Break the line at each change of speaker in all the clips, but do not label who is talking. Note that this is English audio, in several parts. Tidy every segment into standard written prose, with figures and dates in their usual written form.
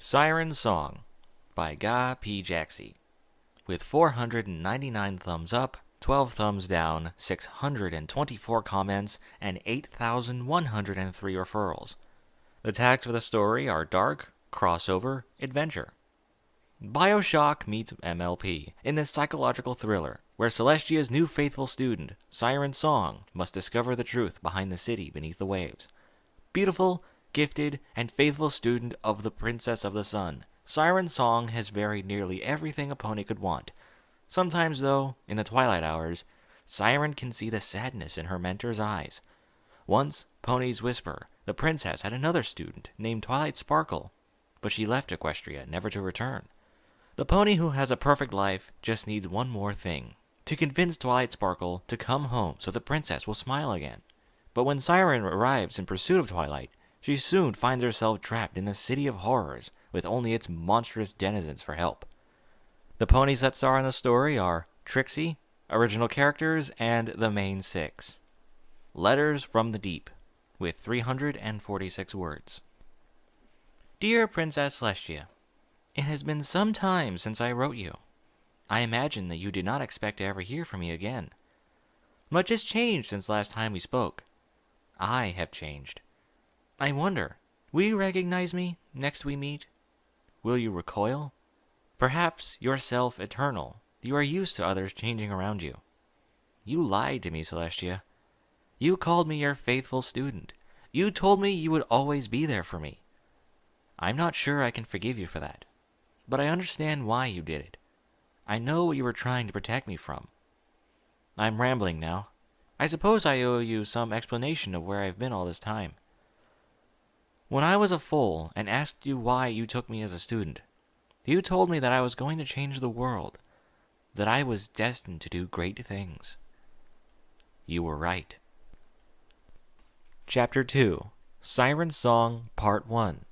Siren Song by GaPJaxie, with 499 thumbs up, 12 thumbs down, 624 comments, and 8,103 referrals. The tags for the story are dark, crossover, adventure. BioShock meets MLP in this psychological thriller where Celestia's new faithful student, Siren Song, must discover the truth behind the city beneath the waves. Beautiful, gifted, and faithful student of the Princess of the Sun, Siren Song has very nearly everything a pony could want. Sometimes, though, in the twilight hours, Siren can see the sadness in her mentor's eyes. Once, ponies whisper, the princess had another student named Twilight Sparkle, but she left Equestria never to return. The pony who has a perfect life just needs one more thing, to convince Twilight Sparkle to come home so the princess will smile again. But when Siren arrives in pursuit of Twilight, she soon finds herself trapped in the city of horrors with only its monstrous denizens for help. The ponies that star in the story are Trixie, original characters, and the main six. Letters from the Deep, with 346 words. Dear Princess Celestia, it has been some time since I wrote you. I imagine that you did not expect to ever hear from me again. Much has changed since last time we spoke. I have changed. I wonder, will you recognize me next we meet? Will you recoil? Perhaps yourself eternal, you are used to others changing around you. You lied to me, Celestia. You called me your faithful student. You told me you would always be there for me. I'm not sure I can forgive you for that, but I understand why you did it. I know what you were trying to protect me from. I'm rambling now. I suppose I owe you some explanation of where I've been all this time. When I was a foal and asked you why you took me as a student, you told me that I was going to change the world, that I was destined to do great things. You were right. Chapter 2, Siren Song Part 1,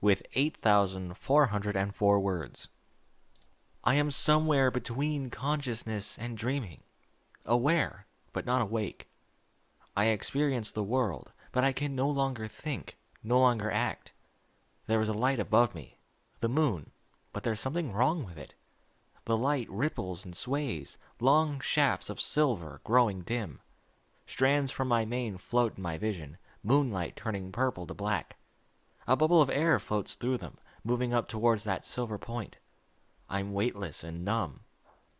with 8,404 words. I am somewhere between consciousness and dreaming, aware but not awake. I experience the world, but I can no longer think, no longer act. There is a light above me, the moon, but there's something wrong with it. The light ripples and sways, long shafts of silver growing dim. Strands from my mane float in my vision, moonlight turning purple to black. A bubble of air floats through them, moving up towards that silver point. I'm weightless and numb.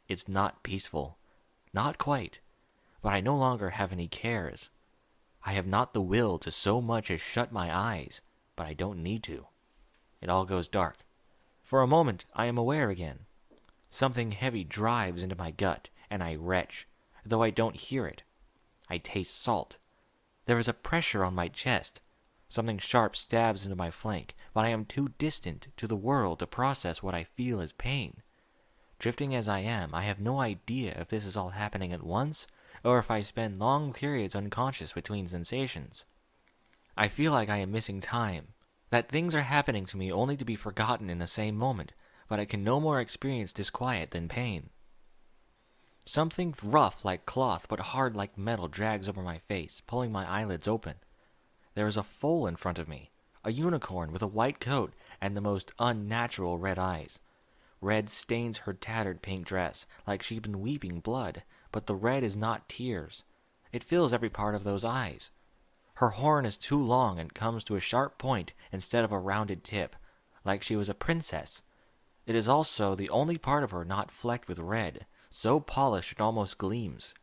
It's not peaceful. Not quite. But I no longer have any cares. I have not the will to so much as shut my eyes, but I don't need to. It all goes dark. For a moment, I am aware again. Something heavy drives into my gut, and I retch, though I don't hear it. I taste salt. There is a pressure on my chest. Something sharp stabs into my flank, but I am too distant to the world to process what I feel as pain. Drifting as I am, I have no idea if this is all happening at once, or if I spend long periods unconscious between sensations. I feel like I am missing time, that things are happening to me only to be forgotten in the same moment, but I can no more experience disquiet than pain. Something rough like cloth but hard like metal drags over my face, pulling my eyelids open. There is a foal in front of me, a unicorn with a white coat and the most unnatural red eyes. Red stains her tattered pink dress, like she'd been weeping blood, but the red is not tears. It fills every part of those eyes. Her horn is too long and comes to a sharp point instead of a rounded tip, like she was a princess. It is also the only part of her not flecked with red, so polished it almost gleams.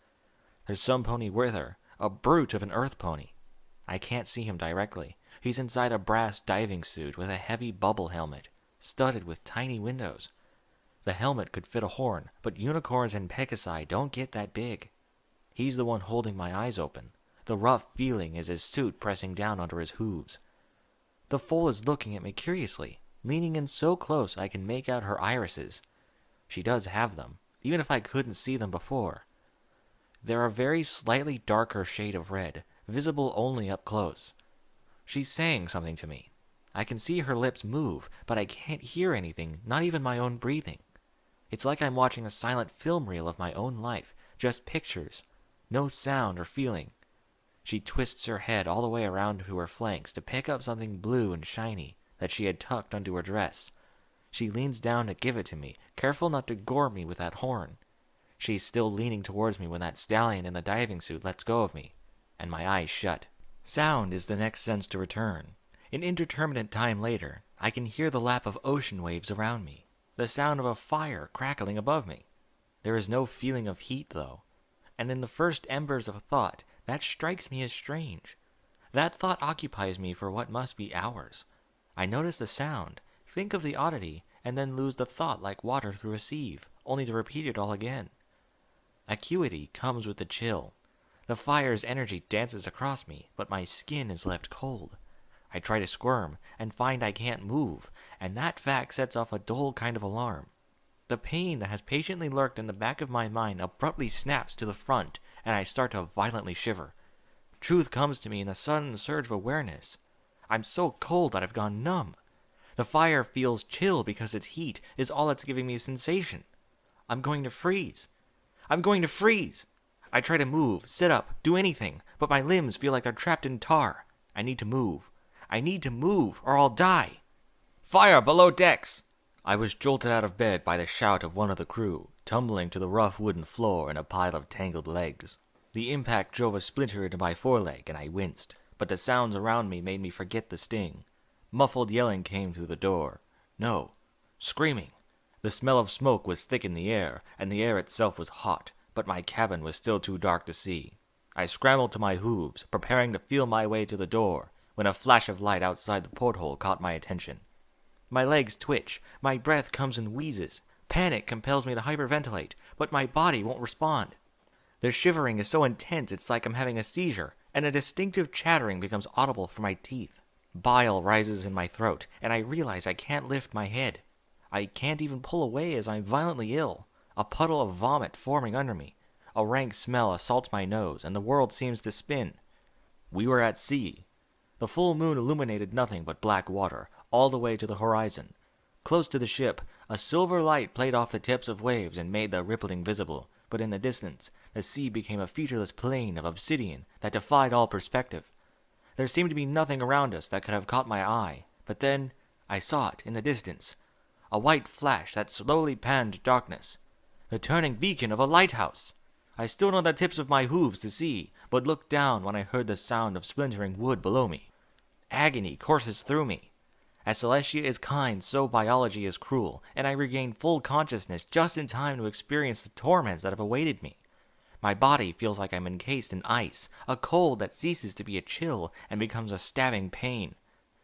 There's some pony with her, a brute of an earth pony. I can't see him directly. He's inside a brass diving suit with a heavy bubble helmet, studded with tiny windows. The helmet could fit a horn, but unicorns and pegasi don't get that big. He's the one holding my eyes open. The rough feeling is his suit pressing down under his hooves. The foal is looking at me curiously, leaning in so close I can make out her irises. She does have them, even if I couldn't see them before. They're a very slightly darker shade of red, visible only up close. She's saying something to me. I can see her lips move, but I can't hear anything, not even my own breathing. It's like I'm watching a silent film reel of my own life, just pictures, no sound or feeling. She twists her head all the way around to her flanks to pick up something blue and shiny, that she had tucked under her dress. She leans down to give it to me, careful not to gore me with that horn. She's still leaning towards me when that stallion in the diving suit lets go of me, and my eyes shut. Sound is the next sense to return. An indeterminate time later, I can hear the lap of ocean waves around me, the sound of a fire crackling above me. There is no feeling of heat, though, and in the first embers of a thought, that strikes me as strange. That thought occupies me for what must be hours. I notice the sound, think of the oddity, and then lose the thought like water through a sieve, only to repeat it all again. Acuity comes with the chill. The fire's energy dances across me, but my skin is left cold. I try to squirm, and find I can't move, and that fact sets off a dull kind of alarm. The pain that has patiently lurked in the back of my mind abruptly snaps to the front, and I start to violently shiver. Truth comes to me in a sudden surge of awareness. I'm so cold that I've gone numb. The fire feels chill because its heat is all that's giving me a sensation. I'm going to freeze. I'm going to freeze! I try to move, sit up, do anything, but my limbs feel like they're trapped in tar. I need to move. I need to move, or I'll die. Fire below decks! I was jolted out of bed by the shout of one of the crew, tumbling to the rough wooden floor in a pile of tangled legs. The impact drove a splinter into my foreleg, and I winced, but the sounds around me made me forget the sting. Muffled yelling came through the door. No, screaming. The smell of smoke was thick in the air, and the air itself was hot, but my cabin was still too dark to see. I scrambled to my hooves, preparing to feel my way to the door, when a flash of light outside the porthole caught my attention. My legs twitch, my breath comes in wheezes. Panic compels me to hyperventilate, but my body won't respond. The shivering is so intense it's like I'm having a seizure, and a distinctive chattering becomes audible from my teeth. Bile rises in my throat, and I realize I can't lift my head. I can't even pull away as I'm violently ill, a puddle of vomit forming under me. A rank smell assaults my nose, and the world seems to spin. We were at sea. The full moon illuminated nothing but black water, all the way to the horizon. Close to the ship, a silver light played off the tips of waves and made the rippling visible, but in the distance, the sea became a featureless plain of obsidian that defied all perspective. There seemed to be nothing around us that could have caught my eye, but then I saw it in the distance. A white flash that slowly panned to darkness. The turning beacon of a lighthouse! I stood on the tips of my hooves to see, but looked down when I heard the sound of splintering wood below me. Agony courses through me. As Celestia is kind, so biology is cruel, and I regain full consciousness just in time to experience the torments that have awaited me. My body feels like I'm encased in ice, a cold that ceases to be a chill and becomes a stabbing pain.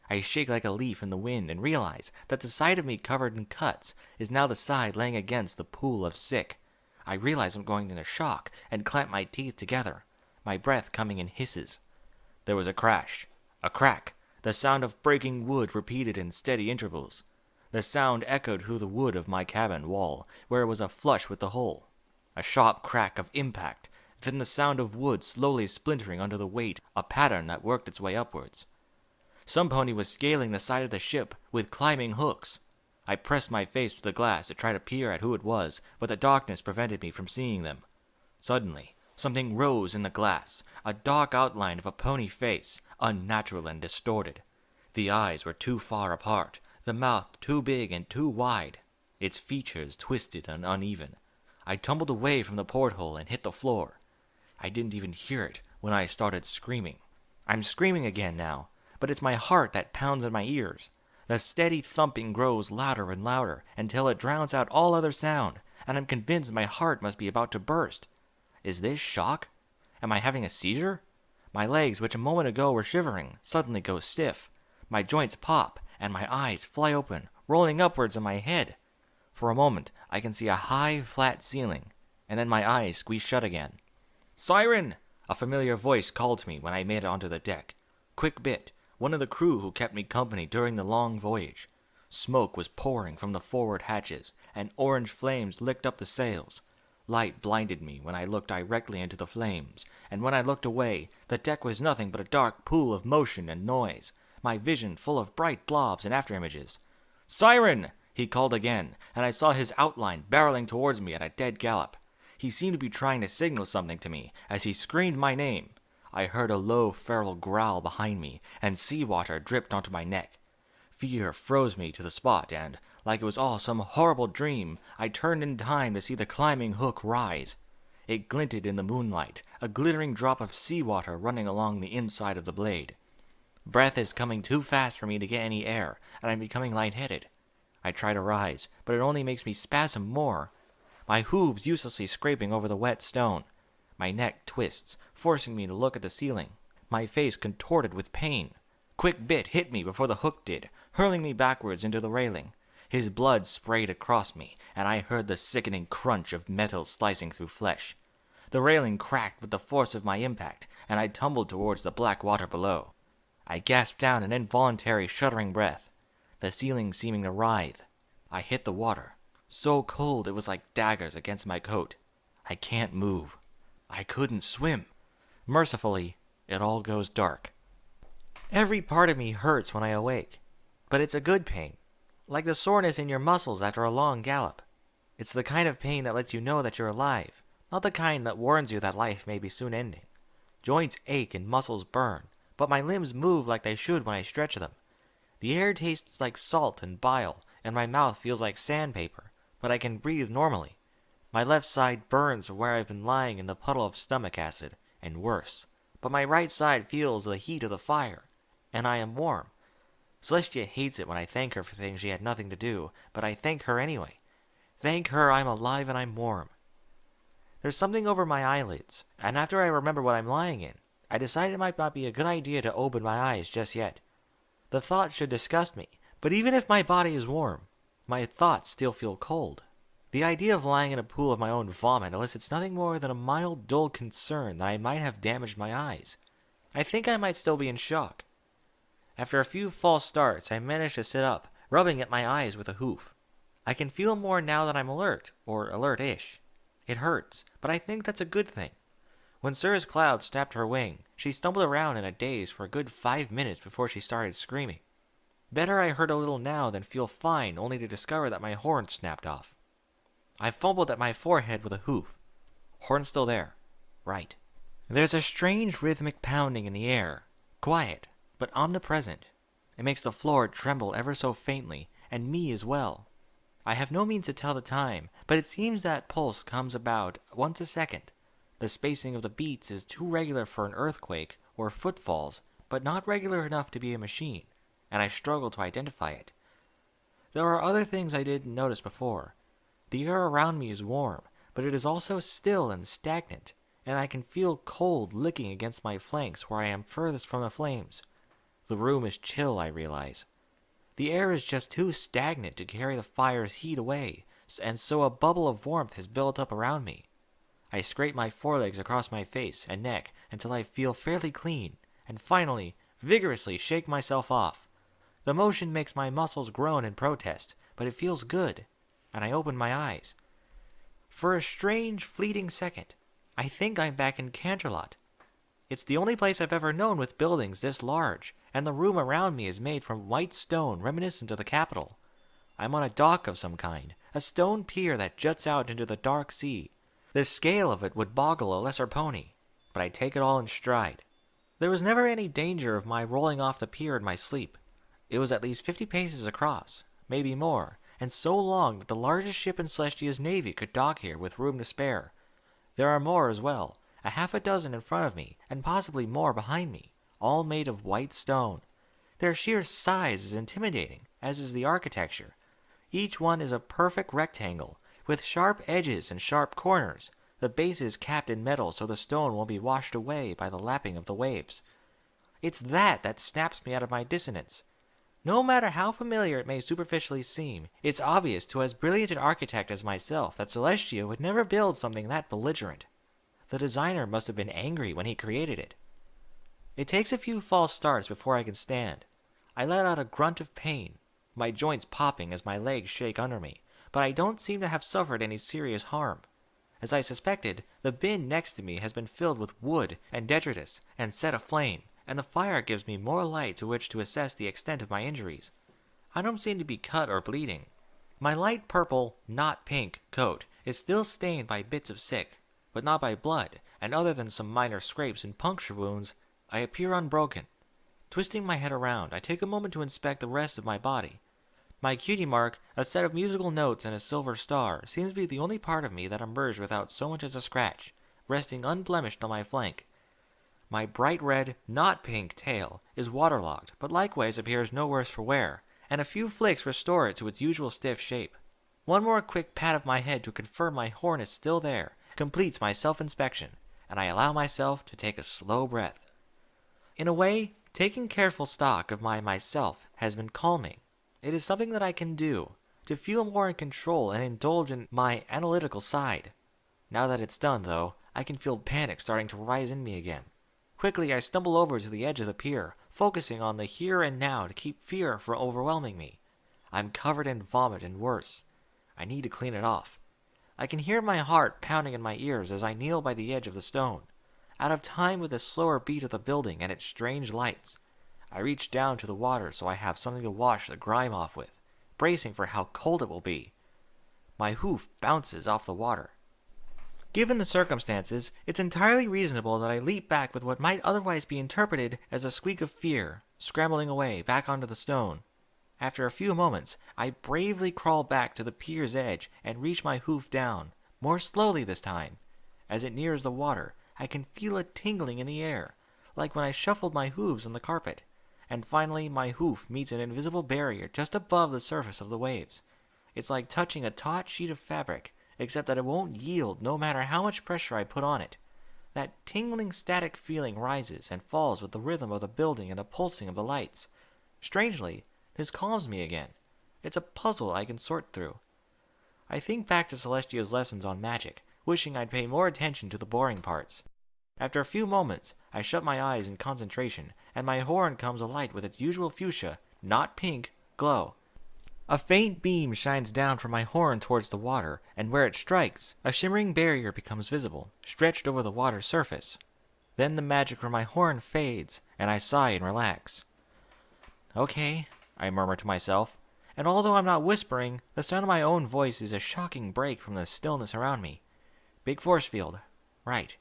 I shake like a leaf in the wind and realize that the side of me covered in cuts is now the side laying against the pool of sick. I realize I'm going into shock and clamp my teeth together, my breath coming in hisses. There was a crash, a crack, the sound of breaking wood repeated in steady intervals. The sound echoed through the wood of my cabin wall, where it was flush with the hole. A sharp crack of impact, then the sound of wood slowly splintering under the weight, a pattern that worked its way upwards. Some pony was scaling the side of the ship with climbing hooks. I pressed my face to the glass to try to peer at who it was, but the darkness prevented me from seeing them. Suddenly, something rose in the glass, a dark outline of a pony face, unnatural and distorted. The eyes were too far apart, the mouth too big and too wide, its features twisted and uneven. I tumbled away from the porthole and hit the floor. I didn't even hear it when I started screaming. I'm screaming again now, but it's my heart that pounds in my ears. The steady thumping grows louder and louder until it drowns out all other sound, and I'm convinced my heart must be about to burst. Is this shock? Am I having a seizure? My legs, which a moment ago were shivering, suddenly go stiff. My joints pop, and my eyes fly open, rolling upwards in my head. For a moment, I can see a high, flat ceiling, and then my eyes squeeze shut again. "Siren!" A familiar voice called to me when I made it onto the deck. Quick Bit, one of the crew who kept me company during the long voyage. Smoke was pouring from the forward hatches, and orange flames licked up the sails. Light blinded me when I looked directly into the flames, and when I looked away, the deck was nothing but a dark pool of motion and noise, my vision full of bright blobs and afterimages. "Siren!" he called again, and I saw his outline barreling towards me at a dead gallop. He seemed to be trying to signal something to me as he screamed my name. I heard a low feral growl behind me, and seawater dripped onto my neck. Fear froze me to the spot, and, like it was all some horrible dream, I turned in time to see the climbing hook rise. It glinted in the moonlight, a glittering drop of seawater running along the inside of the blade. Breath is coming too fast for me to get any air, and I'm becoming lightheaded. I try to rise, but it only makes me spasm more. My hooves uselessly scraping over the wet stone. My neck twists, forcing me to look at the ceiling. My face contorted with pain. Quick Bit hit me before the hook did, hurling me backwards into the railing. His blood sprayed across me, and I heard the sickening crunch of metal slicing through flesh. The railing cracked with the force of my impact, and I tumbled towards the black water below. I gasped down an involuntary shuddering breath, the ceiling seeming to writhe. I hit the water, so cold it was like daggers against my coat. I can't move. I couldn't swim. Mercifully, it all goes dark. Every part of me hurts when I awake, but it's a good pain, like the soreness in your muscles after a long gallop. It's the kind of pain that lets you know that you're alive, not the kind that warns you that life may be soon ending. Joints ache and muscles burn, but my limbs move like they should when I stretch them. The air tastes like salt and bile, and my mouth feels like sandpaper, but I can breathe normally. My left side burns where I've been lying in the puddle of stomach acid, and worse, but my right side feels the heat of the fire, and I am warm. Celestia hates it when I thank her for things she had nothing to do, but I thank her anyway. Thank her I'm alive and I'm warm. There's something over my eyelids, and after I remember what I'm lying in, I decided it might not be a good idea to open my eyes just yet. The thought should disgust me, but even if my body is warm, my thoughts still feel cold. The idea of lying in a pool of my own vomit elicits nothing more than a mild, dull concern that I might have damaged my eyes. I think I might still be in shock. After a few false starts, I managed to sit up, rubbing at my eyes with a hoof. I can feel more now that I'm alert, or alert-ish. It hurts, but I think that's a good thing. When Cirrus Cloud snapped her wing, she stumbled around in a daze for a good 5 minutes before she started screaming. Better I hurt a little now than feel fine only to discover that my horn snapped off. I fumbled at my forehead with a hoof. Horn's still there. Right. There's a strange rhythmic pounding in the air. Quiet, but omnipresent. It makes the floor tremble ever so faintly, and me as well. I have no means to tell the time, but it seems that pulse comes about once a second. The spacing of the beats is too regular for an earthquake or footfalls, but not regular enough to be a machine, and I struggle to identify it. There are other things I didn't notice before. The air around me is warm, but it is also still and stagnant, and I can feel cold licking against my flanks where I am furthest from the flames. The room is chill, I realize. The air is just too stagnant to carry the fire's heat away, and so a bubble of warmth has built up around me. I scrape my forelegs across my face and neck until I feel fairly clean, and finally, vigorously shake myself off. The motion makes my muscles groan in protest, but it feels good, and I open my eyes. For a strange, fleeting second, I think I'm back in Canterlot. It's the only place I've ever known with buildings this large, and the room around me is made from white stone reminiscent of the capital. I'm on a dock of some kind, a stone pier that juts out into the dark sea. The scale of it would boggle a lesser pony, but I take it all in stride. There was never any danger of my rolling off the pier in my sleep. It was at least 50 paces across, maybe more, and so long that the largest ship in Celestia's navy could dock here with room to spare. There are more as well, a half a dozen in front of me, and possibly more behind me, all made of white stone. Their sheer size is intimidating, as is the architecture. Each one is a perfect rectangle, with sharp edges and sharp corners. The base is capped in metal so the stone won't be washed away by the lapping of the waves. It's that snaps me out of my dissonance. No matter how familiar it may superficially seem, it's obvious to as brilliant an architect as myself that Celestia would never build something that belligerent. The designer must have been angry when he created it. It takes a few false starts before I can stand. I let out a grunt of pain, my joints popping as my legs shake under me, but I don't seem to have suffered any serious harm. As I suspected, the bin next to me has been filled with wood and detritus and set aflame, and the fire gives me more light to which to assess the extent of my injuries. I don't seem to be cut or bleeding. My light purple, not pink, coat is still stained by bits of sick, but not by blood, and other than some minor scrapes and puncture wounds, I appear unbroken. Twisting my head around, I take a moment to inspect the rest of my body. My cutie mark, a set of musical notes and a silver star, seems to be the only part of me that emerged without so much as a scratch, resting unblemished on my flank. My bright red, not pink, tail is waterlogged, but likewise appears no worse for wear, and a few flicks restore it to its usual stiff shape. One more quick pat of my head to confirm my horn is still there completes my self-inspection, and I allow myself to take a slow breath. In a way, taking careful stock of myself has been calming. It is something that I can do, to feel more in control and indulge in my analytical side. Now that it's done, though, I can feel panic starting to rise in me again. Quickly, I stumble over to the edge of the pier, focusing on the here and now to keep fear from overwhelming me. I'm covered in vomit and worse. I need to clean it off. I can hear my heart pounding in my ears as I kneel by the edge of the stone, out of time with the slower beat of the building and its strange lights. I reach down to the water so I have something to wash the grime off with, bracing for how cold it will be. My hoof bounces off the water. Given the circumstances, it's entirely reasonable that I leap back with what might otherwise be interpreted as a squeak of fear, scrambling away back onto the stone. After a few moments, I bravely crawl back to the pier's edge and reach my hoof down, more slowly this time. As it nears the water, I can feel a tingling in the air, like when I shuffled my hooves on the carpet. And finally, my hoof meets an invisible barrier just above the surface of the waves. It's like touching a taut sheet of fabric, except that it won't yield no matter how much pressure I put on it. That tingling static feeling rises and falls with the rhythm of the building and the pulsing of the lights. Strangely, this calms me again. It's a puzzle I can sort through. I think back to Celestia's lessons on magic, wishing I'd pay more attention to the boring parts. After a few moments, I shut my eyes in concentration, and my horn comes alight with its usual fuchsia, not pink, glow. A faint beam shines down from my horn towards the water, and where it strikes, a shimmering barrier becomes visible, stretched over the water's surface. Then the magic from my horn fades, and I sigh and relax. Okay, I murmur to myself, and although I'm not whispering, the sound of my own voice is a shocking break from the stillness around me. Big force field. Right.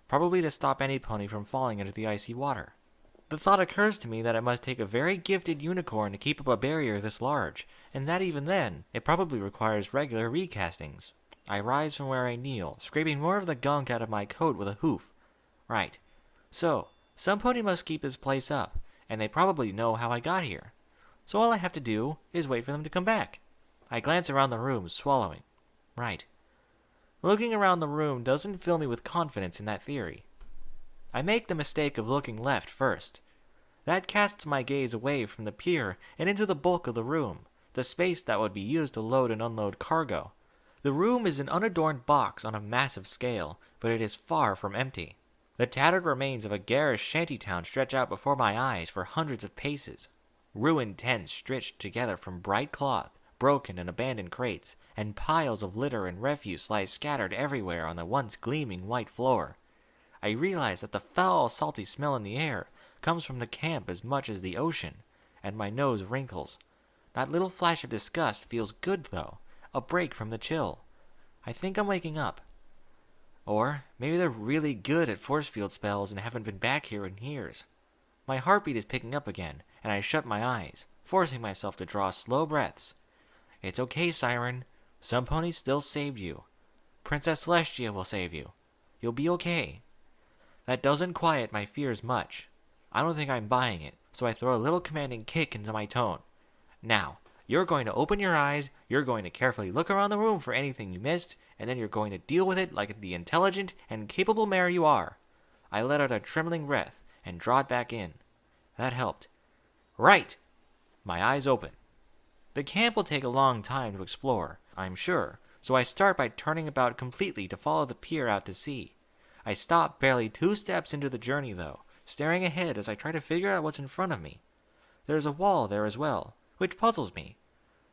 Probably to stop any pony from falling into the icy water. The thought occurs to me that it must take a very gifted unicorn to keep up a barrier this large, and that even then, it probably requires regular recastings. I rise from where I kneel, scraping more of the gunk out of my coat with a hoof. Right. So, some pony must keep this place up, and they probably know how I got here. So all I have to do is wait for them to come back. I glance around the room, swallowing. Right. Looking around the room doesn't fill me with confidence in that theory. I make the mistake of looking left first. That casts my gaze away from the pier and into the bulk of the room, the space that would be used to load and unload cargo. The room is an unadorned box on a massive scale, but it is far from empty. The tattered remains of a garish shantytown stretch out before my eyes for hundreds of paces. Ruined tents stitched together from bright cloth, broken and abandoned crates, and piles of litter and refuse lie scattered everywhere on the once gleaming white floor. I realize that the foul, salty smell in the air comes from the camp as much as the ocean, and my nose wrinkles. That little flash of disgust feels good, though, a break from the chill. I think I'm waking up. Or maybe they're really good at force field spells and haven't been back here in years. My heartbeat is picking up again, and I shut my eyes, forcing myself to draw slow breaths. It's okay, Siren. Some ponies still saved you. Princess Celestia will save you. You'll be okay. That doesn't quiet my fears much. I don't think I'm buying it, so I throw a little commanding kick into my tone. Now, you're going to open your eyes, you're going to carefully look around the room for anything you missed, and then you're going to deal with it like the intelligent and capable mare you are. I let out a trembling breath and draw it back in. That helped. Right! My eyes open. The camp will take a long time to explore, I'm sure, so I start by turning about completely to follow the pier out to sea. I stop barely 2 steps into the journey, though, staring ahead as I try to figure out what's in front of me. There's a wall there as well, which puzzles me.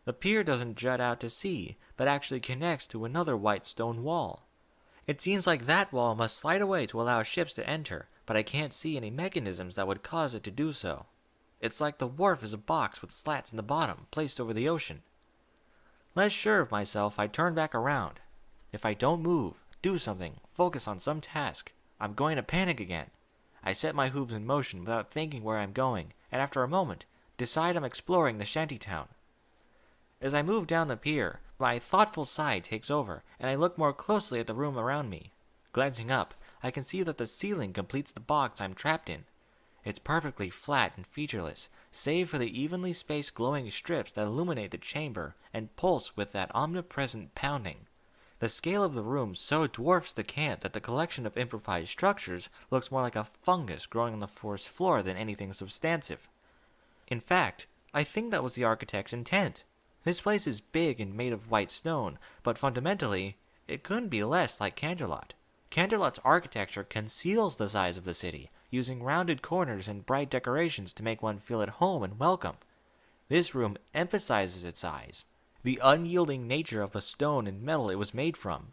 The pier doesn't jut out to sea, but actually connects to another white stone wall. It seems like that wall must slide away to allow ships to enter, but I can't see any mechanisms that would cause it to do so. It's like the wharf is a box with slats in the bottom, placed over the ocean. Less sure of myself, I turn back around. If I don't move, do something, focus on some task, I'm going to panic again. I set my hooves in motion without thinking where I'm going, and after a moment, decide I'm exploring the shantytown. As I move down the pier, my thoughtful side takes over, and I look more closely at the room around me. Glancing up, I can see that the ceiling completes the box I'm trapped in. It's perfectly flat and featureless, save for the evenly spaced glowing strips that illuminate the chamber and pulse with that omnipresent pounding. The scale of the room so dwarfs the camp that the collection of improvised structures looks more like a fungus growing on the forest floor than anything substantive. In fact, I think that was the architect's intent. This place is big and made of white stone, but fundamentally, it couldn't be less like Canterlot. Canterlot's architecture conceals the size of the city, using rounded corners and bright decorations to make one feel at home and welcome. This room emphasizes its size, the unyielding nature of the stone and metal it was made from.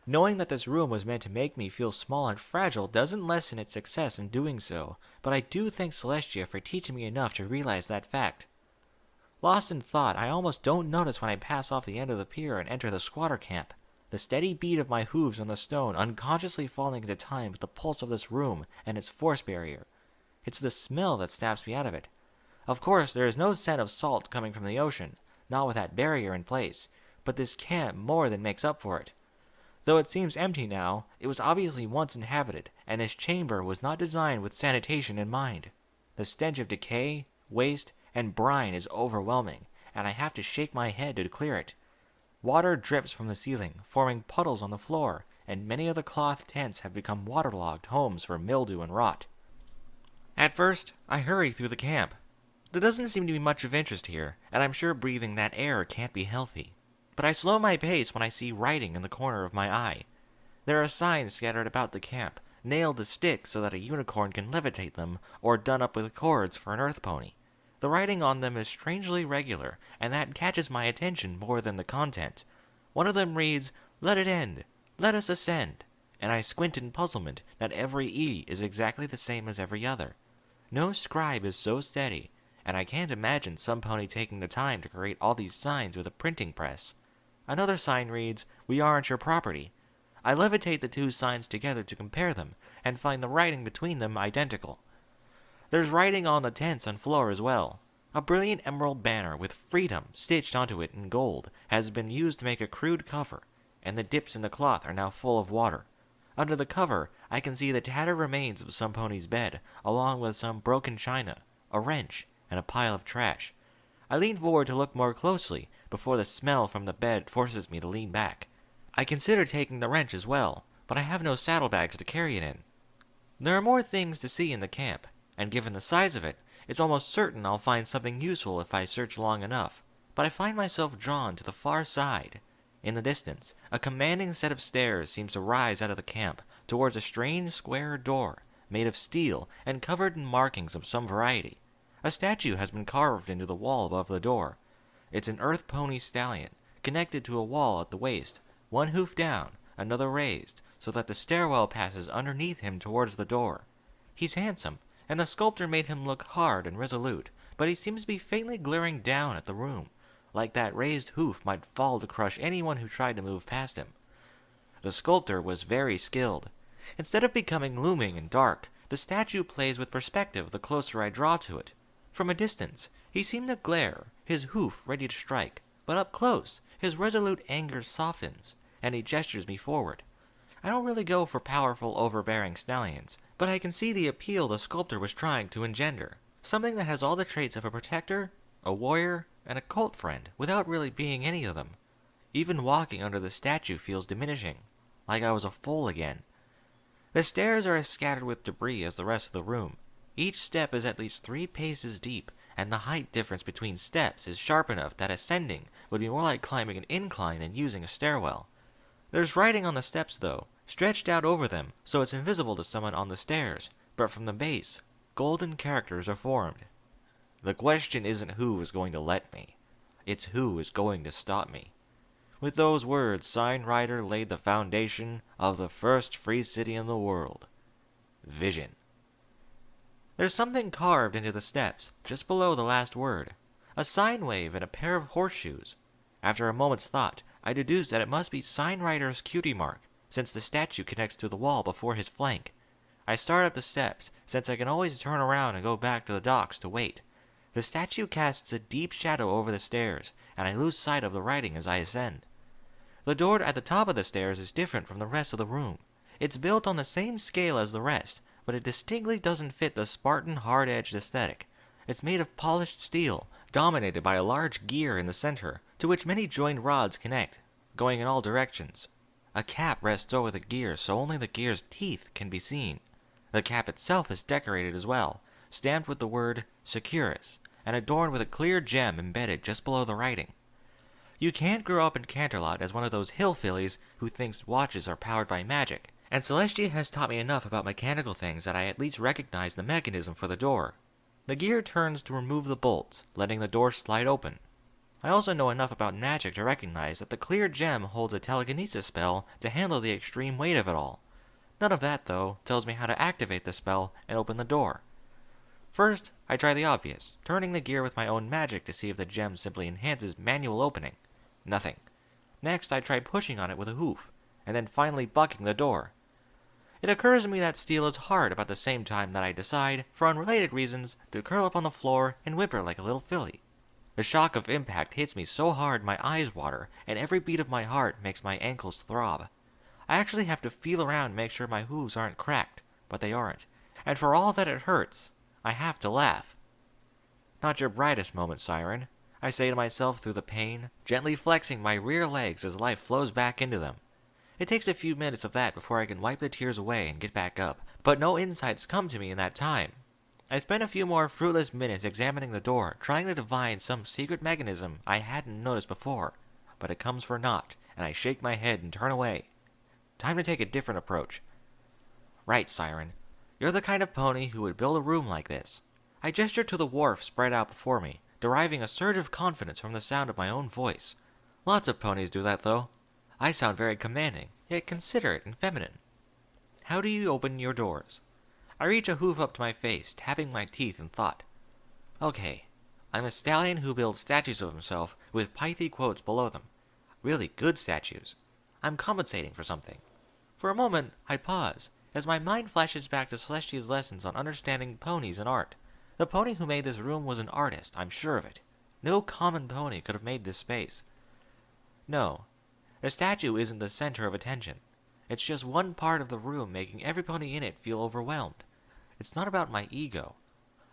Knowing that this room was meant to make me feel small and fragile doesn't lessen its success in doing so, but I do thank Celestia for teaching me enough to realize that fact. Lost in thought, I almost don't notice when I pass off the end of the pier and enter the squatter camp. The steady beat of my hooves on the stone unconsciously falling into time with the pulse of this room and its force barrier. It's the smell that snaps me out of it. Of course, there is no scent of salt coming from the ocean, not with that barrier in place, but this camp more than makes up for it. Though it seems empty now, it was obviously once inhabited, and this chamber was not designed with sanitation in mind. The stench of decay, waste, and brine is overwhelming, and I have to shake my head to clear it. Water drips from the ceiling, forming puddles on the floor, and many of the cloth tents have become waterlogged homes for mildew and rot. At first, I hurry through the camp. There doesn't seem to be much of interest here, and I'm sure breathing that air can't be healthy. But I slow my pace when I see writing in the corner of my eye. There are signs scattered about the camp, nailed to sticks so that a unicorn can levitate them, or done up with cords for an earth pony. The writing on them is strangely regular, and that catches my attention more than the content. One of them reads, "Let it end. Let us ascend." And I squint in puzzlement that every E is exactly the same as every other. No scribe is so steady, and I can't imagine some pony taking the time to create all these signs with a printing press. Another sign reads, "We aren't your property." I levitate the two signs together to compare them, and find the writing between them identical. There's writing on the tents and floor as well. A brilliant emerald banner with freedom stitched onto it in gold has been used to make a crude cover, and the dips in the cloth are now full of water. Under the cover, I can see the tattered remains of some pony's bed, along with some broken china, a wrench, and a pile of trash. I lean forward to look more closely before the smell from the bed forces me to lean back. I consider taking the wrench as well, but I have no saddlebags to carry it in. There are more things to see in the camp, and given the size of it, it's almost certain I'll find something useful if I search long enough, but I find myself drawn to the far side. In the distance, a commanding set of stairs seems to rise out of the camp towards a strange square door, made of steel and covered in markings of some variety. A statue has been carved into the wall above the door. It's an earth pony stallion, connected to a wall at the waist, one hoof down, another raised, so that the stairwell passes underneath him towards the door. He's handsome, and the sculptor made him look hard and resolute, but he seems to be faintly glaring down at the room, like that raised hoof might fall to crush anyone who tried to move past him. The sculptor was very skilled. Instead of becoming looming and dark, the statue plays with perspective the closer I draw to it. From a distance, he seemed to glare, his hoof ready to strike, but up close, his resolute anger softens, and he gestures me forward. I don't really go for powerful, overbearing stallions, but I can see the appeal the sculptor was trying to engender. Something that has all the traits of a protector, a warrior, and a cult friend, without really being any of them. Even walking under the statue feels diminishing, like I was a fool again. The stairs are as scattered with debris as the rest of the room. Each step is at least 3 paces deep, and the height difference between steps is sharp enough that ascending would be more like climbing an incline than using a stairwell. There's writing on the steps, though, stretched out over them so it's invisible to someone on the stairs, but from the base, golden characters are formed. The question isn't who is going to let me, it's who is going to stop me. With those words, Signwriter laid the foundation of the first free city in the world. Vision. There's something carved into the steps, just below the last word. A sine wave and a pair of horseshoes. After a moment's thought, I deduce that it must be Signwriter's cutie mark, since the statue connects to the wall before his flank. I start up the steps, since I can always turn around and go back to the docks to wait. The statue casts a deep shadow over the stairs, and I lose sight of the writing as I ascend. The door at the top of the stairs is different from the rest of the room. It's built on the same scale as the rest, but it distinctly doesn't fit the Spartan hard-edged aesthetic. It's made of polished steel, dominated by a large gear in the center, to which many joined rods connect, going in all directions. A cap rests over the gear so only the gear's teeth can be seen. The cap itself is decorated as well, stamped with the word Securus, and adorned with a clear gem embedded just below the writing. You can't grow up in Canterlot as one of those hillbillies who thinks watches are powered by magic, and Celestia has taught me enough about mechanical things that I at least recognize the mechanism for the door. The gear turns to remove the bolts, letting the door slide open. I also know enough about magic to recognize that the clear gem holds a telekinesis spell to handle the extreme weight of it all. None of that, though, tells me how to activate the spell and open the door. First, I try the obvious, turning the gear with my own magic to see if the gem simply enhances manual opening. Nothing. Next, I try pushing on it with a hoof, and then finally bucking the door. It occurs to me that steel is hard about the same time that I decide, for unrelated reasons, to curl up on the floor and whimper like a little filly. The shock of impact hits me so hard my eyes water, and every beat of my heart makes my ankles throb. I actually have to feel around to make sure my hooves aren't cracked, but they aren't, and for all that it hurts, I have to laugh. Not your brightest moment, Siren, I say to myself through the pain, gently flexing my rear legs as life flows back into them. It takes a few minutes of that before I can wipe the tears away and get back up, but no insights come to me in that time. I spend a few more fruitless minutes examining the door, trying to divine some secret mechanism I hadn't noticed before, but it comes for naught, and I shake my head and turn away. Time to take a different approach. Right, Siren. You're the kind of pony who would build a room like this. I gesture to the wharf spread out before me, deriving a surge of confidence from the sound of my own voice. Lots of ponies do that, though. I sound very commanding, yet considerate and feminine. How do you open your doors? I reach a hoof up to my face, tapping my teeth in thought. Okay, I'm a stallion who builds statues of himself with pithy quotes below them. Really good statues. I'm compensating for something. For a moment, I pause, as my mind flashes back to Celestia's lessons on understanding ponies and art. The pony who made this room was an artist, I'm sure of it. No common pony could have made this space. No, the statue isn't the center of attention. It's just one part of the room making every pony in it feel overwhelmed. It's not about my ego.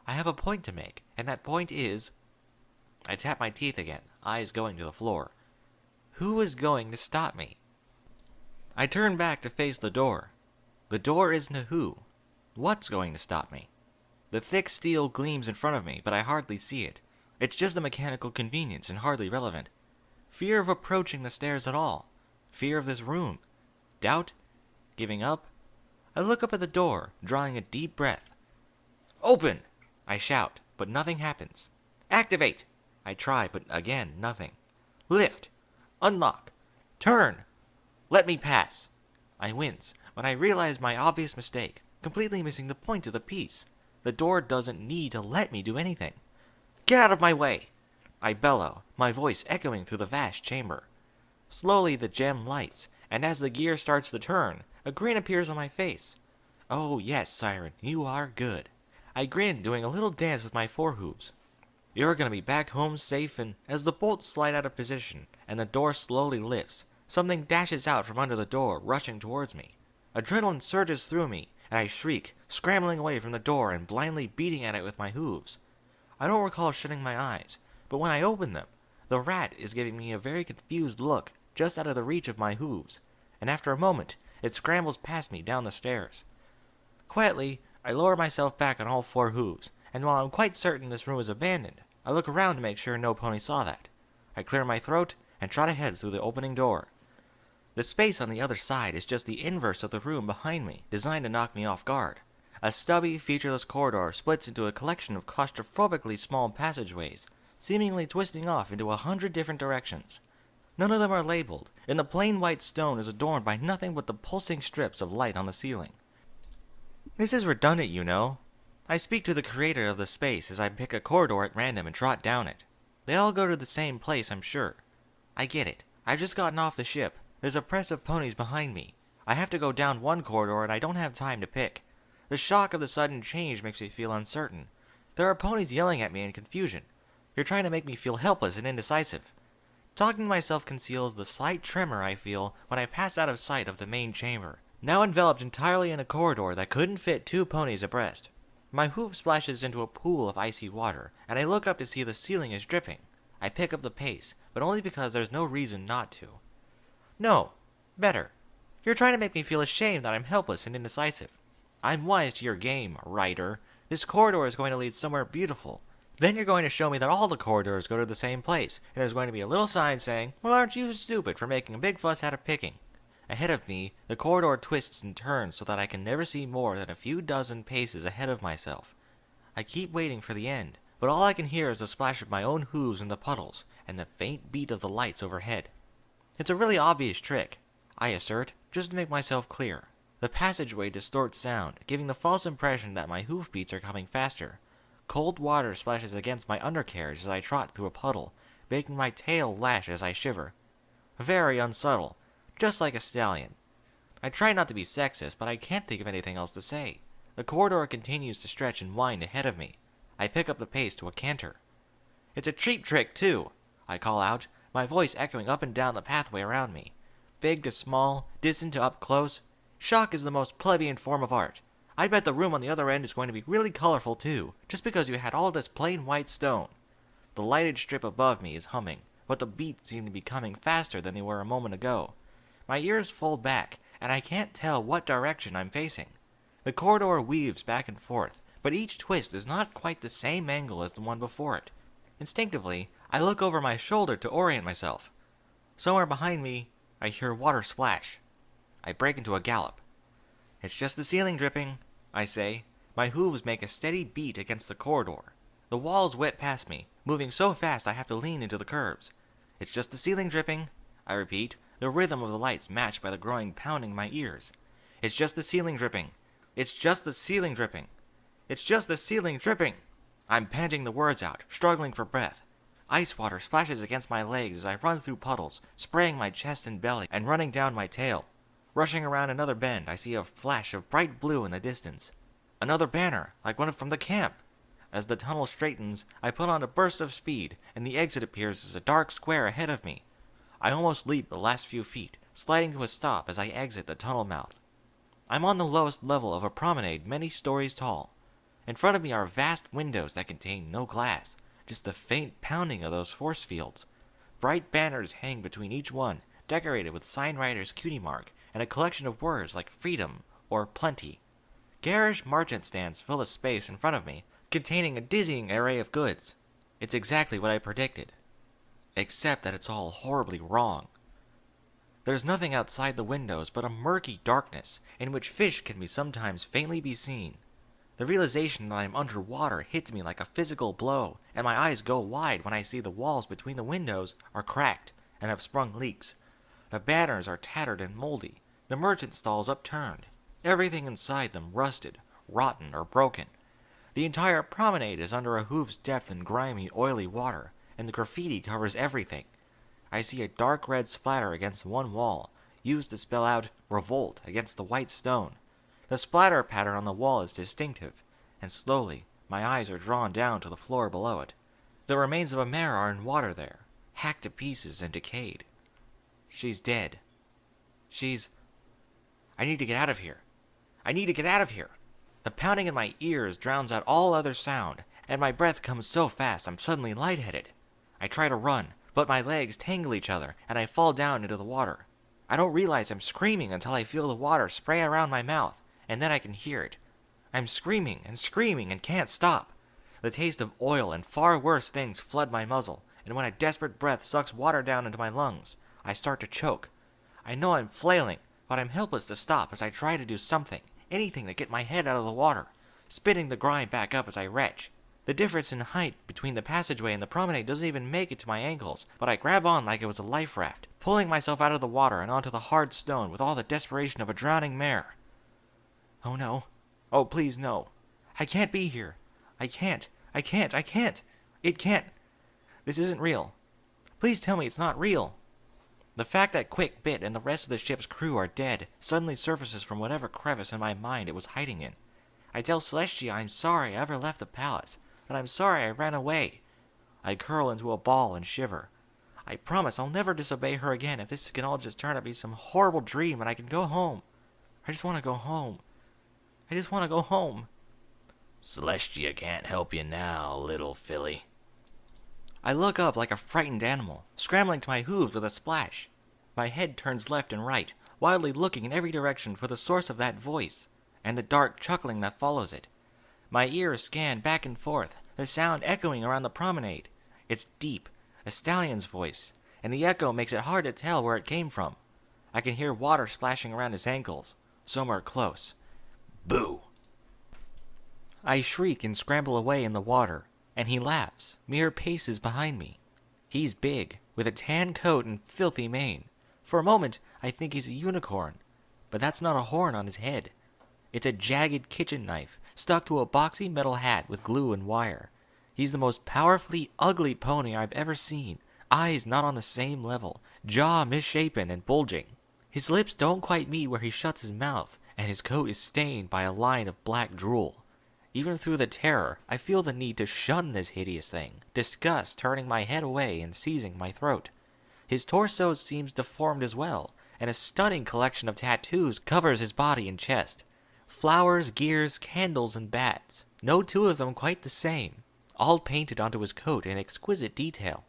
I have a point to make, and that point is... I tap my teeth again, eyes going to the floor. Who is going to stop me? I turn back to face the door. The door isn't a who. What's going to stop me? The thick steel gleams in front of me, but I hardly see it. It's just a mechanical convenience and hardly relevant. Fear of approaching the stairs at all. Fear of this room. Doubt? Giving up? I look up at the door, drawing a deep breath. Open! I shout, but nothing happens. Activate! I try, but again, nothing. Lift! Unlock! Turn! Let me pass! I wince, when I realize my obvious mistake, completely missing the point of the piece. The door doesn't need to let me do anything. Get out of my way! I bellow, my voice echoing through the vast chamber. Slowly the gem lights, and as the gear starts to turn, a grin appears on my face. Oh yes, Siren, you are good. I grin, doing a little dance with my forehooves. You're gonna be back home safe, and as the bolts slide out of position, and the door slowly lifts, something dashes out from under the door, rushing towards me. Adrenaline surges through me, and I shriek, scrambling away from the door and blindly beating at it with my hooves. I don't recall shutting my eyes, but when I open them, the rat is giving me a very confused look just out of the reach of my hooves, and after a moment, it scrambles past me down the stairs. Quietly, I lower myself back on all four hooves, and while I'm quite certain this room is abandoned, I look around to make sure no pony saw that. I clear my throat and trot ahead through the opening door. The space on the other side is just the inverse of the room behind me, designed to knock me off guard. A stubby, featureless corridor splits into a collection of claustrophobically small passageways, seemingly twisting off into 100 different directions. None of them are labeled, and the plain white stone is adorned by nothing but the pulsing strips of light on the ceiling. This is redundant, you know. I speak to the creator of the space as I pick a corridor at random and trot down it. They all go to the same place, I'm sure. I get it. I've just gotten off the ship. There's a press of ponies behind me. I have to go down one corridor and I don't have time to pick. The shock of the sudden change makes me feel uncertain. There are ponies yelling at me in confusion. You're trying to make me feel helpless and indecisive. Talking to myself conceals the slight tremor I feel when I pass out of sight of the main chamber, now enveloped entirely in a corridor that couldn't fit 2 ponies abreast. My hoof splashes into a pool of icy water, and I look up to see the ceiling is dripping. I pick up the pace, but only because there's no reason not to. No, better. You're trying to make me feel ashamed that I'm helpless and indecisive. I'm wise to your game, writer. This corridor is going to lead somewhere beautiful. Then you're going to show me that all the corridors go to the same place, and there's going to be a little sign saying, "Well, aren't you stupid for making a big fuss out of picking?" Ahead of me, the corridor twists and turns so that I can never see more than a few dozen paces ahead of myself. I keep waiting for the end, but all I can hear is the splash of my own hooves in the puddles and the faint beat of the lights overhead. It's a really obvious trick, I assert, just to make myself clear. The passageway distorts sound, giving the false impression that my hoofbeats are coming faster. Cold water splashes against my undercarriage as I trot through a puddle, making my tail lash as I shiver. Very unsubtle, just like a stallion. I try not to be sexist, but I can't think of anything else to say. The corridor continues to stretch and wind ahead of me. I pick up the pace to a canter. "It's a cheap trick, too," I call out, my voice echoing up and down the pathway around me. Big to small, distant to up close, shock is the most plebeian form of art. I bet the room on the other end is going to be really colorful, too, just because you had all this plain white stone. The lighted strip above me is humming, but the beats seem to be coming faster than they were a moment ago. My ears fold back, and I can't tell what direction I'm facing. The corridor weaves back and forth, but each twist is not quite the same angle as the one before it. Instinctively, I look over my shoulder to orient myself. Somewhere behind me, I hear water splash. I break into a gallop. "It's just the ceiling dripping," I say. My hooves make a steady beat against the corridor. The walls whip past me, moving so fast I have to lean into the curbs. "It's just the ceiling dripping," I repeat, the rhythm of the lights matched by the growing pounding in my ears. "It's just the ceiling dripping. It's just the ceiling dripping. It's just the ceiling dripping." I'm panting the words out, struggling for breath. Ice water splashes against my legs as I run through puddles, spraying my chest and belly and running down my tail. Rushing around another bend, I see a flash of bright blue in the distance. Another banner, like one from the camp. As the tunnel straightens, I put on a burst of speed, and the exit appears as a dark square ahead of me. I almost leap the last few feet, sliding to a stop as I exit the tunnel mouth. I'm on the lowest level of a promenade many stories tall. In front of me are vast windows that contain no glass, just the faint pounding of those force fields. Bright banners hang between each one, decorated with sign writer's cutie mark and a collection of words like freedom or plenty. Garish merchant stands fill the space in front of me, containing a dizzying array of goods. It's exactly what I predicted. Except that it's all horribly wrong. There's nothing outside the windows but a murky darkness in which fish can sometimes faintly be seen. The realization that I'm underwater hits me like a physical blow, and my eyes go wide when I see the walls between the windows are cracked and have sprung leaks. The banners are tattered and moldy, the merchant stalls upturned, everything inside them rusted, rotten, or broken. The entire promenade is under a hoof's depth in grimy, oily water, and the graffiti covers everything. I see a dark red splatter against one wall, used to spell out revolt against the white stone. The splatter pattern on the wall is distinctive, and slowly my eyes are drawn down to the floor below it. The remains of a mare are in water there, hacked to pieces and decayed. She's dead. I need to get out of here. I need to get out of here. The pounding in my ears drowns out all other sound, and my breath comes so fast I'm suddenly lightheaded. I try to run, but my legs tangle each other, and I fall down into the water. I don't realize I'm screaming until I feel the water spray around my mouth, and then I can hear it. I'm screaming and can't stop. The taste of oil and far worse things flood my muzzle, and when a desperate breath sucks water down into my lungs, I start to choke. I know I'm flailing, but I'm helpless to stop as I try to do something, anything to get my head out of the water, spitting the grime back up as I retch. The difference in height between the passageway and the promenade doesn't even make it to my ankles, but I grab on like it was a life raft, pulling myself out of the water and onto the hard stone with all the desperation of a drowning mare. Oh no. Oh, please no. I can't be here. I can't. It can't. This isn't real. Please tell me it's not real. The fact that Quick Bit and the rest of the ship's crew are dead suddenly surfaces from whatever crevice in my mind it was hiding in. I tell Celestia I'm sorry I ever left the palace, that I'm sorry I ran away. I curl into a ball and shiver. I promise I'll never disobey her again if this can all just turn out to be some horrible dream and I can go home. I just want to go home. I just want to go home.
Celestia can't help you now, little filly.
I look up like a frightened animal, scrambling to my hooves with a splash. My head turns left and right, wildly looking in every direction for the source of that voice, and the dark chuckling that follows it. My ears scan back and forth, the sound echoing around the promenade. It's deep, a stallion's voice, and the echo makes it hard to tell where it came from. I can hear water splashing around his ankles, somewhere close.
Boo!
I shriek and scramble away in the water, and he laughs, mere paces behind me. He's big, with a tan coat and filthy mane. For a moment, I think he's a unicorn, but that's not a horn on his head. It's a jagged kitchen knife stuck to a boxy metal hat with glue and wire. He's the most powerfully ugly pony I've ever seen, eyes not on the same level, jaw misshapen and bulging. His lips don't quite meet where he shuts his mouth, and his coat is stained by a line of black drool. Even through the terror, I feel the need to shun this hideous thing, disgust turning my head away and seizing my throat. His torso seems deformed as well, and a stunning collection of tattoos covers his body and chest. Flowers, gears, candles, and bats, no two of them quite the same, all painted onto his coat in exquisite detail.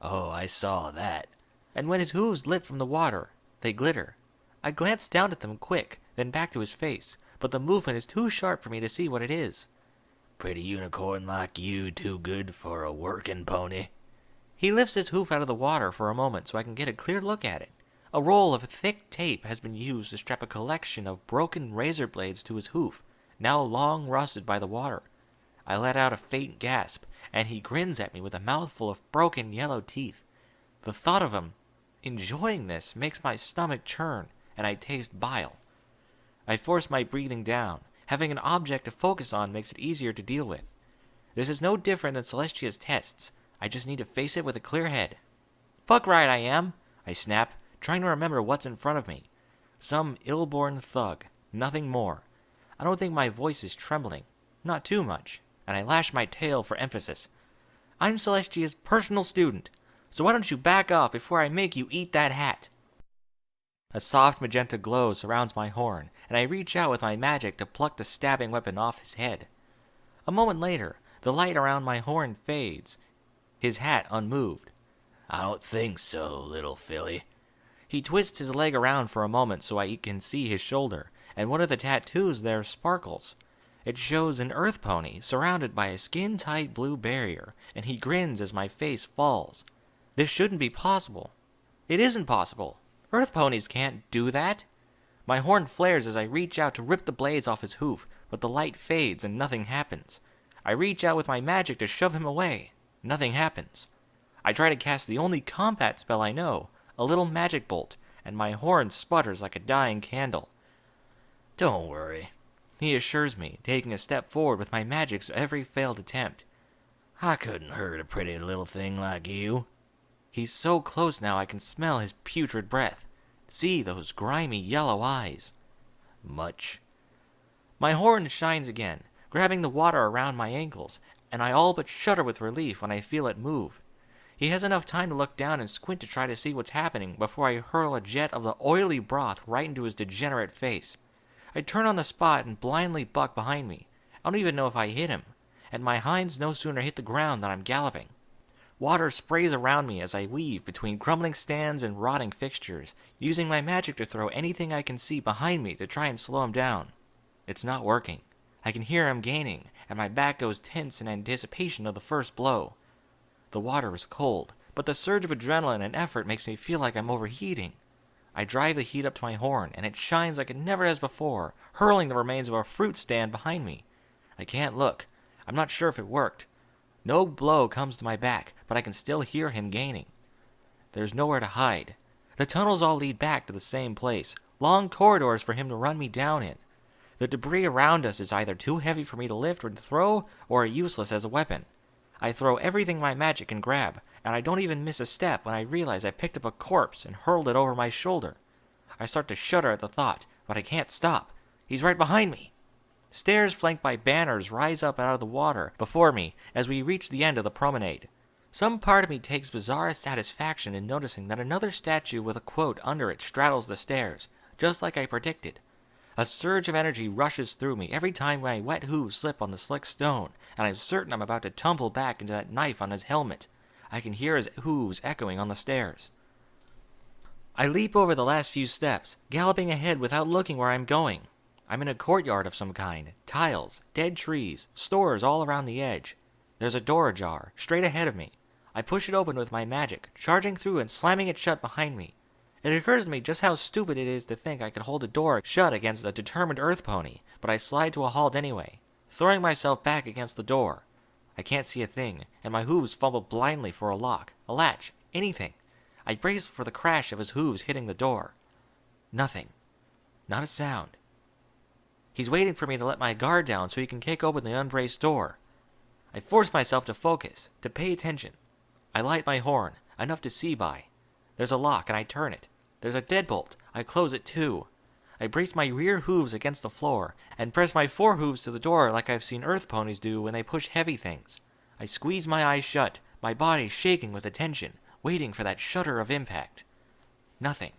Oh, I saw that.
And when his hooves lift from the water, they glitter. I glance down at them quick, then back to his face, but the movement is too sharp for me to see what it is.
Pretty unicorn like you too good for a working pony?
He lifts his hoof out of the water for a moment so I can get a clear look at it. A roll of thick tape has been used to strap a collection of broken razor blades to his hoof, now long rusted by the water. I let out a faint gasp, and he grins at me with a mouthful of broken yellow teeth. The thought of him enjoying this makes my stomach churn, and I taste bile. I force my breathing down. Having an object to focus on makes it easier to deal with. This is no different than Celestia's tests. I just need to face it with a clear head. Fuck right I am, I snap, trying to remember what's in front of me. Some ill-born thug, nothing more. I don't think my voice is trembling, not too much, and I lash my tail for emphasis. I'm Celestia's personal student, so why don't you back off before I make you eat that hat? A soft magenta glow surrounds my horn, and I reach out with my magic to pluck the stabbing weapon off his head. A moment later, the light around my horn fades, his hat unmoved.
I don't think so, little filly.
He twists his leg around for a moment so I can see his shoulder, and one of the tattoos there sparkles. It shows an earth pony surrounded by a skin-tight blue barrier, and he grins as my face falls. This shouldn't be possible. It isn't possible. Earth ponies can't do that. My horn flares as I reach out to rip the blades off his hoof, but the light fades and nothing happens. I reach out with my magic to shove him away. Nothing happens. I try to cast the only combat spell I know, a little magic bolt, and my horn sputters like a dying candle.
Don't worry,
he assures me, taking a step forward with my magic's every failed attempt.
I couldn't hurt a pretty little thing like you.
He's so close now I can smell his putrid breath. See those grimy yellow eyes.
Much.
My horn shines again, grabbing the water around my ankles, and I all but shudder with relief when I feel it move. He has enough time to look down and squint to try to see what's happening before I hurl a jet of the oily broth right into his degenerate face. I turn on the spot and blindly buck behind me. I don't even know if I hit him, and my hinds no sooner hit the ground than I'm galloping. Water sprays around me as I weave between crumbling stands and rotting fixtures, using my magic to throw anything I can see behind me to try and slow him down. It's not working. I can hear him gaining, and my back goes tense in anticipation of the first blow. The water is cold, but the surge of adrenaline and effort makes me feel like I'm overheating. I drive the heat up to my horn, and it shines like it never has before, hurling the remains of a fruit stand behind me. I can't look. I'm not sure if it worked. No blow comes to my back, but I can still hear him gaining. There's nowhere to hide. The tunnels all lead back to the same place, long corridors for him to run me down in. The debris around us is either too heavy for me to lift or to throw, or useless as a weapon. I throw everything my magic can grab, and I don't even miss a step when I realize I picked up a corpse and hurled it over my shoulder. I start to shudder at the thought, but I can't stop. He's right behind me. Stairs flanked by banners rise up out of the water before me as we reach the end of the promenade. Some part of me takes bizarre satisfaction in noticing that another statue with a quote under it straddles the stairs, just like I predicted. A surge of energy rushes through me every time my wet hooves slip on the slick stone, and I'm certain I'm about to tumble back into that knife on his helmet. I can hear his hooves echoing on the stairs. I leap over the last few steps, galloping ahead without looking where I'm going. I'm in a courtyard of some kind, tiles, dead trees, stores all around the edge. There's a door ajar, straight ahead of me. I push it open with my magic, charging through and slamming it shut behind me. It occurs to me just how stupid it is to think I could hold a door shut against a determined earth pony, but I slide to a halt anyway, throwing myself back against the door. I can't see a thing, and my hooves fumble blindly for a lock, a latch, anything. I brace for the crash of his hooves hitting the door. Nothing. Not a sound. He's waiting for me to let my guard down so he can kick open the unbraced door. I force myself to focus, to pay attention. I light my horn, enough to see by. There's a lock, and I turn it. There's a deadbolt. I close it too. I brace my rear hooves against the floor, and press my fore hooves to the door like I've seen earth ponies do when they push heavy things. I squeeze my eyes shut, my body shaking with attention, waiting for that shudder of impact. Nothing.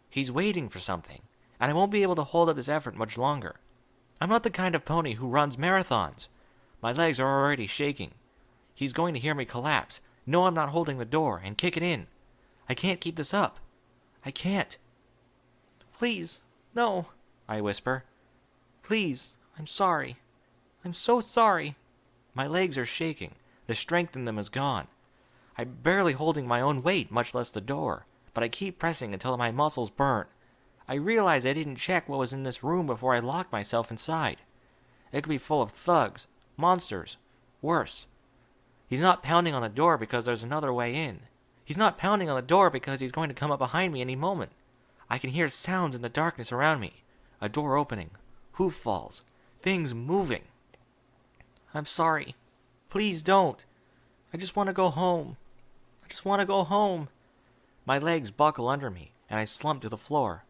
He's waiting for something, and I won't be able to hold up this effort much longer. I'm not the kind of pony who runs marathons. My legs are already shaking. He's going to hear me collapse, know I'm not holding the door, and kick it in. I can't keep this up. I can't. Please, no, I whisper. Please, I'm sorry. I'm so sorry. My legs are shaking. The strength in them is gone. I'm barely holding my own weight, much less the door, but I keep pressing until my muscles burn. I realize I didn't check what was in this room before I locked myself inside. It could be full of thugs, monsters, worse. He's not pounding on the door because there's another way in. He's not pounding on the door because he's going to come up behind me any moment. I can hear sounds in the darkness around me. A door opening, hoof falls, things moving. I'm sorry. Please don't. I just want to go home. I just want to go home. My legs buckle under me, and I slump to the floor.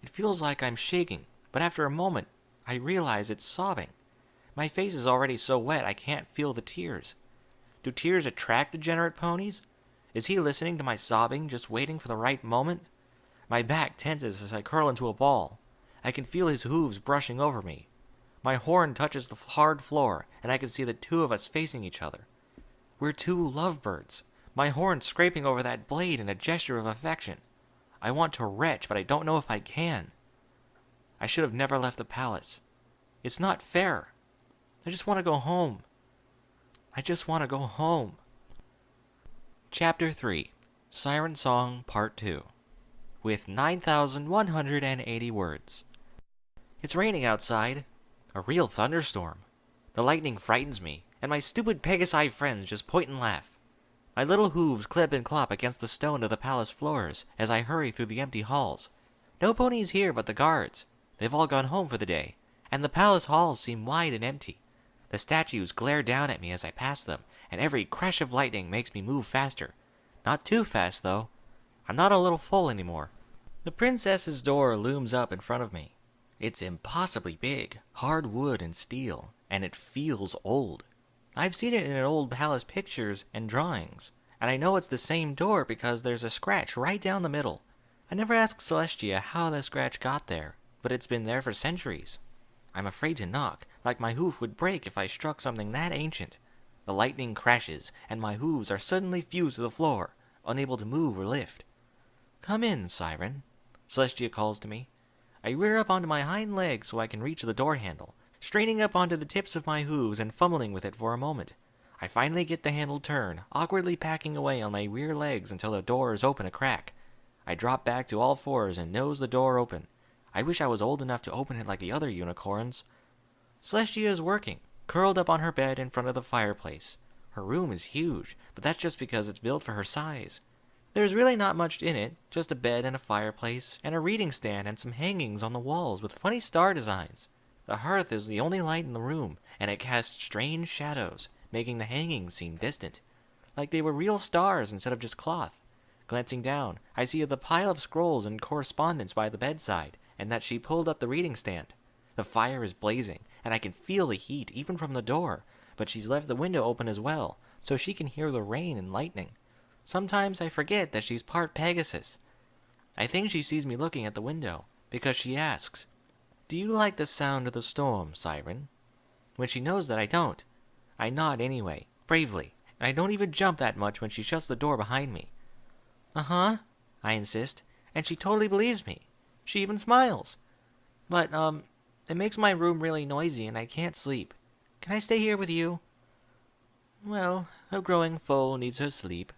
It feels like I'm shaking, but after a moment, I realize it's sobbing. My face is already so wet I can't feel the tears. Do tears attract degenerate ponies? Is he listening to my sobbing, just waiting for the right moment? My back tenses as I curl into a ball. I can feel his hooves brushing over me. My horn touches the hard floor, and I can see the two of us facing each other. We're two lovebirds, my horn scraping over that blade in a gesture of affection. I want to retch, but I don't know if I can. I should have never left the palace. It's not fair. I just want to go home. I just want to go home. Chapter 3, Siren Song Part 2, with 9,180 words. It's raining outside. A real thunderstorm. The lightning frightens me, and my stupid Pegasi friends just point and laugh. My little hooves clip and clop against the stone of the palace floors as I hurry through the empty halls. No ponies here but the guards. They've all gone home for the day, and the palace halls seem wide and empty. The statues glare down at me as I pass them, and every crash of lightning makes me move faster. Not too fast, though. I'm not a little foal anymore. The princess's door looms up in front of me. It's impossibly big, hard wood and steel, and it feels old. I've seen it in old palace pictures and drawings, and I know it's the same door because there's a scratch right down the middle. I never asked Celestia how the scratch got there, but it's been there for centuries. I'm afraid to knock, like my hoof would break if I struck something that ancient. The lightning crashes, and my hooves are suddenly fused to the floor, unable to move or lift. "Come in, Siren," Celestia calls to me. I rear up onto my hind legs so I can reach the door handle, straining up onto the tips of my hooves and fumbling with it for a moment. I finally get the handle turned, awkwardly packing away on my rear legs until the door is open a crack. I drop back to all fours and nose the door open. I wish I was old enough to open it like the other unicorns. Celestia is working, curled up on her bed in front of the fireplace. Her room is huge, but that's just because it's built for her size. There's really not much in it, just a bed and a fireplace, and a reading stand and some hangings on the walls with funny star designs. The hearth is the only light in the room, and it casts strange shadows, making the hangings seem distant, like they were real stars instead of just cloth. Glancing down, I see the pile of scrolls and correspondence by the bedside, and that she pulled up the reading stand. The fire is blazing, and I can feel the heat even from the door, but she's left the window open as well, so she can hear the rain and lightning. Sometimes I forget that she's part Pegasus. I think she sees me looking at the window, because she asks, "Do you like the sound of the storm, Siren?" When she knows that I don't, I nod anyway, bravely, and I don't even jump that much when she shuts the door behind me. "Uh-huh," I insist, and she totally believes me. She even smiles. But, it makes my room really noisy and I can't sleep. Can I stay here with you? Well, a growing foal needs her sleep.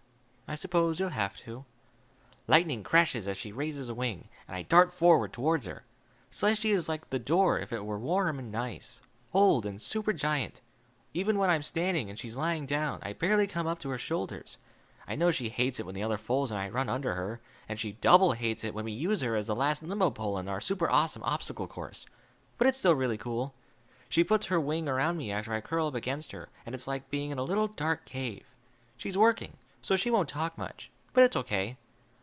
I suppose you'll have to. Lightning crashes as she raises a wing, and I dart forward towards her. Celestia is like the door if it were warm and nice, old and super giant. Even when I'm standing and she's lying down, I barely come up to her shoulders. I know she hates it when the other foals and I run under her, and she double hates it when we use her as the last limbo pole in our super awesome obstacle course. But it's still really cool. She puts her wing around me after I curl up against her, and it's like being in a little dark cave. She's working, so she won't talk much, but it's okay.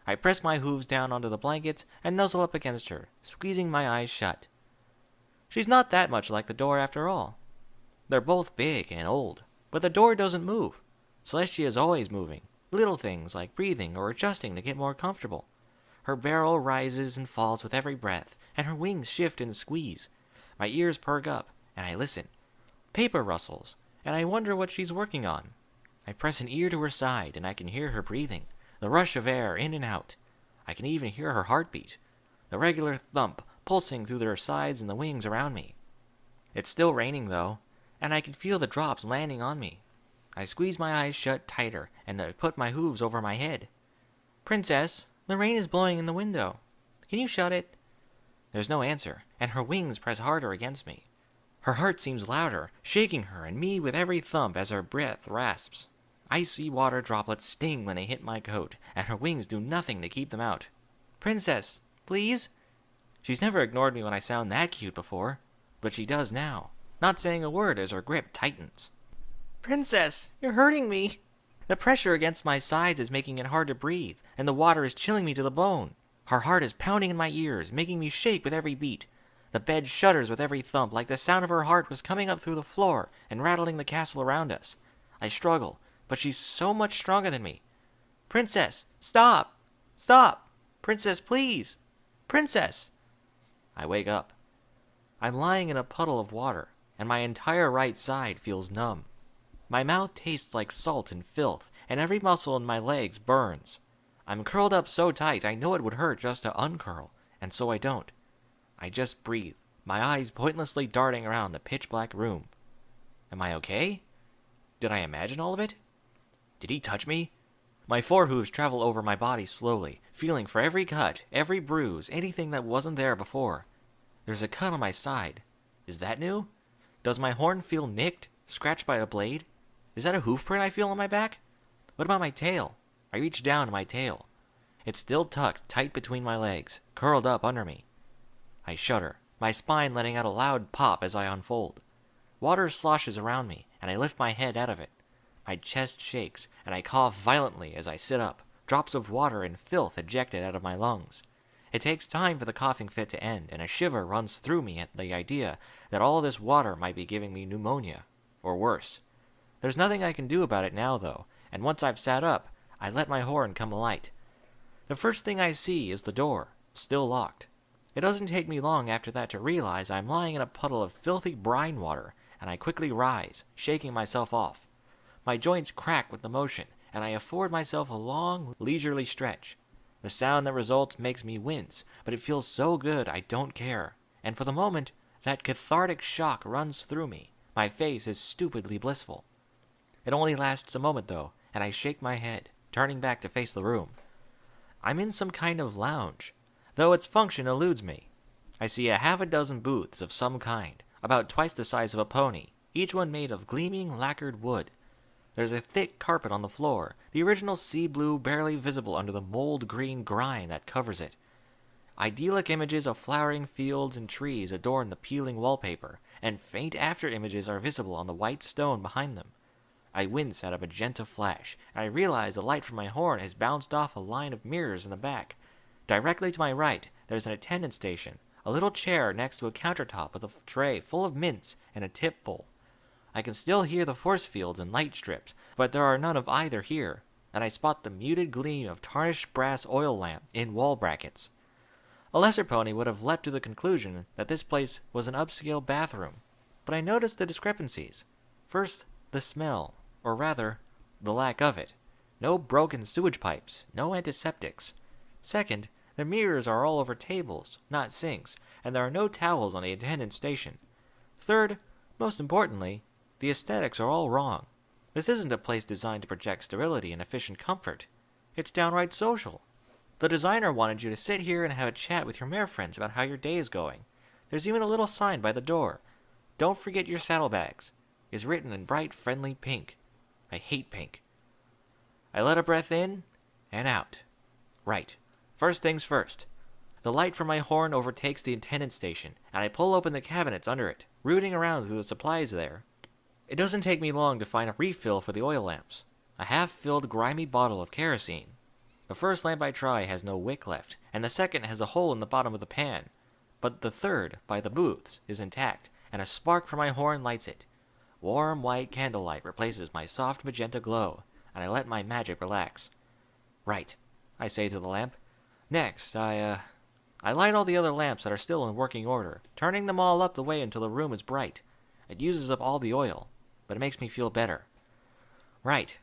I press my hooves down onto the blankets and nuzzle up against her, squeezing my eyes shut. She's not that much like the door after all. They're both big and old, but the door doesn't move. Celestia is always moving, little things like breathing or adjusting to get more comfortable. Her barrel rises and falls with every breath, and her wings shift and squeeze. My ears perk up, and I listen. Paper rustles, and I wonder what she's working on. I press an ear to her side, and I can hear her breathing, the rush of air in and out. I can even hear her heartbeat, the regular thump pulsing through her sides and the wings around me. It's still raining, though, and I can feel the drops landing on me. I squeeze my eyes shut tighter, and I put my hooves over my head. "Princess, the rain is blowing in the window. Can you shut it?" There's no answer, and her wings press harder against me. Her heart seems louder, shaking her and me with every thump as her breath rasps. Icy water droplets sting when they hit my coat, and her wings do nothing to keep them out. "Princess, please?" She's never ignored me when I sound that cute before, but she does now, not saying a word as her grip tightens. "Princess, you're hurting me." The pressure against my sides is making it hard to breathe, and the water is chilling me to the bone. Her heart is pounding in my ears, making me shake with every beat. The bed shudders with every thump, like the sound of her heart was coming up through the floor and rattling the castle around us. I struggle, but she's so much stronger than me. "Princess, stop! Stop! Princess, please! Princess!" I wake up. I'm lying in a puddle of water, and my entire right side feels numb. My mouth tastes like salt and filth, and every muscle in my legs burns. I'm curled up so tight I know it would hurt just to uncurl, and so I don't. I just breathe, my eyes pointlessly darting around the pitch-black room. Am I okay? Did I imagine all of it? Did he touch me? My forehooves travel over my body slowly, feeling for every cut, every bruise, anything that wasn't there before. There's a cut on my side. Is that new? Does my horn feel nicked, scratched by a blade? Is that a hoof print I feel on my back? What about my tail? I reach down to my tail. It's still tucked tight between my legs, curled up under me. I shudder, my spine letting out a loud pop as I unfold. Water sloshes around me, and I lift my head out of it. My chest shakes, and I cough violently as I sit up, drops of water and filth ejected out of my lungs. It takes time for the coughing fit to end, and a shiver runs through me at the idea that all this water might be giving me pneumonia, or worse. There's nothing I can do about it now, though, and once I've sat up, I let my horn come alight. The first thing I see is the door, still locked. It doesn't take me long after that to realize I'm lying in a puddle of filthy brine water, and I quickly rise, shaking myself off. My joints crack with the motion, and I afford myself a long, leisurely stretch. The sound that results makes me wince, but it feels so good I don't care, and for the moment, that cathartic shock runs through me. My face is stupidly blissful. It only lasts a moment, though, and I shake my head, turning back to face the room. I'm in some kind of lounge, though its function eludes me. I see a half a dozen booths of some kind, about twice the size of a pony, each one made of gleaming lacquered wood. There's a thick carpet on the floor, the original sea blue barely visible under the mold-green grime that covers it. Idyllic images of flowering fields and trees adorn the peeling wallpaper, and faint after-images are visible on the white stone behind them. I wince at a magenta flash, and I realize the light from my horn has bounced off a line of mirrors in the back. Directly to my right, there's an attendant station, A little chair next to a countertop with a tray full of mints and a tip bowl. I can still hear the force fields and light strips, but there are none of either here, and I spot the muted gleam of tarnished brass oil lamp in wall brackets. A lesser pony would have leapt to the conclusion that this place was an upscale bathroom, but I noticed the discrepancies. First, the smell, or rather, the lack of it. No broken sewage pipes, no antiseptics. Second, the mirrors are all over tables, not sinks, and there are no towels on the attendant station. Third, most importantly, the aesthetics are all wrong. This isn't a place designed to project sterility and efficient comfort. It's downright social. The designer wanted you to sit here and have a chat with your mare friends about how your day is going. There's even a little sign by the door. Don't forget your saddlebags. It's written in bright, friendly pink. I hate pink. I let a breath in and out. Right. First things first. The light from my horn overtakes the attendant station, and I pull open the cabinets under it, rooting around through the supplies there. It doesn't take me long to find a refill for the oil lamps. A half-filled, grimy bottle of kerosene. The first lamp I try has no wick left, and the second has a hole in the bottom of the pan. But the third, by the booths, is intact, and a spark from my horn lights it. Warm white candlelight replaces my soft magenta glow, and I let my magic relax. Right, I say to the lamp. Next, I light all the other lamps that are still in working order, turning them all up the way until the room is bright. It uses up all the oil, but it makes me feel better. Right,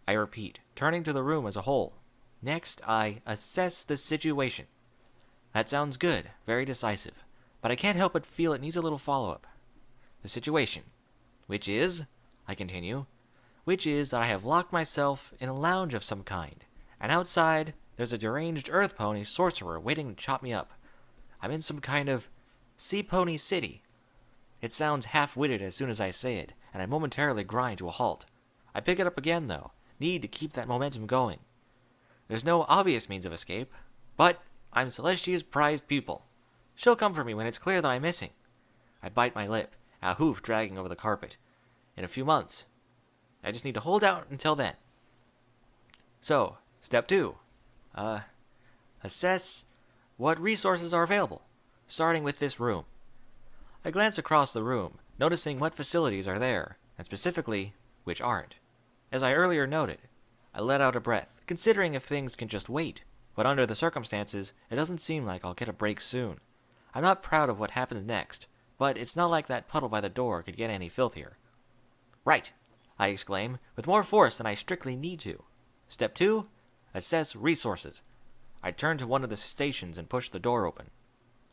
I repeat, turning to the room as a whole. Next, I assess the situation. That sounds good, very decisive, but I can't help but feel it needs a little follow-up. The situation, which is, I continue, which is that I have locked myself in a lounge of some kind, and outside there's a deranged earth pony sorcerer waiting to chop me up. I'm in some kind of sea pony city. It sounds half-witted as soon as I say it, and I momentarily grind to a halt. I pick it up again, though, need to keep that momentum going. There's no obvious means of escape, but I'm Celestia's prized pupil. She'll come for me when it's clear that I'm missing. I bite my lip, a hoof dragging over the carpet. In a few months. I just need to hold out until then. So, step 2. Assess what resources are available, starting with this room. I glance across the room, noticing what facilities are there, and specifically, which aren't. As I earlier noted, I let out a breath, considering if things can just wait, but under the circumstances, it doesn't seem like I'll get a break soon. I'm not proud of what happens next, but it's not like that puddle by the door could get any filthier. Right, I exclaim, with more force than I strictly need to. Step 2, assess resources. I turn to one of the stations and push the door open.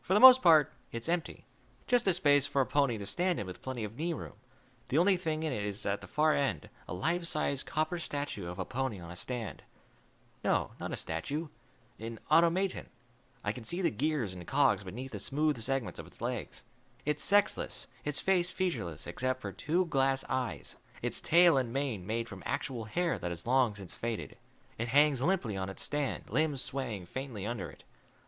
For the most part, it's empty. Just a space for a pony to stand in with plenty of knee room. The only thing in it is at the far end, a life-size copper statue of a pony on a stand. No, not a statue. An automaton. I can see the gears and cogs beneath the smooth segments of its legs. It's sexless, its face featureless except for 2 glass eyes, its tail and mane made from actual hair that has long since faded. It hangs limply on its stand, limbs swaying faintly under it.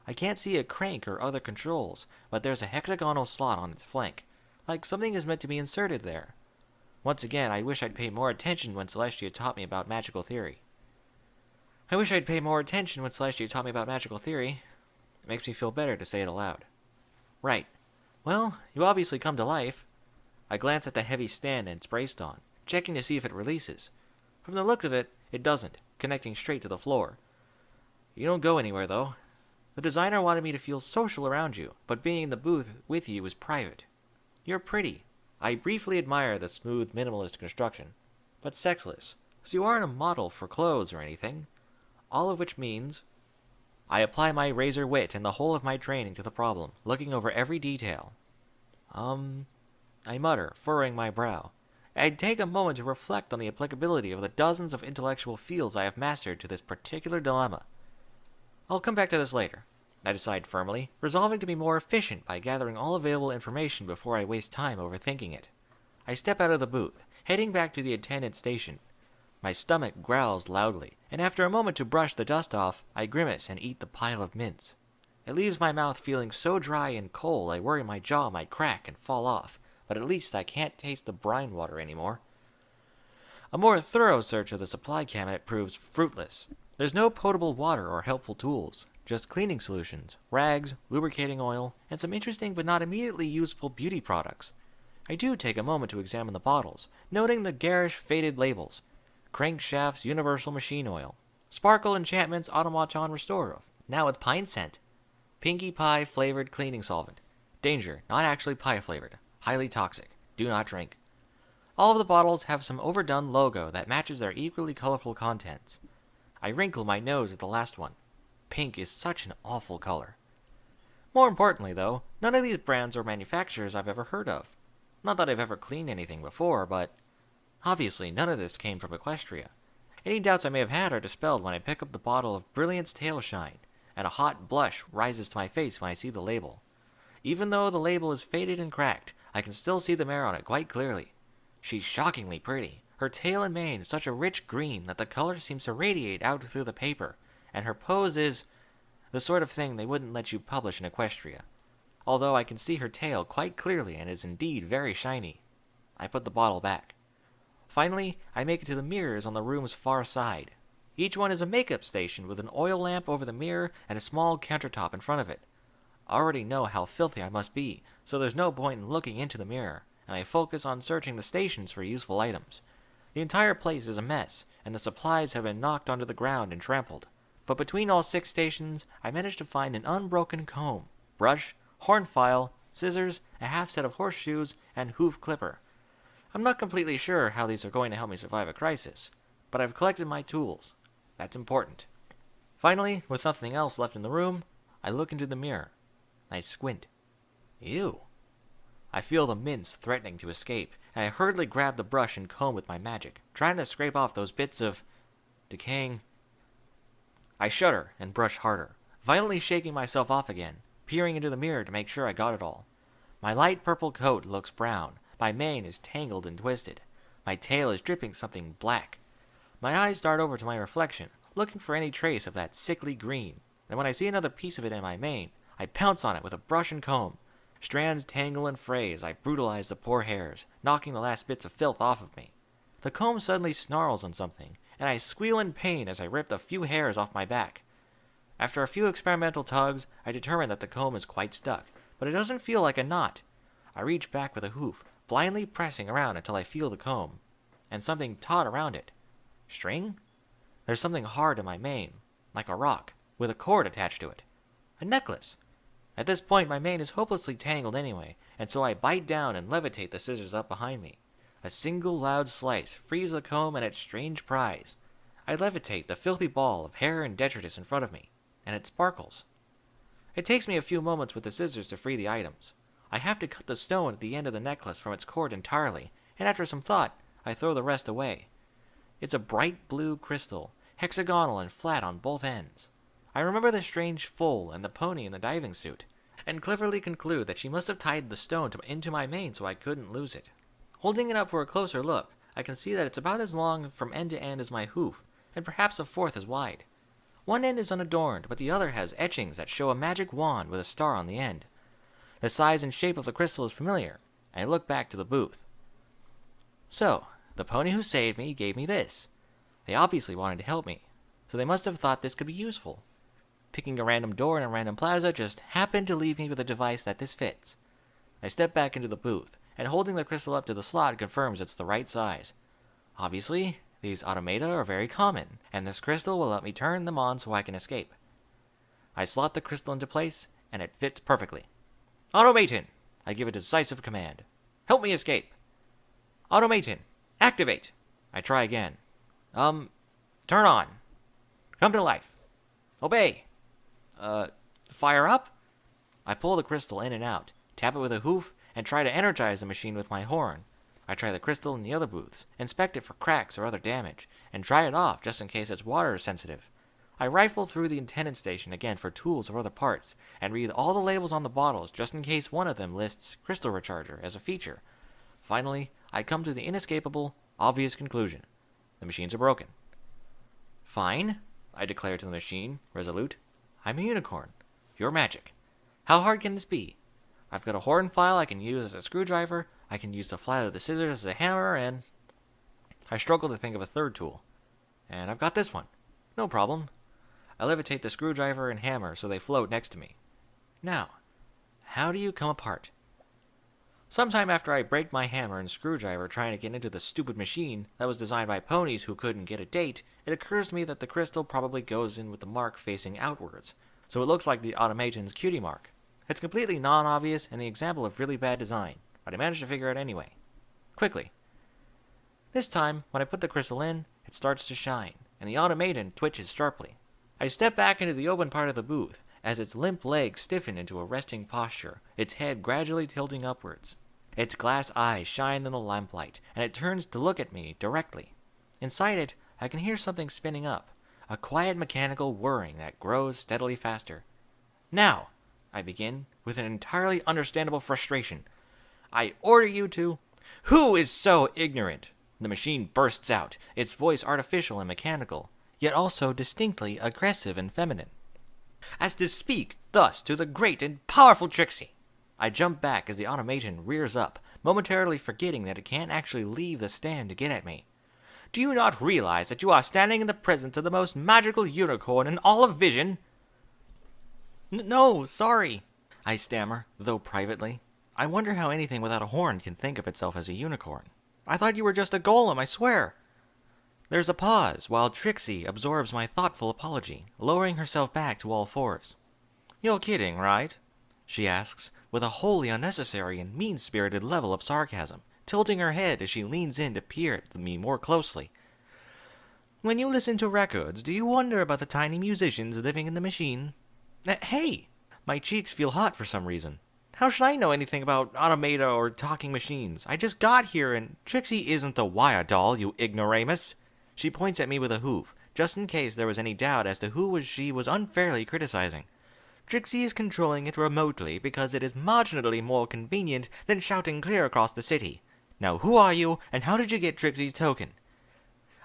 I can't see a crank or other controls, but there's a hexagonal slot on its flank, like something is meant to be inserted there. Once again, I wish I'd paid more attention when Celestia taught me about magical theory. It makes me feel better to say it aloud. Right. Well, you obviously come to life. I glance at the heavy stand it's braced on, checking to see if it releases. From the look of it, it doesn't, connecting straight to the floor. You don't go anywhere, though. The designer wanted me to feel social around you, but being in the booth with you is private. You're pretty. I briefly admire the smooth, minimalist construction, but sexless, so you aren't a model for clothes or anything. All of which means I apply my razor wit and the whole of my training to the problem, looking over every detail. I mutter, furrowing my brow. I'd take a moment to reflect on the applicability of the dozens of intellectual fields I have mastered to this particular dilemma. I'll come back to this later, I decide firmly, resolving to be more efficient by gathering all available information before I waste time overthinking it. I step out of the booth, heading back to the attendant station. My stomach growls loudly, and after a moment to brush the dust off, I grimace and eat the pile of mints. It leaves my mouth feeling so dry and cold I worry my jaw might crack and fall off, but at least I can't taste the brine water anymore. A more thorough search of the supply cabinet proves fruitless. There's no potable water or helpful tools, just cleaning solutions, rags, lubricating oil, and some interesting but not immediately useful beauty products. I do take a moment to examine the bottles, noting the garish, faded labels. Crankshaft's Universal Machine Oil. Sparkle Enchantment's Automaton Restorative, now with pine scent. Pinkie Pie flavored cleaning solvent. Danger, not actually pie flavored. Highly toxic. Do not drink. All of the bottles have some overdone logo that matches their equally colorful contents. I wrinkle my nose at the last one. Pink is such an awful color. More importantly, though, none of these brands or manufacturers I've ever heard of. Not that I've ever cleaned anything before, but obviously none of this came from Equestria. Any doubts I may have had are dispelled when I pick up the bottle of Brilliant's Tail Shine, and a hot blush rises to my face when I see the label. Even though the label is faded and cracked, I can still see the mare on it quite clearly. She's shockingly pretty. Her tail and mane is such a rich green that the color seems to radiate out through the paper, and her pose is the sort of thing they wouldn't let you publish in Equestria. Although I can see her tail quite clearly and is indeed very shiny. I put the bottle back. Finally, I make it to the mirrors on the room's far side. Each one is a makeup station with an oil lamp over the mirror and a small countertop in front of it. I already know how filthy I must be, so there's no point in looking into the mirror, and I focus on searching the stations for useful items. The entire place is a mess, and the supplies have been knocked onto the ground and trampled. But between all 6 stations, I managed to find an unbroken comb, brush, horn file, scissors, a half set of horseshoes, and hoof clipper. I'm not completely sure how these are going to help me survive a crisis, but I've collected my tools. That's important. Finally, with nothing else left in the room, I look into the mirror. I squint. Ew. I feel the mints threatening to escape, and I hurriedly grab the brush and comb with my magic, trying to scrape off those bits of decaying. I shudder and brush harder, violently shaking myself off again, peering into the mirror to make sure I got it all. My light purple coat looks brown, my mane is tangled and twisted, my tail is dripping something black. My eyes dart over to my reflection, looking for any trace of that sickly green, and when I see another piece of it in my mane, I pounce on it with a brush and comb. Strands tangle and fray as I brutalize the poor hairs, knocking the last bits of filth off of me. The comb suddenly snarls on something, and I squeal in pain as I rip a few hairs off my back. After a few experimental tugs, I determine that the comb is quite stuck, but it doesn't feel like a knot. I reach back with a hoof, blindly pressing around until I feel the comb, and something taut around it. String? There's something hard in my mane, like a rock, with a cord attached to it. A necklace. At this point, my mane is hopelessly tangled anyway, and so I bite down and levitate the scissors up behind me. A single loud slice frees the comb and its strange prize. I levitate the filthy ball of hair and detritus in front of me, and it sparkles. It takes me a few moments with the scissors to free the items. I have to cut the stone at the end of the necklace from its cord entirely, and after some thought, I throw the rest away. It's a bright blue crystal, hexagonal and flat on both ends. I remember the strange foal and the pony in the diving suit, and cleverly conclude that she must have tied the stone into my mane so I couldn't lose it. Holding it up for a closer look, I can see that it's about as long from end to end as my hoof, and perhaps a fourth as wide. One end is unadorned, but the other has etchings that show a magic wand with a star on the end. The size and shape of the crystal is familiar, and I look back to the booth. So, the pony who saved me gave me this. They obviously wanted to help me, so they must have thought this could be useful. Picking a random door in a random plaza just happened to leave me with a device that this fits. I step back into the booth, and holding the crystal up to the slot confirms it's the right size. Obviously, these automata are very common, and this crystal will let me turn them on so I can escape. I slot the crystal into place, and it fits perfectly. Automaton! I give a decisive command. Help me escape! Automaton! Activate! I try again. Turn on. Come to life. Obey! Fire up? I pull the crystal in and out, tap it with a hoof, and try to energize the machine with my horn. I try the crystal in the other booths, inspect it for cracks or other damage, and dry it off just in case it's water sensitive. I rifle through the attendant station again for tools or other parts, and read all the labels on the bottles just in case one of them lists Crystal Recharger as a feature. Finally, I come to the inescapable, obvious conclusion. The machines are broken. Fine, I declare to the machine, resolute. I'm a unicorn. Your magic. How hard can this be? I've got a horn file I can use as a screwdriver, I can use the flat of the scissors as a hammer, and I struggle to think of a third tool. And I've got this one. No problem. I levitate the screwdriver and hammer so they float next to me. Now, how do you come apart? Sometime after I break my hammer and screwdriver trying to get into the stupid machine that was designed by ponies who couldn't get a date, it occurs to me that the crystal probably goes in with the mark facing outwards, so it looks like the automaton's cutie mark. It's completely non-obvious and the example of really bad design, but I managed to figure it anyway. Quickly. This time, when I put the crystal in, it starts to shine, and the automaton twitches sharply. I step back into the open part of the booth, as its limp legs stiffen into a resting posture, its head gradually tilting upwards. Its glass eyes shine in the lamplight, and it turns to look at me directly. Inside it, I can hear something spinning up, a quiet mechanical whirring that grows steadily faster. Now, I begin, with an entirely understandable frustration. I order you to... Who is so ignorant? The machine bursts out, its voice artificial and mechanical, yet also distinctly aggressive and feminine. As to speak thus to the great and powerful GaPJaxie. I jump back as the automaton rears up, momentarily forgetting that it can't actually leave the stand to get at me. Do you not realize that you are standing in the presence of the most magical unicorn in all of vision? No, sorry, I stammer, though privately. I wonder how anything without a horn can think of itself as a unicorn. I thought you were just a golem, I swear. There's a pause while GaPJaxie absorbs my thoughtful apology, lowering herself back to all fours. You're kidding, right? She asks, with a wholly unnecessary and mean-spirited level of sarcasm, tilting her head as she leans in to peer at me more closely. When you listen to records, do you wonder about the tiny musicians living in the machine? Hey! My cheeks feel hot for some reason. How should I know anything about automata or talking machines? I just got here and GaPJaxie isn't the wire doll, you ignoramus. She points at me with a hoof, just in case there was any doubt as to who she was unfairly criticizing. GaPJaxie is controlling it remotely because it is marginally more convenient than shouting clear across the city. Now who are you, and how did you get GaPJaxie's token?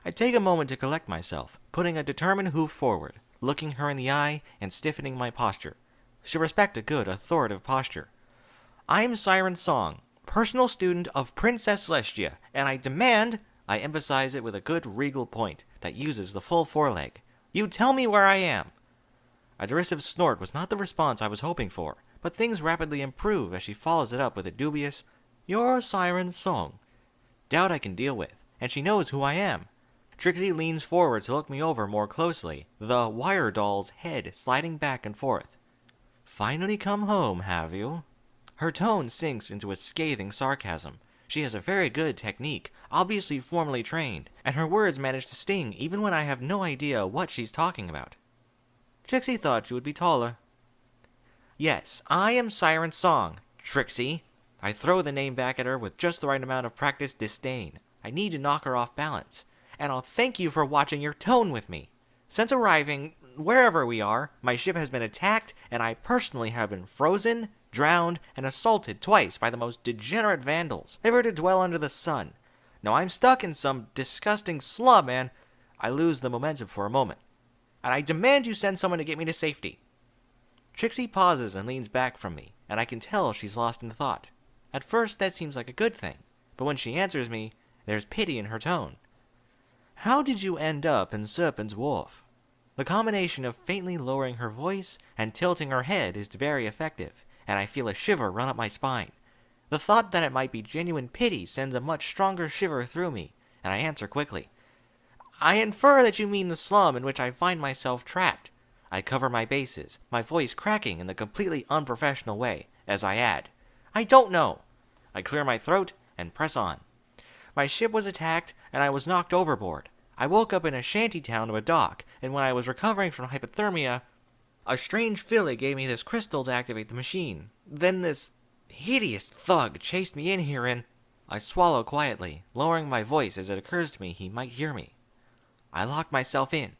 I take a moment to collect myself, putting a determined hoof forward, looking her in the eye and stiffening my posture. She'll respect a good, authoritative posture. I'm Siren Song, personal student of Princess Celestia, and I demand, I emphasize it with a good regal point that uses the full foreleg, you tell me where I am. A derisive snort was not the response I was hoping for, but things rapidly improve as she follows it up with a dubious, You're Siren Song. Doubt I can deal with, and she knows who I am. GaPJaxie leans forward to look me over more closely, the wire doll's head sliding back and forth. Finally come home, have you? Her tone sinks into a scathing sarcasm. She has a very good technique, obviously formally trained, and her words manage to sting even when I have no idea what she's talking about. GaPJaxie thought you would be taller. Yes, I am Siren Song, GaPJaxie. I throw the name back at her with just the right amount of practiced disdain. I need to knock her off balance. And I'll thank you for watching your tone with me. Since arriving, wherever we are, my ship has been attacked, and I personally have been frozen, drowned, and assaulted twice by the most degenerate vandals ever to dwell under the sun. Now I'm stuck in some disgusting slum, and I lose the momentum for a moment. And I demand you send someone to get me to safety. GaPJaxie pauses and leans back from me, and I can tell she's lost in thought. At first, that seems like a good thing, but when she answers me, there's pity in her tone. How did you end up in Serpent's Wharf? The combination of faintly lowering her voice and tilting her head is very effective, and I feel a shiver run up my spine. The thought that it might be genuine pity sends a much stronger shiver through me, and I answer quickly. I infer that you mean the slum in which I find myself trapped. I cover my bases, my voice cracking in the completely unprofessional way, as I add, I don't know. I clear my throat and press on. My ship was attacked, and I was knocked overboard. I woke up in a shanty town of a dock, and when I was recovering from hypothermia, a strange filly gave me this crystal to activate the machine. Then this hideous thug chased me in here and... I swallow quietly, lowering my voice as it occurs to me he might hear me. I locked myself in.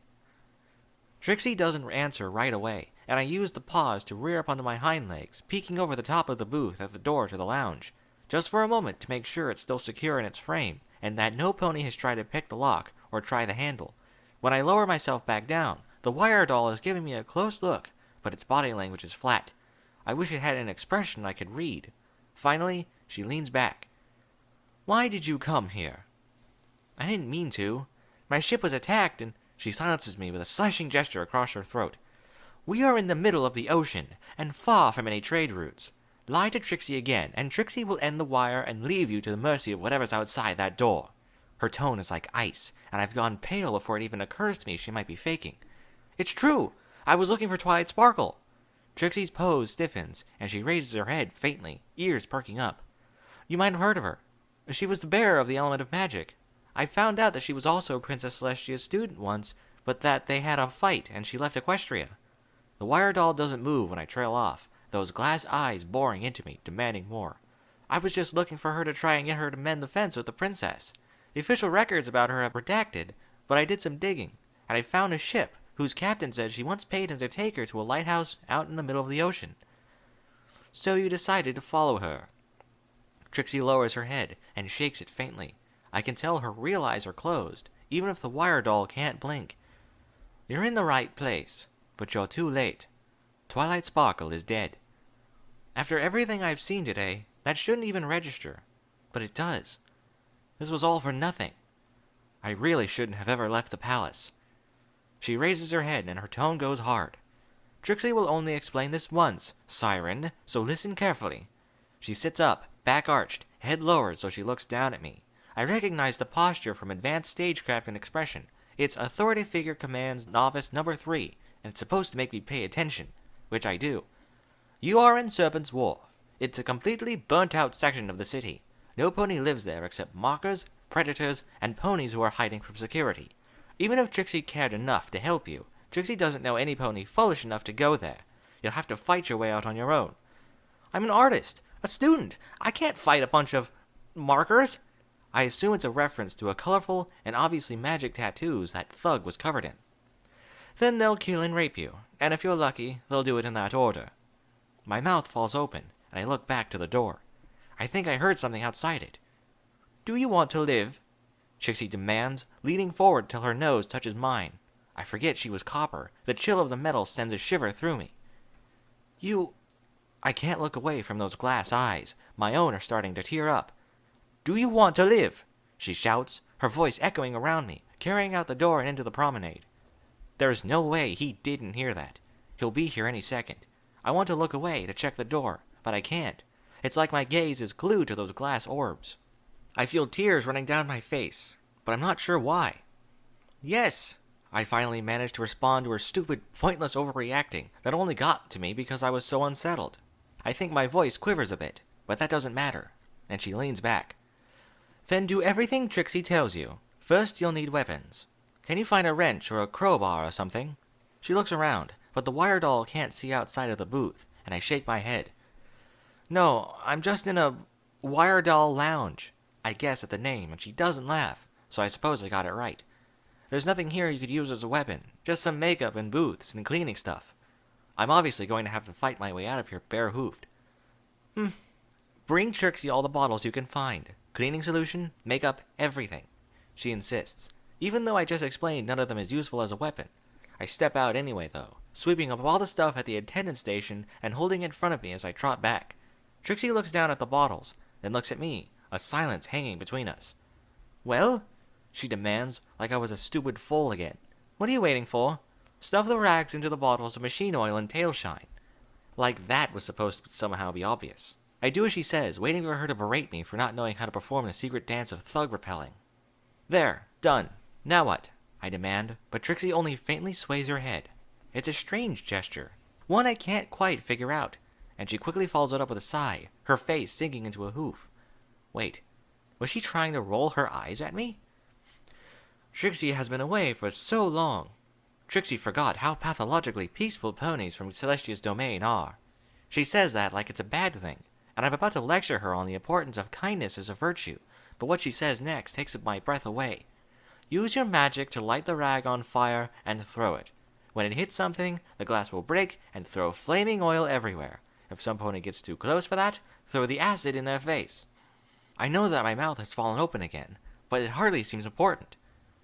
GaPJaxie doesn't answer right away, and I use the pause to rear up onto my hind legs, peeking over the top of the booth at the door to the lounge, just for a moment to make sure it's still secure in its frame, and that no pony has tried to pick the lock or try the handle. When I lower myself back down, the wire doll is giving me a close look, but its body language is flat. I wish it had an expression I could read. Finally, she leans back. Why did you come here? I didn't mean to. My ship was attacked, and She silences me with a slashing gesture across her throat. We are in the middle of the ocean, and far from any trade routes. Lie to Trixie again, and Trixie will end the wire and leave you to the mercy of whatever's outside that door. Her tone is like ice, and I've gone pale before it even occurs to me she might be faking. It's true! I was looking for Twilight Sparkle! Trixie's pose stiffens, and she raises her head faintly, ears perking up. You might have heard of her. She was the bearer of the element of magic. I found out that she was also Princess Celestia's student once, but that they had a fight and she left Equestria. The wire doll doesn't move when I trail off, those glass eyes boring into me, demanding more. I was just looking for her to try and get her to mend the fence with the princess. The official records about her are redacted, but I did some digging, and I found a ship whose captain said she once paid him to take her to a lighthouse out in the middle of the ocean. So you decided to follow her. Trixie lowers her head and shakes it faintly. I can tell her real eyes are closed, even if the wire doll can't blink. You're in the right place, but you're too late. Twilight Sparkle is dead. After everything I've seen today, that shouldn't even register, but it does. This was all for nothing. I really shouldn't have ever left the palace. She raises her head and her tone goes hard. Trixie will only explain this once, Siren, so listen carefully. She sits up, back arched, head lowered so she looks down at me. I recognize the posture from Advanced Stagecraft and Expression. It's Authority Figure Commands Novice Number 3, and it's supposed to make me pay attention, which I do. You are in Serpent's Wharf. It's a completely burnt-out section of the city. No pony lives there except mockers, predators, and ponies who are hiding from security. Even if Trixie cared enough to help you, Trixie doesn't know any pony foolish enough to go there. You'll have to fight your way out on your own. I'm an artist, a student. I can't fight a bunch of markers. I assume it's a reference to a colorful and obviously magic tattoos that Thug was covered in. Then they'll kill and rape you, and if you're lucky, they'll do it in that order. My mouth falls open, and I look back to the door. I think I heard something outside it. Do you want to live? Trixie demands, leaning forward till her nose touches mine. I forget she was copper. The chill of the metal sends a shiver through me. I can't look away from those glass eyes. My own are starting to tear up. Do you want to live? She shouts, her voice echoing around me, carrying out the door and into the promenade. There's no way he didn't hear that. He'll be here any second. I want to look away to check the door, but I can't. It's like my gaze is glued to those glass orbs. I feel tears running down my face, but I'm not sure why. Yes! I finally managed to respond to her stupid, pointless overreacting that only got to me because I was so unsettled. I think my voice quivers a bit, but that doesn't matter, and she leans back. Then do everything Trixie tells you. First, you'll need weapons. Can you find a wrench or a crowbar or something? She looks around, but the wire doll can't see outside of the booth, and I shake my head. No, I'm just in a wire doll lounge. I guess at the name, and she doesn't laugh, so I suppose I got it right. There's nothing here you could use as a weapon, just some makeup and booths and cleaning stuff. I'm obviously going to have to fight my way out of here bare-hoofed. Bring Trixie all the bottles you can find. Cleaning solution, makeup, everything. She insists, even though I just explained none of them is useful as a weapon. I step out anyway, though, sweeping up all the stuff at the attendance station and holding it in front of me as I trot back. Trixie looks down at the bottles, then looks at me, a silence hanging between us. Well? She demands, like I was a stupid fool again. What are you waiting for? Stuff the rags into the bottles of machine oil and tail shine. Like that was supposed to somehow be obvious. I do as she says, waiting for her to berate me for not knowing how to perform the secret dance of thug repelling. There, done. Now what? I demand, but Trixie only faintly sways her head. It's a strange gesture, one I can't quite figure out, and she quickly follows it up with a sigh, her face sinking into a hoof. Wait, was she trying to roll her eyes at me? Trixie has been away for so long. Trixie forgot how pathologically peaceful ponies from Celestia's domain are. She says that like it's a bad thing, and I'm about to lecture her on the importance of kindness as a virtue, but what she says next takes my breath away. Use your magic to light the rag on fire and throw it. When it hits something, the glass will break and throw flaming oil everywhere. If some pony gets too close for that, throw the acid in their face. I know that my mouth has fallen open again, but it hardly seems important.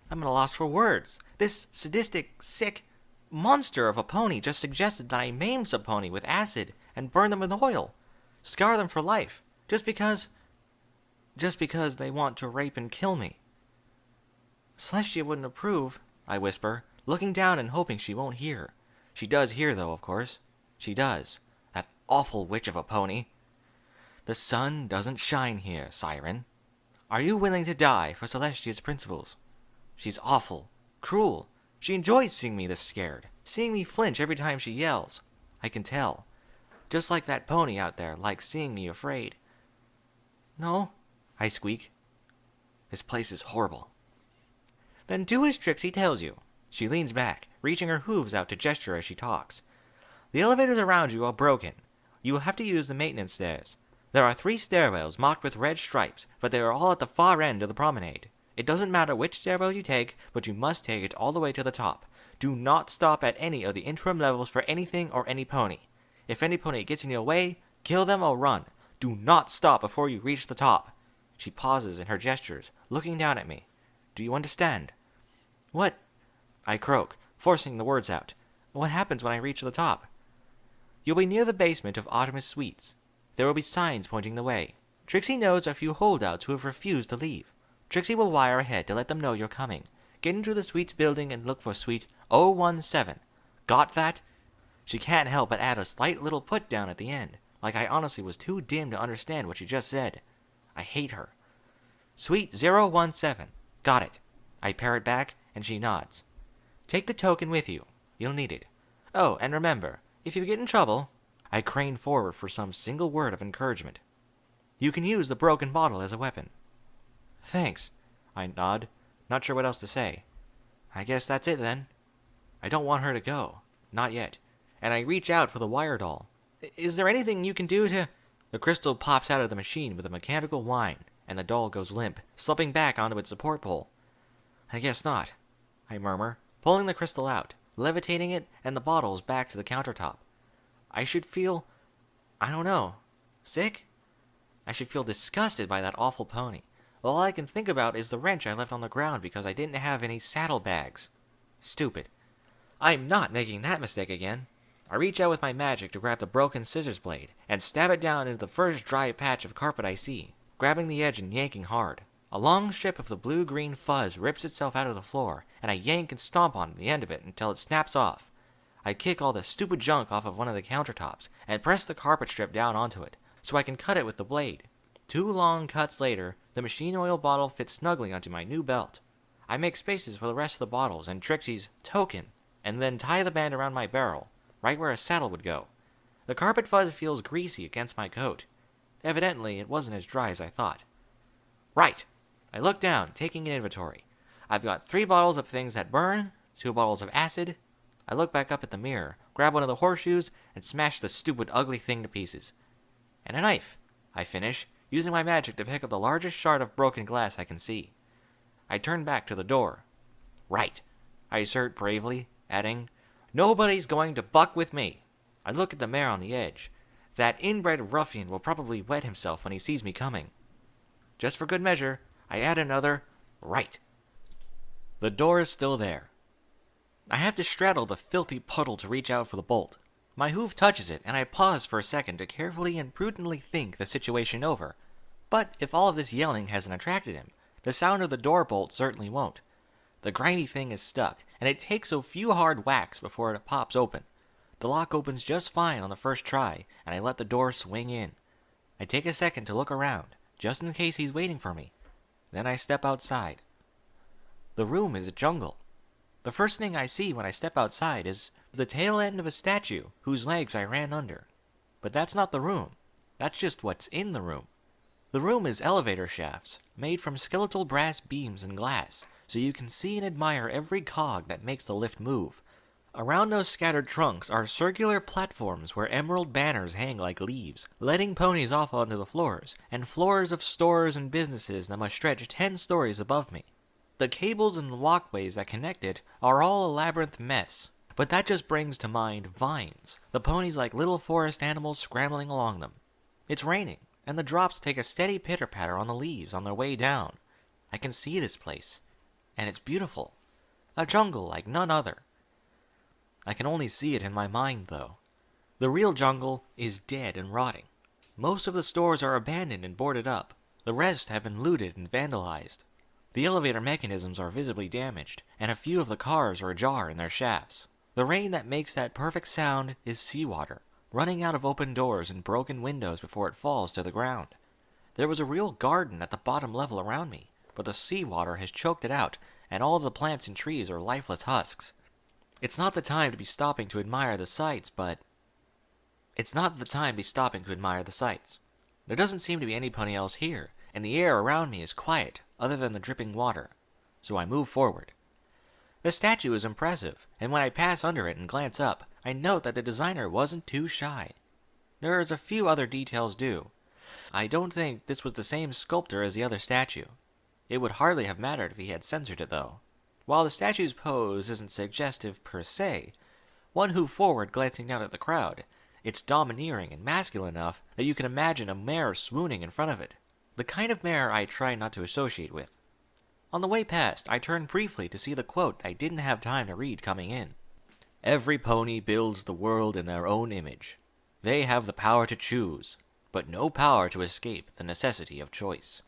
I'm at a loss for words. This sadistic, sick monster of a pony just suggested that I maim some pony with acid and burn them with oil. Scar them for life. Just because they want to rape and kill me. Celestia wouldn't approve, I whisper, looking down and hoping she won't hear. She does hear, though, of course. She does. That awful witch of a pony. The sun doesn't shine here, Siren. Are you willing to die for Celestia's principles? She's awful, cruel. She enjoys seeing me this scared, seeing me flinch every time she yells. I can tell. Just like that pony out there likes seeing me afraid. No, I squeak. This place is horrible. Then do as Trixie tells you. She leans back, reaching her hooves out to gesture as she talks. The elevators around you are broken. You will have to use the maintenance stairs. There are 3 stairwells marked with red stripes, but they are all at the far end of the promenade. It doesn't matter which stairwell you take, but you must take it all the way to the top. Do not stop at any of the interim levels for anything or any pony. If any pony gets in your way, kill them or run. Do not stop before you reach the top. She pauses in her gestures, looking down at me. Do you understand? What? I croak, forcing the words out. What happens when I reach the top? You'll be near the basement of Artemis Suites. There will be signs pointing the way. Trixie knows a few holdouts who have refused to leave. Trixie will wire ahead to let them know you're coming. Get into the suites building and look for suite 017. Got that? She can't help but add a slight little put down at the end, like I honestly was too dim to understand what she just said. I hate her. Suite 017. Got it. I parrot back, and she nods. Take the token with you. You'll need it. Oh, and remember, if you get in trouble... I crane forward for some single word of encouragement. You can use the broken bottle as a weapon. Thanks. I nod, not sure what else to say. I guess that's it then. I don't want her to go. Not yet. And I reach out for the wire doll. Is there anything you can do to... The crystal pops out of the machine with a mechanical whine, and the doll goes limp, slipping back onto its support pole. I guess not, I murmur, pulling the crystal out, levitating it and the bottles back to the countertop. I should feel... I don't know. Sick? I should feel disgusted by that awful pony. All I can think about is the wrench I left on the ground because I didn't have any saddlebags. Stupid. I'm not making that mistake again. I reach out with my magic to grab the broken scissors blade and stab it down into the first dry patch of carpet I see, grabbing the edge and yanking hard. A long strip of the blue-green fuzz rips itself out of the floor, and I yank and stomp on the end of it until it snaps off. I kick all the stupid junk off of one of the countertops and press the carpet strip down onto it, so I can cut it with the blade. 2 long cuts later, the machine oil bottle fits snugly onto my new belt. I make spaces for the rest of the bottles and Trixie's token, and then tie the band around my barrel, right where a saddle would go. The carpet fuzz feels greasy against my coat. Evidently, it wasn't as dry as I thought. Right! I look down, taking an inventory. I've got 3 bottles of things that burn, 2 bottles of acid. I look back up at the mirror, grab one of the horseshoes, and smash the stupid ugly thing to pieces. And a knife, I finish, using my magic to pick up the largest shard of broken glass I can see. I turn back to the door. Right, I assert bravely, adding, nobody's going to buck with me. I look at the mare on the edge. That inbred ruffian will probably wet himself when he sees me coming. Just for good measure, I add another, right. The door is still there. I have to straddle the filthy puddle to reach out for the bolt. My hoof touches it, and I pause for a second to carefully and prudently think the situation over. But if all of this yelling hasn't attracted him, the sound of the door bolt certainly won't. The grimy thing is stuck, and it takes a few hard whacks before it pops open. The lock opens just fine on the first try, and I let the door swing in. I take a second to look around, just in case he's waiting for me. Then I step outside. The room is a jungle. The first thing I see when I step outside is the tail end of a statue whose legs I ran under. But that's not the room. That's just what's in the room. The room is elevator shafts, made from skeletal brass beams and glass, so you can see and admire every cog that makes the lift move. Around those scattered trunks are circular platforms where emerald banners hang like leaves, letting ponies off onto the floors, and floors of stores and businesses that must stretch 10 stories above me. The cables and walkways that connect it are all a labyrinth mess, but that just brings to mind vines, the ponies like little forest animals scrambling along them. It's raining, and the drops take a steady pitter-patter on the leaves on their way down. I can see this place, and it's beautiful. A jungle like none other. I can only see it in my mind, though. The real jungle is dead and rotting. Most of the stores are abandoned and boarded up. The rest have been looted and vandalized. The elevator mechanisms are visibly damaged, and a few of the cars are ajar in their shafts. The rain that makes that perfect sound is seawater, running out of open doors and broken windows before it falls to the ground. There was a real garden at the bottom level around me, but the seawater has choked it out, and all the plants and trees are lifeless husks. It's not the time to be stopping to admire the sights, There doesn't seem to be anybody else here, and the air around me is quiet, other than the dripping water. So I move forward. The statue is impressive, and when I pass under it and glance up, I note that the designer wasn't too shy. There's a few other details due. I don't think this was the same sculptor as the other statue. It would hardly have mattered if he had censored it, though. While the statue's pose isn't suggestive per se, one move forward glancing down at the crowd, it's domineering and masculine enough that you can imagine a mare swooning in front of it. The kind of mare I try not to associate with. On the way past, I turned briefly to see the quote I didn't have time to read coming in. Every pony builds the world in their own image. They have the power to choose, but no power to escape the necessity of choice.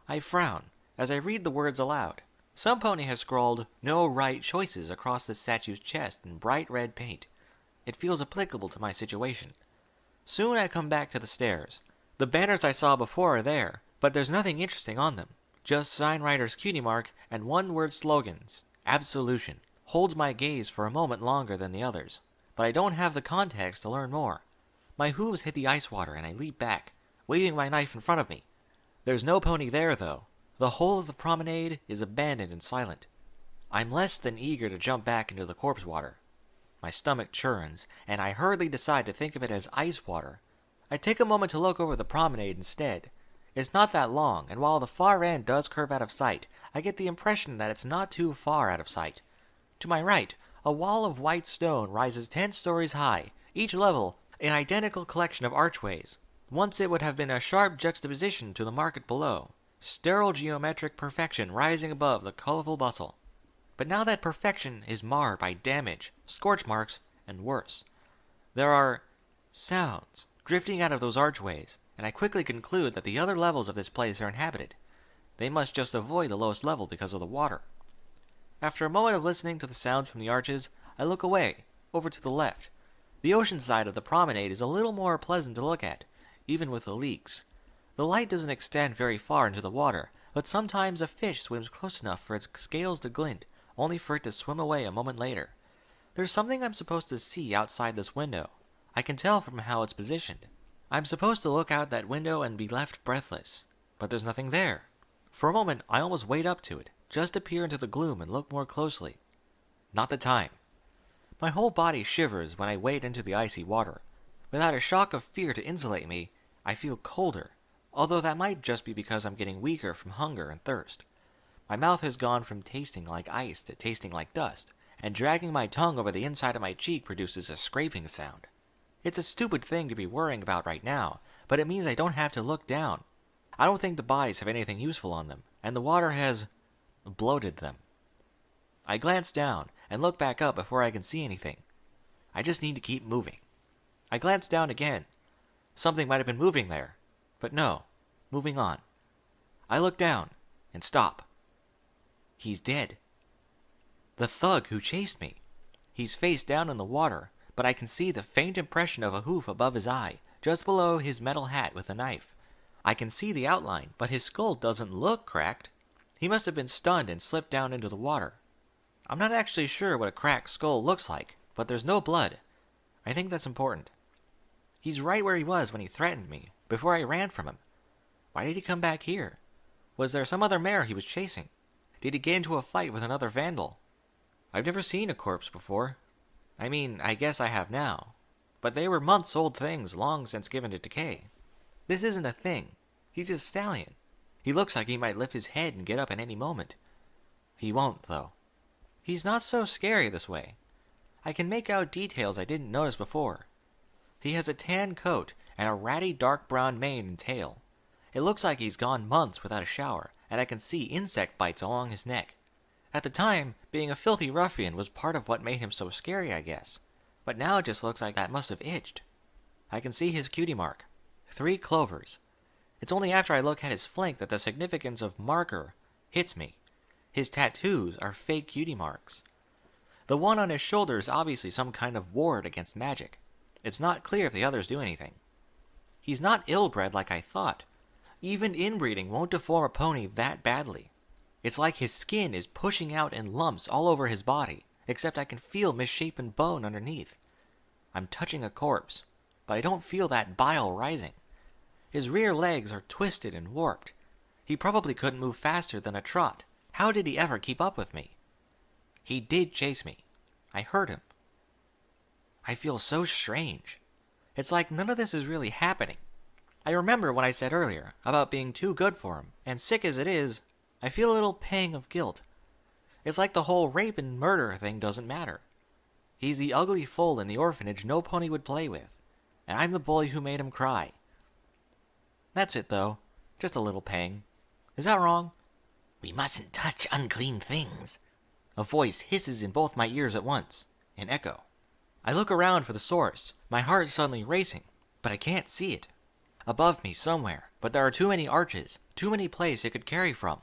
I frown as I read the words aloud. Some pony has scrawled, "No right choices" across the statue's chest in bright red paint. It feels applicable to my situation. Soon I come back to the stairs. The banners I saw before are there, but there's nothing interesting on them. Just signwriter's cutie mark and one-word slogans. Absolution holds my gaze for a moment longer than the others, but I don't have the context to learn more. My hooves hit the ice water and I leap back, waving my knife in front of me. There's no pony there, though. The whole of the promenade is abandoned and silent. I'm less than eager to jump back into the corpse water. My stomach churns, and I hurriedly decide to think of it as ice water. I take a moment to look over the promenade instead. It's not that long, and while the far end does curve out of sight, I get the impression that it's not too far out of sight. To my right, a wall of white stone rises 10 stories high, each level an identical collection of archways. Once it would have been a sharp juxtaposition to the market below, sterile geometric perfection rising above the colorful bustle. But now that perfection is marred by damage, scorch marks, and worse. There are sounds drifting out of those archways, and I quickly conclude that the other levels of this place are inhabited. They must just avoid the lowest level because of the water. After a moment of listening to the sounds from the arches, I look away, over to the left. The ocean side of the promenade is a little more pleasant to look at, even with the leaks. The light doesn't extend very far into the water, but sometimes a fish swims close enough for its scales to glint, only for it to swim away a moment later. There's something I'm supposed to see outside this window. I can tell from how it's positioned. I'm supposed to look out that window and be left breathless, but there's nothing there. For a moment, I almost wade up to it, just to peer into the gloom and look more closely. Not the time. My whole body shivers when I wade into the icy water. Without a shock of fear to insulate me, I feel colder, although that might just be because I'm getting weaker from hunger and thirst. My mouth has gone from tasting like ice to tasting like dust, and dragging my tongue over the inside of my cheek produces a scraping sound. It's a stupid thing to be worrying about right now, but it means I don't have to look down. I don't think the bodies have anything useful on them, and the water has bloated them. I glance down and look back up before I can see anything. I just need to keep moving. I glance down again. Something might have been moving there, but no, moving on. I look down and stop. He's dead. The thug who chased me. He's face down in the water, but I can see the faint impression of a hoof above his eye, just below his metal hat with a knife. I can see the outline, but his skull doesn't look cracked. He must have been stunned and slipped down into the water. I'm not actually sure what a cracked skull looks like, but there's no blood. I think that's important. He's right where he was when he threatened me, before I ran from him. Why did he come back here? Was there some other mare he was chasing? Did he get into a fight with another vandal? I've never seen a corpse before. I mean, I guess I have now. But they were months-old things long since given to decay. This isn't a thing. He's a stallion. He looks like he might lift his head and get up at any moment. He won't, though. He's not so scary this way. I can make out details I didn't notice before. He has a tan coat and a ratty dark brown mane and tail. It looks like he's gone months without a shower, and I can see insect bites along his neck. At the time, being a filthy ruffian was part of what made him so scary, I guess. But now it just looks like that must have itched. I can see his cutie mark. 3 clovers. It's only after I look at his flank that the significance of marker hits me. His tattoos are fake cutie marks. The one on his shoulder is obviously some kind of ward against magic. It's not clear if the others do anything. He's not ill-bred like I thought. Even inbreeding won't deform a pony that badly. It's like his skin is pushing out in lumps all over his body, except I can feel misshapen bone underneath. I'm touching a corpse, but I don't feel that bile rising. His rear legs are twisted and warped. He probably couldn't move faster than a trot. How did he ever keep up with me? He did chase me. I heard him. I feel so strange. It's like none of this is really happening. I remember what I said earlier about being too good for him, and sick as it is, I feel a little pang of guilt. It's like the whole rape and murder thing doesn't matter. He's the ugly foal in the orphanage no pony would play with, and I'm the boy who made him cry. That's it, though. Just a little pang. Is that wrong?
We mustn't touch unclean things.
A voice hisses in both my ears at once, an echo. I look around for the source, my heart suddenly racing, but I can't see it. Above me somewhere, but there are too many arches, too many places it could carry from.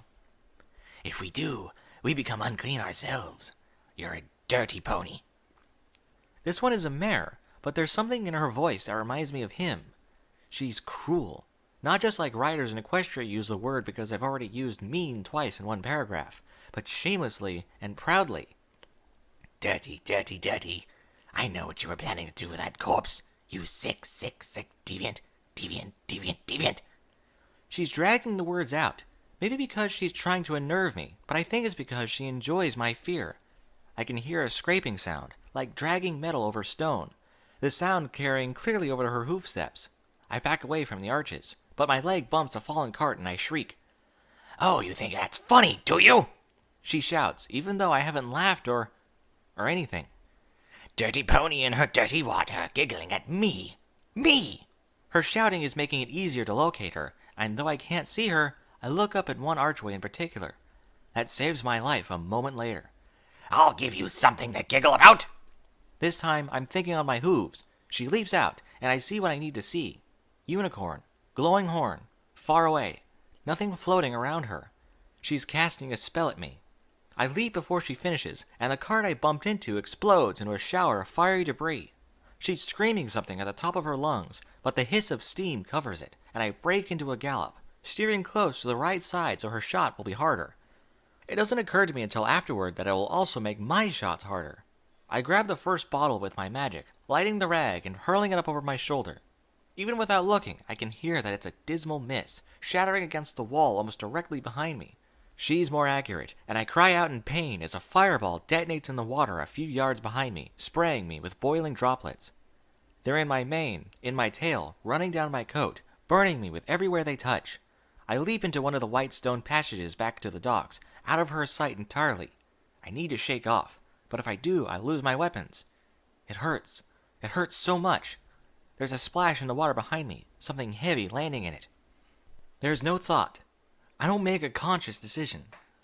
If we do, we become unclean ourselves. You're a dirty pony.
This one is a mare, but there's something in her voice that reminds me of him. She's cruel. Not just like writers in Equestria use the word because I've already used mean twice in one paragraph, but shamelessly and proudly.
Dirty, dirty, dirty. I know what you were planning to do with that corpse. You sick, sick, sick deviant. Deviant, deviant, deviant.
She's dragging the words out. Maybe because she's trying to unnerve me, but I think it's because she enjoys my fear. I can hear a scraping sound, like dragging metal over stone. The sound carrying clearly over to her hoof steps. I back away from the arches, but my leg bumps a fallen cart and I shriek.
Oh, you think that's funny, do you?
She shouts, even though I haven't laughed or anything.
Dirty pony in her dirty water, giggling at me. Me!
Her shouting is making it easier to locate her, and though I can't see her, I look up at one archway in particular. That saves my life a moment later.
I'll give you something to giggle about!
This time, I'm thinking on my hooves. She leaps out, and I see what I need to see. Unicorn, glowing horn, far away, nothing floating around her. She's casting a spell at me. I leap before she finishes, and the cart I bumped into explodes into a shower of fiery debris. She's screaming something at the top of her lungs, but the hiss of steam covers it, and I break into a gallop, steering close to the right side so her shot will be harder. It doesn't occur to me until afterward that it will also make my shots harder. I grab the first bottle with my magic, lighting the rag and hurling it up over my shoulder. Even without looking, I can hear that it's a dismal miss, shattering against the wall almost directly behind me. She's more accurate, and I cry out in pain as a fireball detonates in the water a few yards behind me, spraying me with boiling droplets. They're in my mane, in my tail, running down my coat, burning me with everywhere they touch. I leap into one of the white stone passages back to the docks, out of her sight entirely. I need to shake off, but if I do, I lose my weapons. It hurts. It hurts so much. There's a splash in the water behind me, something heavy landing in it. There's no thought. I don't make a conscious decision.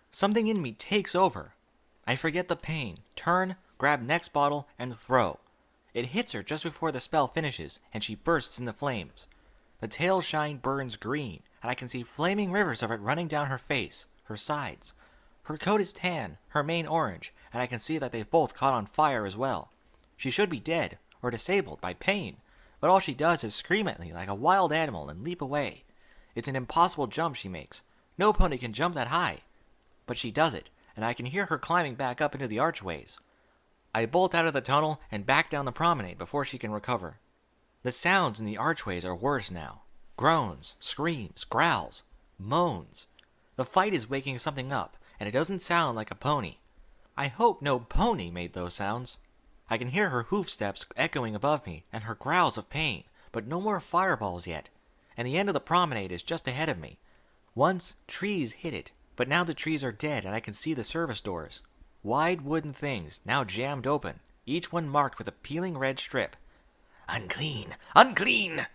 Something in me takes over. I forget the pain, turn, grab next bottle, and throw. It hits her just before the spell finishes, and she bursts into flames. The tail shine burns green, and I can see flaming rivers of it running down her face, her sides. Her coat is tan, her mane orange, and I can see that they've both caught on fire as well. She should be dead, or disabled by pain, but all she does is scream at me like a wild animal and leap away. It's an impossible jump she makes. No pony can jump that high. But she does it, and I can hear her climbing back up into the archways. I bolt out of the tunnel and back down the promenade before she can recover. The sounds in the archways are worse now. Groans, screams, growls, moans. The fight is waking something up, and it doesn't sound like a pony. I hope no pony made those sounds. I can hear her hoof steps echoing above me, and her growls of pain, but no more fireballs yet, and the end of the promenade is just ahead of me. Once, trees hit it, but now the trees are dead and I can see the service doors. Wide wooden things, now jammed open, each one marked with a peeling red strip.
Unclean! Unclean!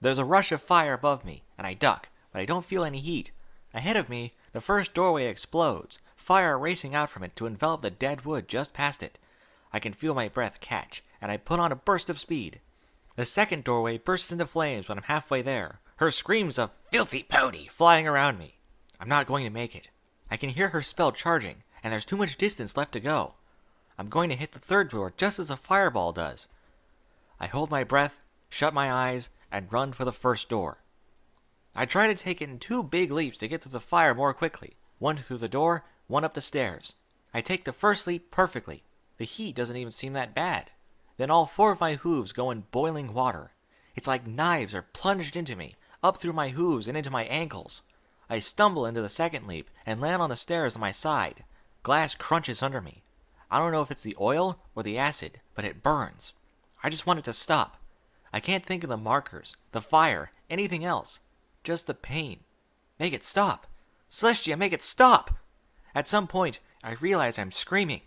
There's a rush of fire above me, and I duck, but I don't feel any heat. Ahead of me, the first doorway explodes, fire racing out from it to envelop the dead wood just past it. I can feel my breath catch, and I put on a burst of speed. The second doorway bursts into flames when I'm halfway there, her screams of "filthy pony" flying around me. I'm not going to make it. I can hear her spell charging, and there's too much distance left to go. I'm going to hit the third door just as a fireball does. I hold my breath, shut my eyes, and run for the first door. I try to take it in 2 big leaps to get to the fire more quickly. 1 through the door, 1 up the stairs. I take the first leap perfectly. The heat doesn't even seem that bad. Then all 4 of my hooves go in boiling water. It's like knives are plunged into me, up through my hooves and into my ankles. I stumble into the second leap and land on the stairs on my side. Glass crunches under me. I don't know if it's the oil or the acid, but it burns. I just want it to stop. I can't think of the markers, the fire, anything else. Just the pain. Make it stop. Celestia, make it stop! At some point, I realize I'm screaming.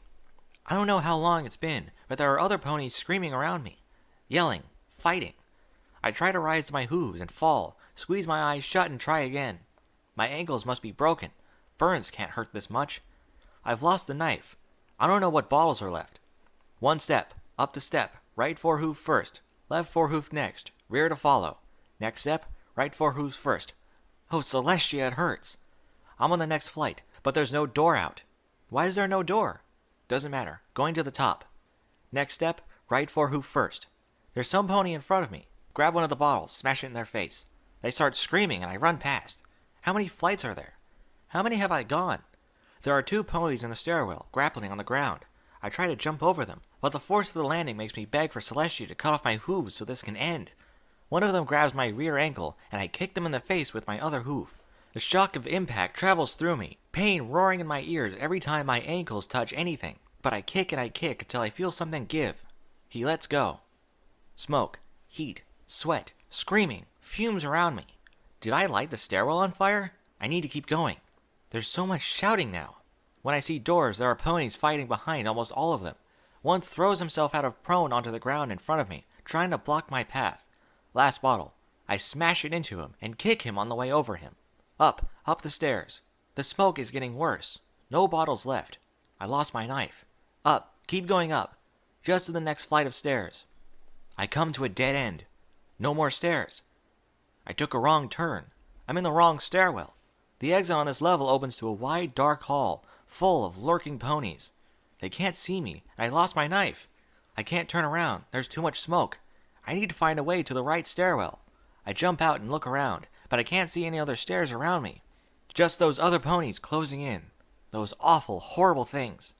I don't know how long it's been, but there are other ponies screaming around me. Yelling, fighting. I try to rise to my hooves and fall, squeeze my eyes shut and try again. My ankles must be broken. Burns can't hurt this much. I've lost the knife. I don't know what bottles are left. 1 step, up the step, right forehoof first, left forehoof next, rear to follow. Next step, right forehoof first. Oh, Celestia, it hurts. I'm on the next flight, but there's no door out. Why is there no door? Doesn't matter. Going to the top. Next step, right forehoof first. There's some pony in front of me. Grab one of the bottles, smash it in their face. They start screaming and I run past. How many flights are there? How many have I gone? There are 2 ponies in the stairwell, grappling on the ground. I try to jump over them, but the force of the landing makes me beg for Celestia to cut off my hooves so this can end. One of them grabs my rear ankle, and I kick them in the face with my other hoof. The shock of impact travels through me, pain roaring in my ears every time my ankles touch anything. But I kick and I kick until I feel something give. He lets go. Smoke, heat, sweat, screaming, fumes around me. Did I light the stairwell on fire? I need to keep going. There's so much shouting now. When I see doors, there are ponies fighting behind almost all of them. One throws himself out of prone onto the ground in front of me, trying to block my path. Last bottle. I smash it into him and kick him on the way over him. Up the stairs. The smoke is getting worse. No bottles left. I lost my knife. Up, keep going up. Just to the next flight of stairs. I come to a dead end. No more stairs. I took a wrong turn. I'm in the wrong stairwell. The exit on this level opens to a wide, dark hall, full of lurking ponies. They can't see me, and I lost my knife. I can't turn around. There's too much smoke. I need to find a way to the right stairwell. I jump out and look around, but I can't see any other stairs around me. Just those other ponies closing in. Those awful, horrible things.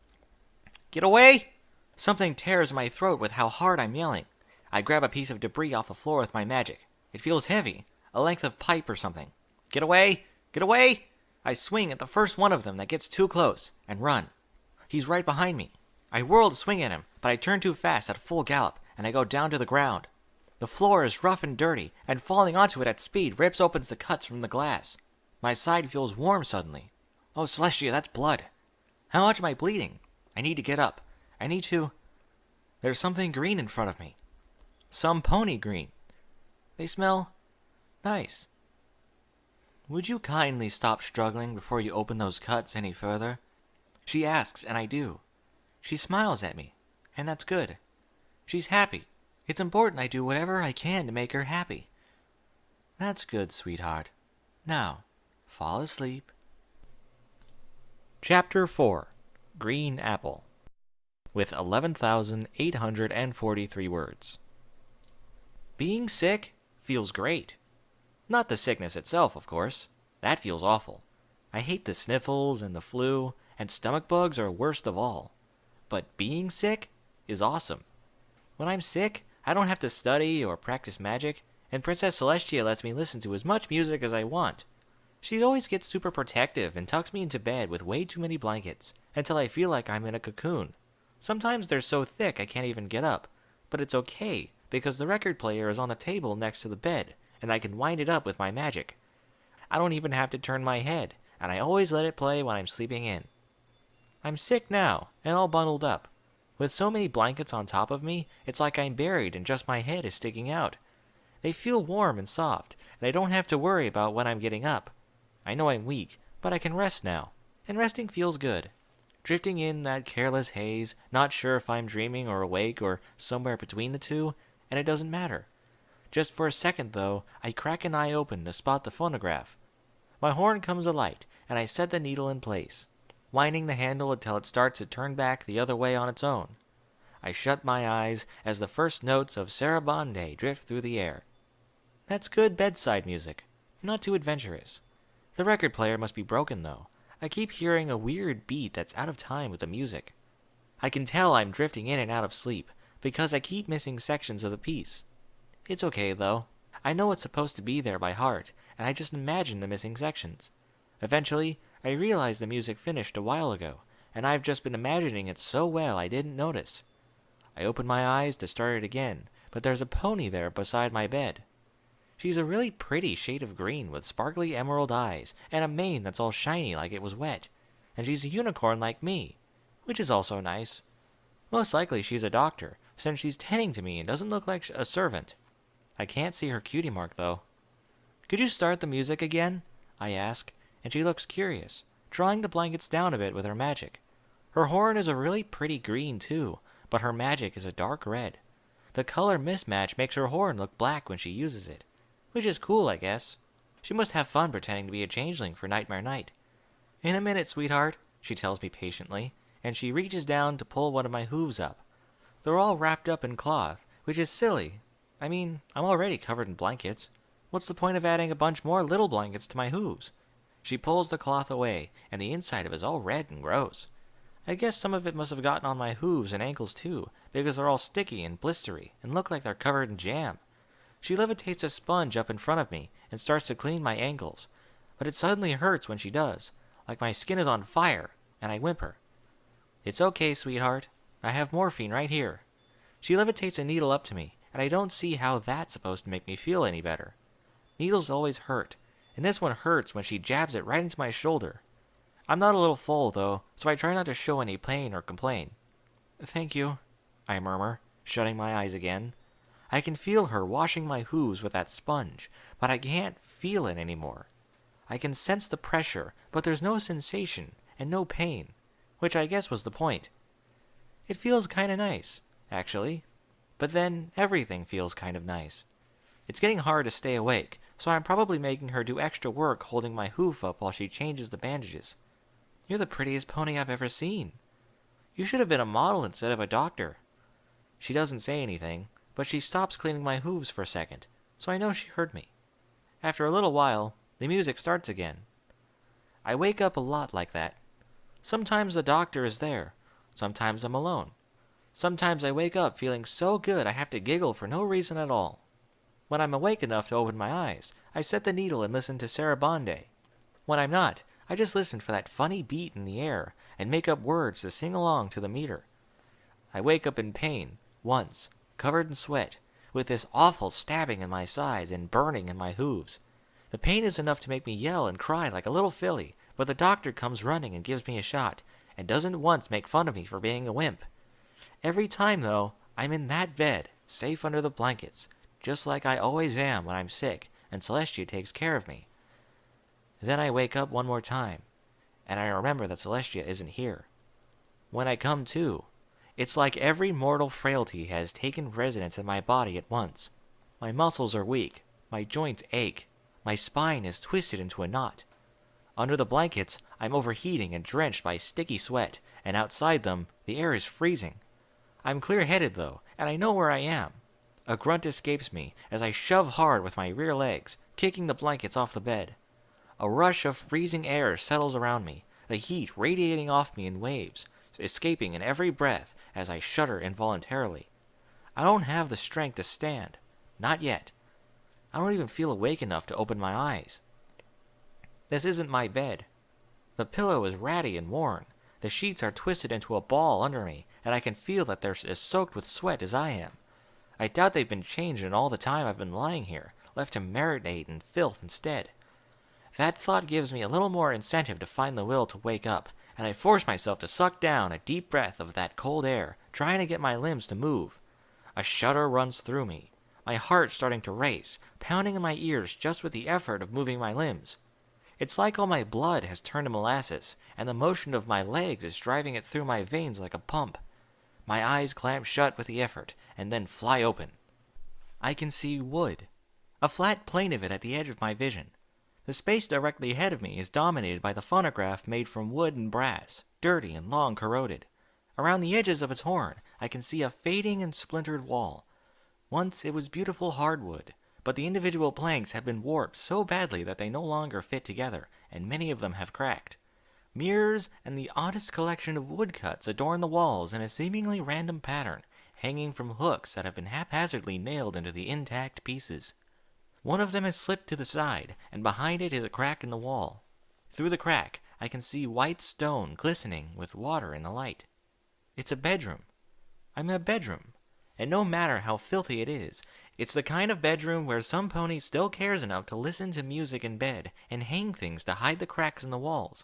Get away! Something tears my throat with how hard I'm yelling. I grab a piece of debris off the floor with my magic. It feels heavy, a length of pipe or something. Get away! Get away! I swing at the first one of them that gets too close, and run. He's right behind me. I whirl to swing at him, but I turn too fast at full gallop, and I go down to the ground. The floor is rough and dirty, and falling onto it at speed rips open the cuts from the glass. My side feels warm suddenly. Oh, Celestia, that's blood. How much am I bleeding? I need to get up. I need to... There's something green in front of me. Some pony green. They smell... nice. Would you kindly stop struggling before you open those cuts any further? She asks, and I do. She smiles at me, and that's good. She's happy. It's important I do whatever I can to make her happy. That's good, sweetheart. Now, fall asleep. Chapter 4. Green Apple. With 11,843 words. Being sick feels great. Not the sickness itself, of course. That feels awful. I hate the sniffles and the flu, and stomach bugs are worst of all. But being sick is awesome. When I'm sick, I don't have to study or practice magic, and Princess Celestia lets me listen to as much music as I want. She always gets super protective and tucks me into bed with way too many blankets, until I feel like I'm in a cocoon. Sometimes they're so thick I can't even get up, but it's okay, because the record player is on the table next to the bed, and I can wind it up with my magic. I don't even have to turn my head, and I always let it play when I'm sleeping in. I'm sick now, and all bundled up. With so many blankets on top of me, it's like I'm buried and just my head is sticking out. They feel warm and soft, and I don't have to worry about when I'm getting up. I know I'm weak, but I can rest now, and resting feels good. Drifting in that careless haze, not sure if I'm dreaming or awake or somewhere between the two, and it doesn't matter. Just for a second, though, I crack an eye open to spot the phonograph. My horn comes alight, and I set the needle in place, winding the handle until it starts to turn back the other way on its own. I shut my eyes as the first notes of Sarabande drift through the air. That's good bedside music, not too adventurous. The record player must be broken, though. I keep hearing a weird beat that's out of time with the music. I can tell I'm drifting in and out of sleep, because I keep missing sections of the piece. It's okay, though. I know it's supposed to be there by heart, and I just imagine the missing sections. Eventually, I realize the music finished a while ago, and I've just been imagining it so well I didn't notice. I open my eyes to start it again, but there's a pony there beside my bed. She's a really pretty shade of green with sparkly emerald eyes and a mane that's all shiny like it was wet, and she's a unicorn like me, which is also nice. Most likely she's a doctor, since she's tending to me and doesn't look like a servant. I can't see her cutie mark, though. Could you start the music again? I ask, and she looks curious, drawing the blankets down a bit with her magic. Her horn is a really pretty green, too, but her magic is a dark red. The color mismatch makes her horn look black when she uses it, which is cool, I guess. She must have fun pretending to be a changeling for Nightmare Night. In a minute, sweetheart, she tells me patiently, and she reaches down to pull one of my hooves up. They're all wrapped up in cloth, which is silly. I mean, I'm already covered in blankets. What's the point of adding a bunch more little blankets to my hooves? She pulls the cloth away, and the inside of it is all red and gross. I guess some of it must have gotten on my hooves and ankles too, because they're all sticky and blistery and look like they're covered in jam. She levitates a sponge up in front of me and starts to clean my ankles, but it suddenly hurts when she does, like my skin is on fire, and I whimper. It's okay, sweetheart. I have morphine right here. She levitates a needle up to me, and I don't see how that's supposed to make me feel any better. Needles always hurt, and this one hurts when she jabs it right into my shoulder. I'm not a little full, though, so I try not to show any pain or complain. Thank you, I murmur, shutting my eyes again. I can feel her washing my hooves with that sponge, but I can't feel it anymore. I can sense the pressure, but there's no sensation and no pain, which I guess was the point. It feels kind of nice, actually. But then everything feels kind of nice. It's getting hard to stay awake, so I'm probably making her do extra work holding my hoof up while she changes the bandages. You're the prettiest pony I've ever seen. You should have been a model instead of a doctor. She doesn't say anything, but she stops cleaning my hooves for a second, so I know she heard me. After a little while, the music starts again. I wake up a lot like that. Sometimes the doctor is there. Sometimes I'm alone. Sometimes I wake up feeling so good I have to giggle for no reason at all. When I'm awake enough to open my eyes, I set the needle and listen to Sarabande. When I'm not, I just listen for that funny beat in the air and make up words to sing along to the meter. I wake up in pain, once, covered in sweat, with this awful stabbing in my sides and burning in my hooves. The pain is enough to make me yell and cry like a little filly, but the doctor comes running and gives me a shot, and doesn't once make fun of me for being a wimp. Every time, though, I'm in that bed, safe under the blankets, just like I always am when I'm sick, and Celestia takes care of me. Then I wake up one more time, and I remember that Celestia isn't here. When I come to, it's like every mortal frailty has taken residence in my body at once. My muscles are weak, my joints ache, my spine is twisted into a knot. Under the blankets, I'm overheating and drenched by sticky sweat, and outside them, the air is freezing. I'm clear-headed, though, and I know where I am. A grunt escapes me as I shove hard with my rear legs, kicking the blankets off the bed. A rush of freezing air settles around me, the heat radiating off me in waves, escaping in every breath as I shudder involuntarily. I don't have the strength to stand. Not yet. I don't even feel awake enough to open my eyes. This isn't my bed. The pillow is ratty and worn. The sheets are twisted into a ball under me, and I can feel that they're as soaked with sweat as I am. I doubt they've been changed in all the time I've been lying here, left to marinate in filth instead. That thought gives me a little more incentive to find the will to wake up, and I force myself to suck down a deep breath of that cold air, trying to get my limbs to move. A shudder runs through me, my heart starting to race, pounding in my ears just with the effort of moving my limbs. It's like all my blood has turned to molasses, and the motion of my legs is driving it through my veins like a pump. My eyes clamp shut with the effort, and then fly open. I can see wood, a flat plane of it at the edge of my vision. The space directly ahead of me is dominated by the phonograph made from wood and brass, dirty and long corroded. Around the edges of its horn, I can see a fading and splintered wall. Once it was beautiful hardwood, but the individual planks have been warped so badly that they no longer fit together, and many of them have cracked. Mirrors and the oddest collection of woodcuts adorn the walls in a seemingly random pattern, hanging from hooks that have been haphazardly nailed into the intact pieces. One of them has slipped to the side, and behind it is a crack in the wall. Through the crack, I can see white stone glistening with water in the light. It's a bedroom. I'm in a bedroom, and no matter how filthy it is, it's the kind of bedroom where some pony still cares enough to listen to music in bed and hang things to hide the cracks in the walls.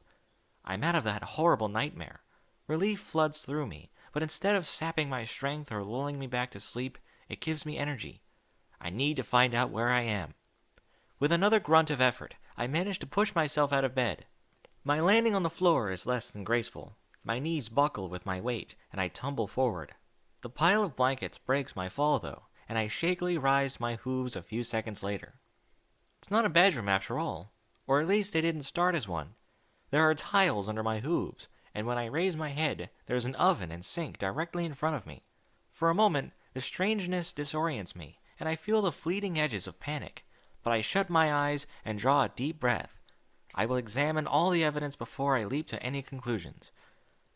I'm out of that horrible nightmare. Relief floods through me, but instead of sapping my strength or lulling me back to sleep, it gives me energy. I need to find out where I am. With another grunt of effort, I manage to push myself out of bed. My landing on the floor is less than graceful. My knees buckle with my weight, and I tumble forward. The pile of blankets breaks my fall, though, and I shakily rise to my hooves a few seconds later. It's not a bedroom after all, or at least it didn't start as one. There are tiles under my hooves, and when I raise my head, there's an oven and sink directly in front of me. For a moment, the strangeness disorients me, and I feel the fleeting edges of panic, but I shut my eyes and draw a deep breath. I will examine all the evidence before I leap to any conclusions.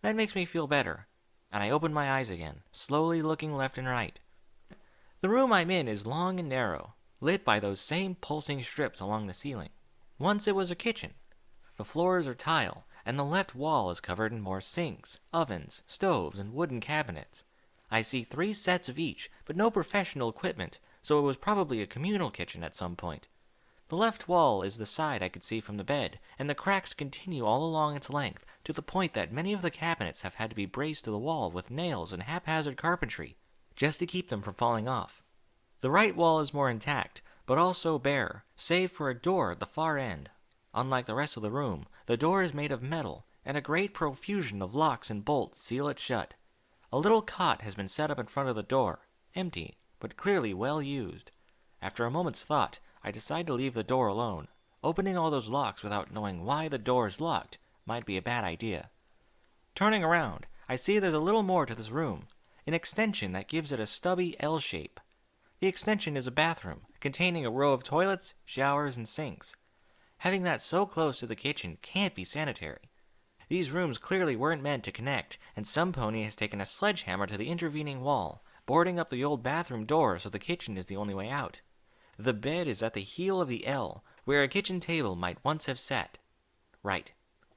That makes me feel better, and I open my eyes again, slowly looking left and right. The room I'm in is long and narrow, lit by those same pulsing strips along the ceiling. Once it was a kitchen. The floors are tile, and the left wall is covered in more sinks, ovens, stoves, and wooden cabinets. I see 3 sets of each, but no professional equipment, so it was probably a communal kitchen at some point. The left wall is the side I could see from the bed, and the cracks continue all along its length, to the point that many of the cabinets have had to be braced to the wall with nails and haphazard carpentry, just to keep them from falling off. The right wall is more intact, but also bare, save for a door at the far end. Unlike the rest of the room, the door is made of metal, and a great profusion of locks and bolts seal it shut. A little cot has been set up in front of the door, empty, but clearly well used. After a moment's thought, I decide to leave the door alone. Opening all those locks without knowing why the door is locked might be a bad idea. Turning around, I see there's a little more to this room, an extension that gives it a stubby L shape. The extension is a bathroom, containing a row of toilets, showers, and sinks. Having that so close to the kitchen can't be sanitary. These rooms clearly weren't meant to connect, and some pony has taken a sledgehammer to the intervening wall, boarding up the old bathroom door so the kitchen is the only way out. The bed is at the heel of the L, where a kitchen table might once have sat. Right.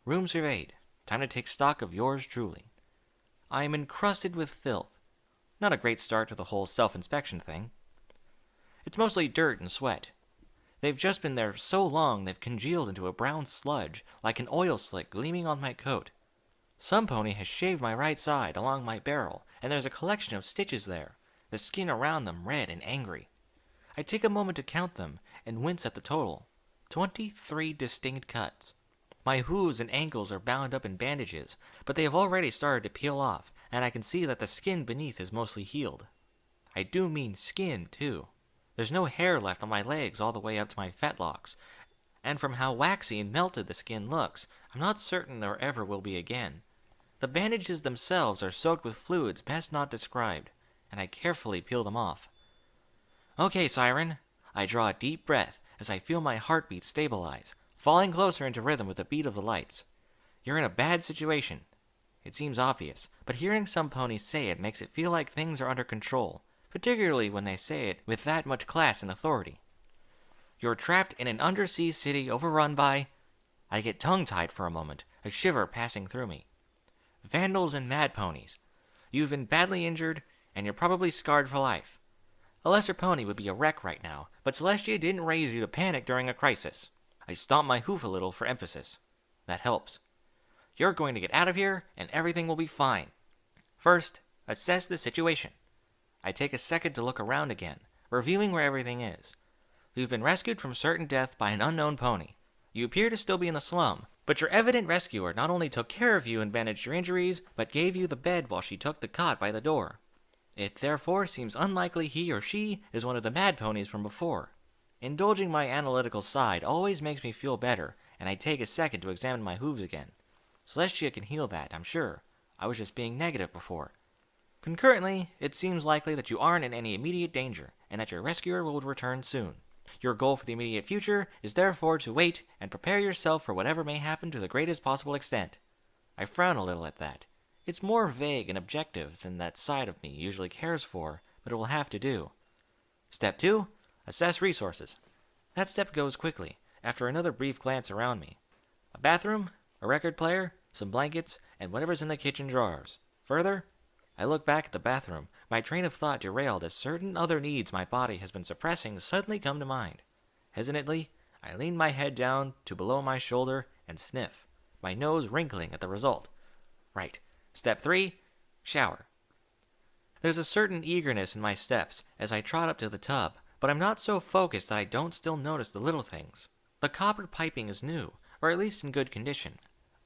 Room surveyed. Time to take stock of yours truly. I am encrusted with filth. Not a great start to the whole self-inspection thing. It's mostly dirt and sweat. They've just been there so long they've congealed into a brown sludge, like an oil slick gleaming on my coat. Some pony has shaved my right side along my barrel, and there's a collection of stitches there, the skin around them red and angry. I take a moment to count them and wince at the total. 23 distinct cuts. My hooves and ankles are bound up in bandages, but they have already started to peel off, and I can see that the skin beneath is mostly healed. I do mean skin, too. There's no hair left on my legs all the way up to my fetlocks, and from how waxy and melted the skin looks, I'm not certain there ever will be again. The bandages themselves are soaked with fluids best not described, and I carefully peel them off. Okay, Siren. I draw a deep breath as I feel my heartbeat stabilize, falling closer into rhythm with the beat of the lights. You're in a bad situation. It seems obvious, but hearing some ponies say it makes it feel like things are under control, particularly when they say it with that much class and authority. You're trapped in an undersea city overrun by... I get tongue-tied for a moment, a shiver passing through me. Vandals and mad ponies. You've been badly injured, and you're probably scarred for life. A lesser pony would be a wreck right now, but Celestia didn't raise you to panic during a crisis. I stomp my hoof a little for emphasis. That helps. You're going to get out of here, and everything will be fine. First, assess the situation. I take a second to look around again, reviewing where everything is. You've been rescued from certain death by an unknown pony. You appear to still be in the slum, but your evident rescuer not only took care of you and bandaged your injuries, but gave you the bed while she took the cot by the door. It therefore seems unlikely he or she is one of the mad ponies from before. Indulging my analytical side always makes me feel better, and I take a second to examine my hooves again. Celestia can heal that, I'm sure. I was just being negative before. Concurrently, it seems likely that you aren't in any immediate danger, and that your rescuer will return soon. Your goal for the immediate future is therefore to wait and prepare yourself for whatever may happen to the greatest possible extent. I frown a little at that. It's more vague and objective than that side of me usually cares for, but it will have to do. Step 2. Assess resources. That step goes quickly, after another brief glance around me. A bathroom, a record player, some blankets, and whatever's in the kitchen drawers. Further, I look back at the bathroom, my train of thought derailed as certain other needs my body has been suppressing suddenly come to mind. Hesitantly, I lean my head down to below my shoulder and sniff, my nose wrinkling at the result. Right. Step 3. Shower. There's a certain eagerness in my steps as I trot up to the tub, but I'm not so focused that I don't still notice the little things. The copper piping is new, or at least in good condition.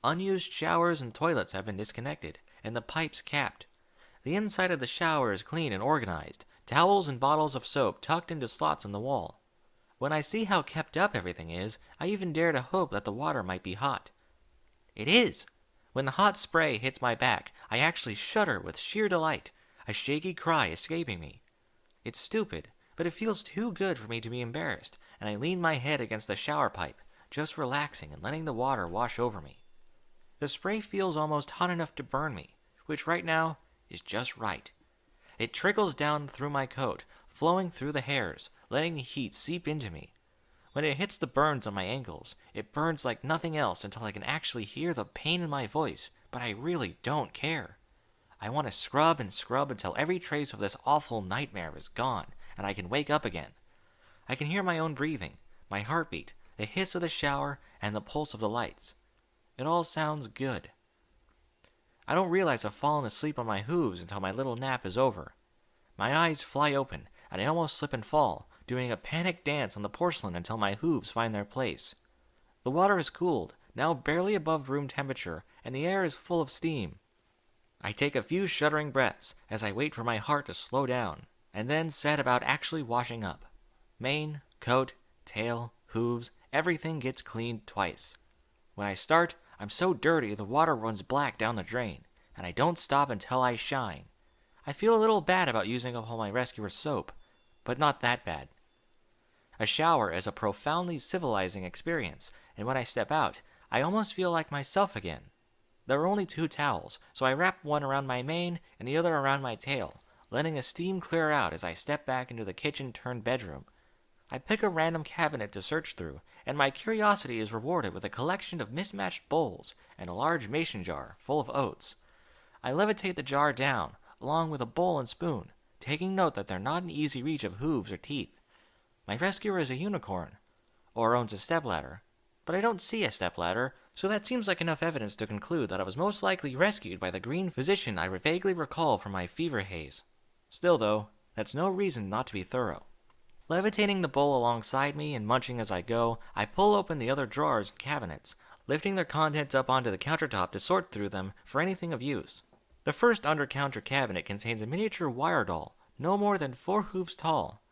Unused showers and toilets have been disconnected, and the pipes capped. The inside of the shower is clean and organized, towels and bottles of soap tucked into slots in the wall. When I see how kept up everything is, I even dare to hope that the water might be hot. It is! When the hot spray hits my back, I actually shudder with sheer delight, a shaky cry escaping me. It's stupid, but it feels too good for me to be embarrassed, and I lean my head against the shower pipe, just relaxing and letting the water wash over me. The spray feels almost hot enough to burn me, which right now is just right. It trickles down through my coat, flowing through the hairs, letting the heat seep into me. When it hits the burns on my ankles, it burns like nothing else until I can actually hear the pain in my voice, but I really don't care. I want to scrub and scrub until every trace of this awful nightmare is gone, and I can wake up again. I can hear my own breathing, my heartbeat, the hiss of the shower, and the pulse of the lights. It all sounds good. I don't realize I've fallen asleep on my hooves until my little nap is over. My eyes fly open, and I almost slip and fall, doing a panic dance on the porcelain until my hooves find their place. The water is cooled, now barely above room temperature, and the air is full of steam. I take a few shuddering breaths as I wait for my heart to slow down, and then set about actually washing up. Mane, coat, tail, hooves, everything gets cleaned twice. When I start, I'm so dirty the water runs black down the drain, and I don't stop until I shine. I feel a little bad about using up all my rescuer's soap, but not that bad. A shower is a profoundly civilizing experience, and when I step out, I almost feel like myself again. There are only 2 towels, so I wrap one around my mane and the other around my tail, letting the steam clear out as I step back into the kitchen-turned-bedroom. I pick a random cabinet to search through, and my curiosity is rewarded with a collection of mismatched bowls and a large mason jar full of oats. I levitate the jar down, along with a bowl and spoon, taking note that they're not in easy reach of hooves or teeth. My rescuer is a unicorn, or owns a stepladder, but I don't see a stepladder, so that seems like enough evidence to conclude that I was most likely rescued by the green physician I vaguely recall from my fever haze. Still, though, that's no reason not to be thorough. Levitating the bowl alongside me and munching as I go, I pull open the other drawers and cabinets, lifting their contents up onto the countertop to sort through them for anything of use. The first under-counter cabinet contains a miniature wire doll, no more than 4 hooves tall.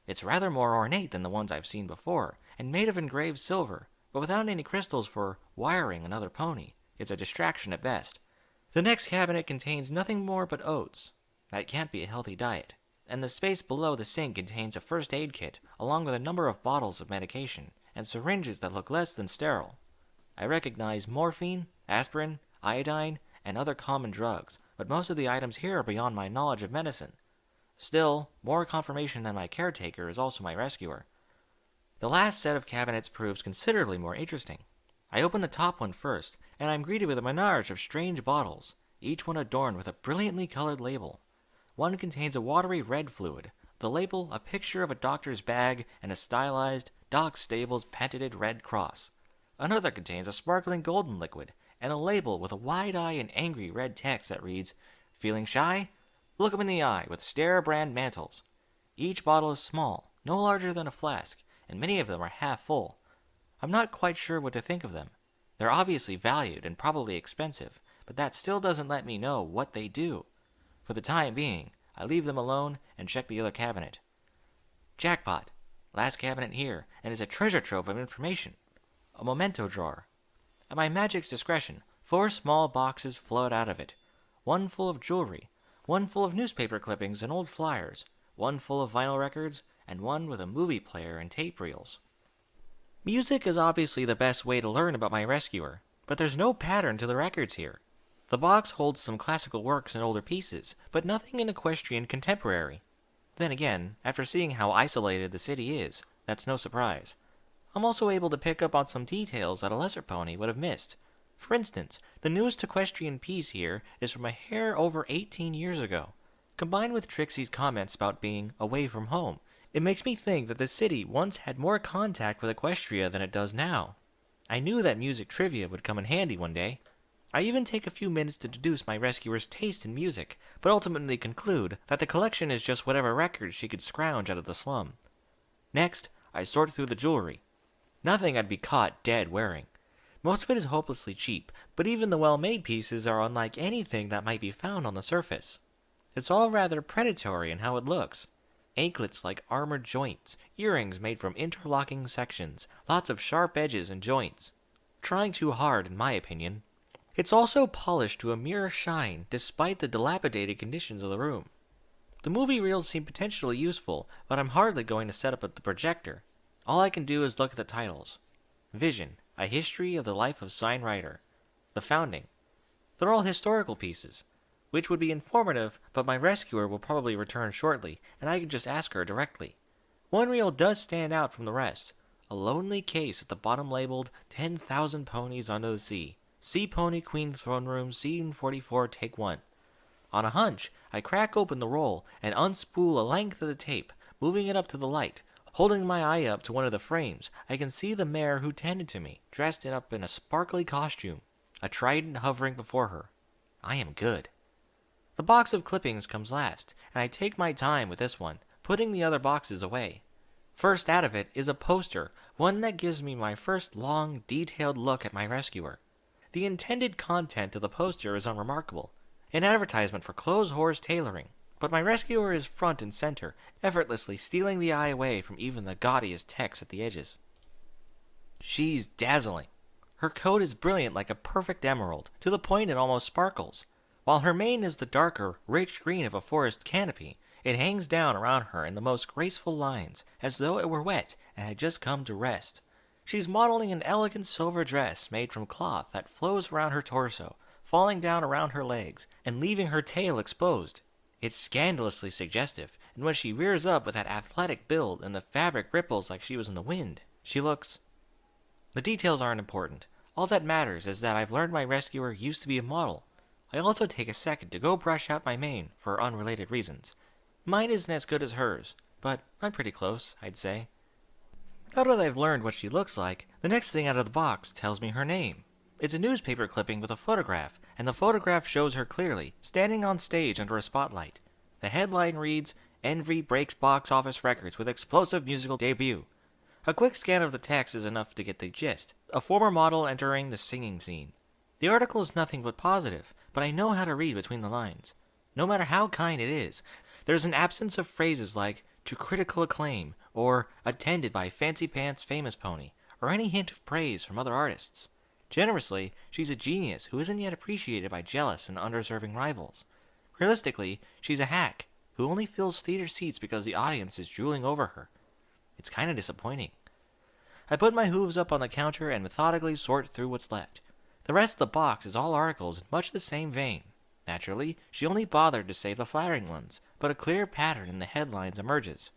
It's rather more ornate than the ones I've seen before, and made of engraved silver, but without any crystals for wiring another pony. It's a distraction at best. The next cabinet contains nothing more but oats. That can't be a healthy diet. And the space below the sink contains a first aid kit, along with a number of bottles of medication, and syringes that look less than sterile. I recognize morphine, aspirin, iodine, and other common drugs, but most of the items here are beyond my knowledge of medicine. Still, more confirmation than my caretaker is also my rescuer. The last set of cabinets proves considerably more interesting. I open the top one first, and I'm greeted with a menage of strange bottles, each one adorned with a brilliantly colored label. One contains a watery red fluid, the label a picture of a doctor's bag and a stylized Doc Stables patented red cross. Another contains a sparkling golden liquid, and a label with a wide eye and angry red text that reads, "Feeling shy? Look 'em in the eye with Stare brand mantles." Each bottle is small, no larger than a flask, and many of them are half full. I'm not quite sure what to think of them. They're obviously valued and probably expensive, but that still doesn't let me know what they do. For the time being, I leave them alone and check the other cabinet. Jackpot! Last cabinet here, and is a treasure trove of information. A memento drawer. At my magic's discretion, 4 small boxes float out of it. One full of jewelry, one full of newspaper clippings and old flyers, one full of vinyl records, and one with a movie player and tape reels. Music is obviously the best way to learn about my rescuer, but there's no pattern to the records here. The box holds some classical works and older pieces, but nothing in equestrian contemporary. Then again, after seeing how isolated the city is, that's no surprise. I'm also able to pick up on some details that a lesser pony would have missed. For instance, the newest equestrian piece here is from a hair over 18 years ago. Combined with Trixie's comments about being away from home, it makes me think that the city once had more contact with Equestria than it does now. I knew that music trivia would come in handy one day. I even take a few minutes to deduce my rescuer's taste in music, but ultimately conclude that the collection is just whatever records she could scrounge out of the slum. Next, I sort through the jewelry. Nothing I'd be caught dead wearing. Most of it is hopelessly cheap, but even the well-made pieces are unlike anything that might be found on the surface. It's all rather predatory in how it looks. Anklets like armored joints, earrings made from interlocking sections, lots of sharp edges and joints. Trying too hard, in my opinion. It's also polished to a mere shine, despite the dilapidated conditions of the room. The movie reels seem potentially useful, but I'm hardly going to set up the projector. All I can do is look at the titles. Vision, A History of the Life of Sign Writer. The Founding. They're all historical pieces, which would be informative, but my rescuer will probably return shortly, and I can just ask her directly. One reel does stand out from the rest. A lonely case at the bottom labeled 10,000 Ponies Under the Sea. Sea Pony Queen Throne Room, Scene 44, Take 1. On a hunch, I crack open the roll and unspool a length of the tape, moving it up to the light. Holding my eye up to one of the frames, I can see the mare who tended to me, dressed up in a sparkly costume, a trident hovering before her. I am good. The box of clippings comes last, and I take my time with this one, putting the other boxes away. First out of it is a poster, one that gives me my first long, detailed look at my rescuer. The intended content of the poster is unremarkable, an advertisement for clothes horse tailoring, but my rescuer is front and center, effortlessly stealing the eye away from even the gaudiest text at the edges. She's dazzling. Her coat is brilliant like a perfect emerald, to the point it almost sparkles. While her mane is the darker, rich green of a forest canopy, it hangs down around her in the most graceful lines, as though it were wet and had just come to rest. She's modeling an elegant silver dress made from cloth that flows around her torso, falling down around her legs, and leaving her tail exposed. It's scandalously suggestive, and when she rears up with that athletic build and the fabric ripples like she was in the wind, she looks... The details aren't important. All that matters is that I've learned my rescuer used to be a model. I also take a second to go brush out my mane for unrelated reasons. Mine isn't as good as hers, but I'm pretty close, I'd say. Now that I've learned what she looks like, the next thing out of the box tells me her name. It's a newspaper clipping with a photograph, and the photograph shows her clearly, standing on stage under a spotlight. The headline reads, Envy Breaks Box Office Records with Explosive Musical Debut. A quick scan of the text is enough to get the gist. A former model entering the singing scene. The article is nothing but positive, but I know how to read between the lines. No matter how kind it is, there's an absence of phrases like, to critical acclaim, or attended by Fancy Pants Famous Pony, or any hint of praise from other artists. Generously, she's a genius who isn't yet appreciated by jealous and undeserving rivals. Realistically, she's a hack, who only fills theater seats because the audience is drooling over her. It's kind of disappointing. I put my hooves up on the counter and methodically sort through what's left. The rest of the box is all articles in much the same vein. Naturally, she only bothered to save the flattering ones, but a clear pattern in the headlines emerges.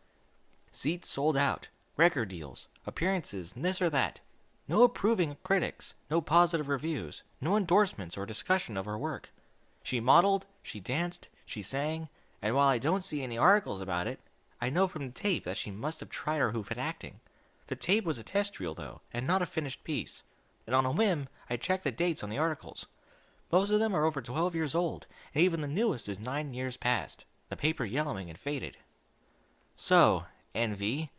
Seats sold out, record deals, appearances, and this or that. No approving critics, no positive reviews, no endorsements or discussion of her work. She modeled, she danced, she sang, and while I don't see any articles about it, I know from the tape that she must have tried her hoof at acting. The tape was a test reel, though, and not a finished piece. And on a whim, I checked the dates on the articles. Most of them are over 12 years old, and even the newest is 9 years past, the paper yellowing and faded. So, Envy,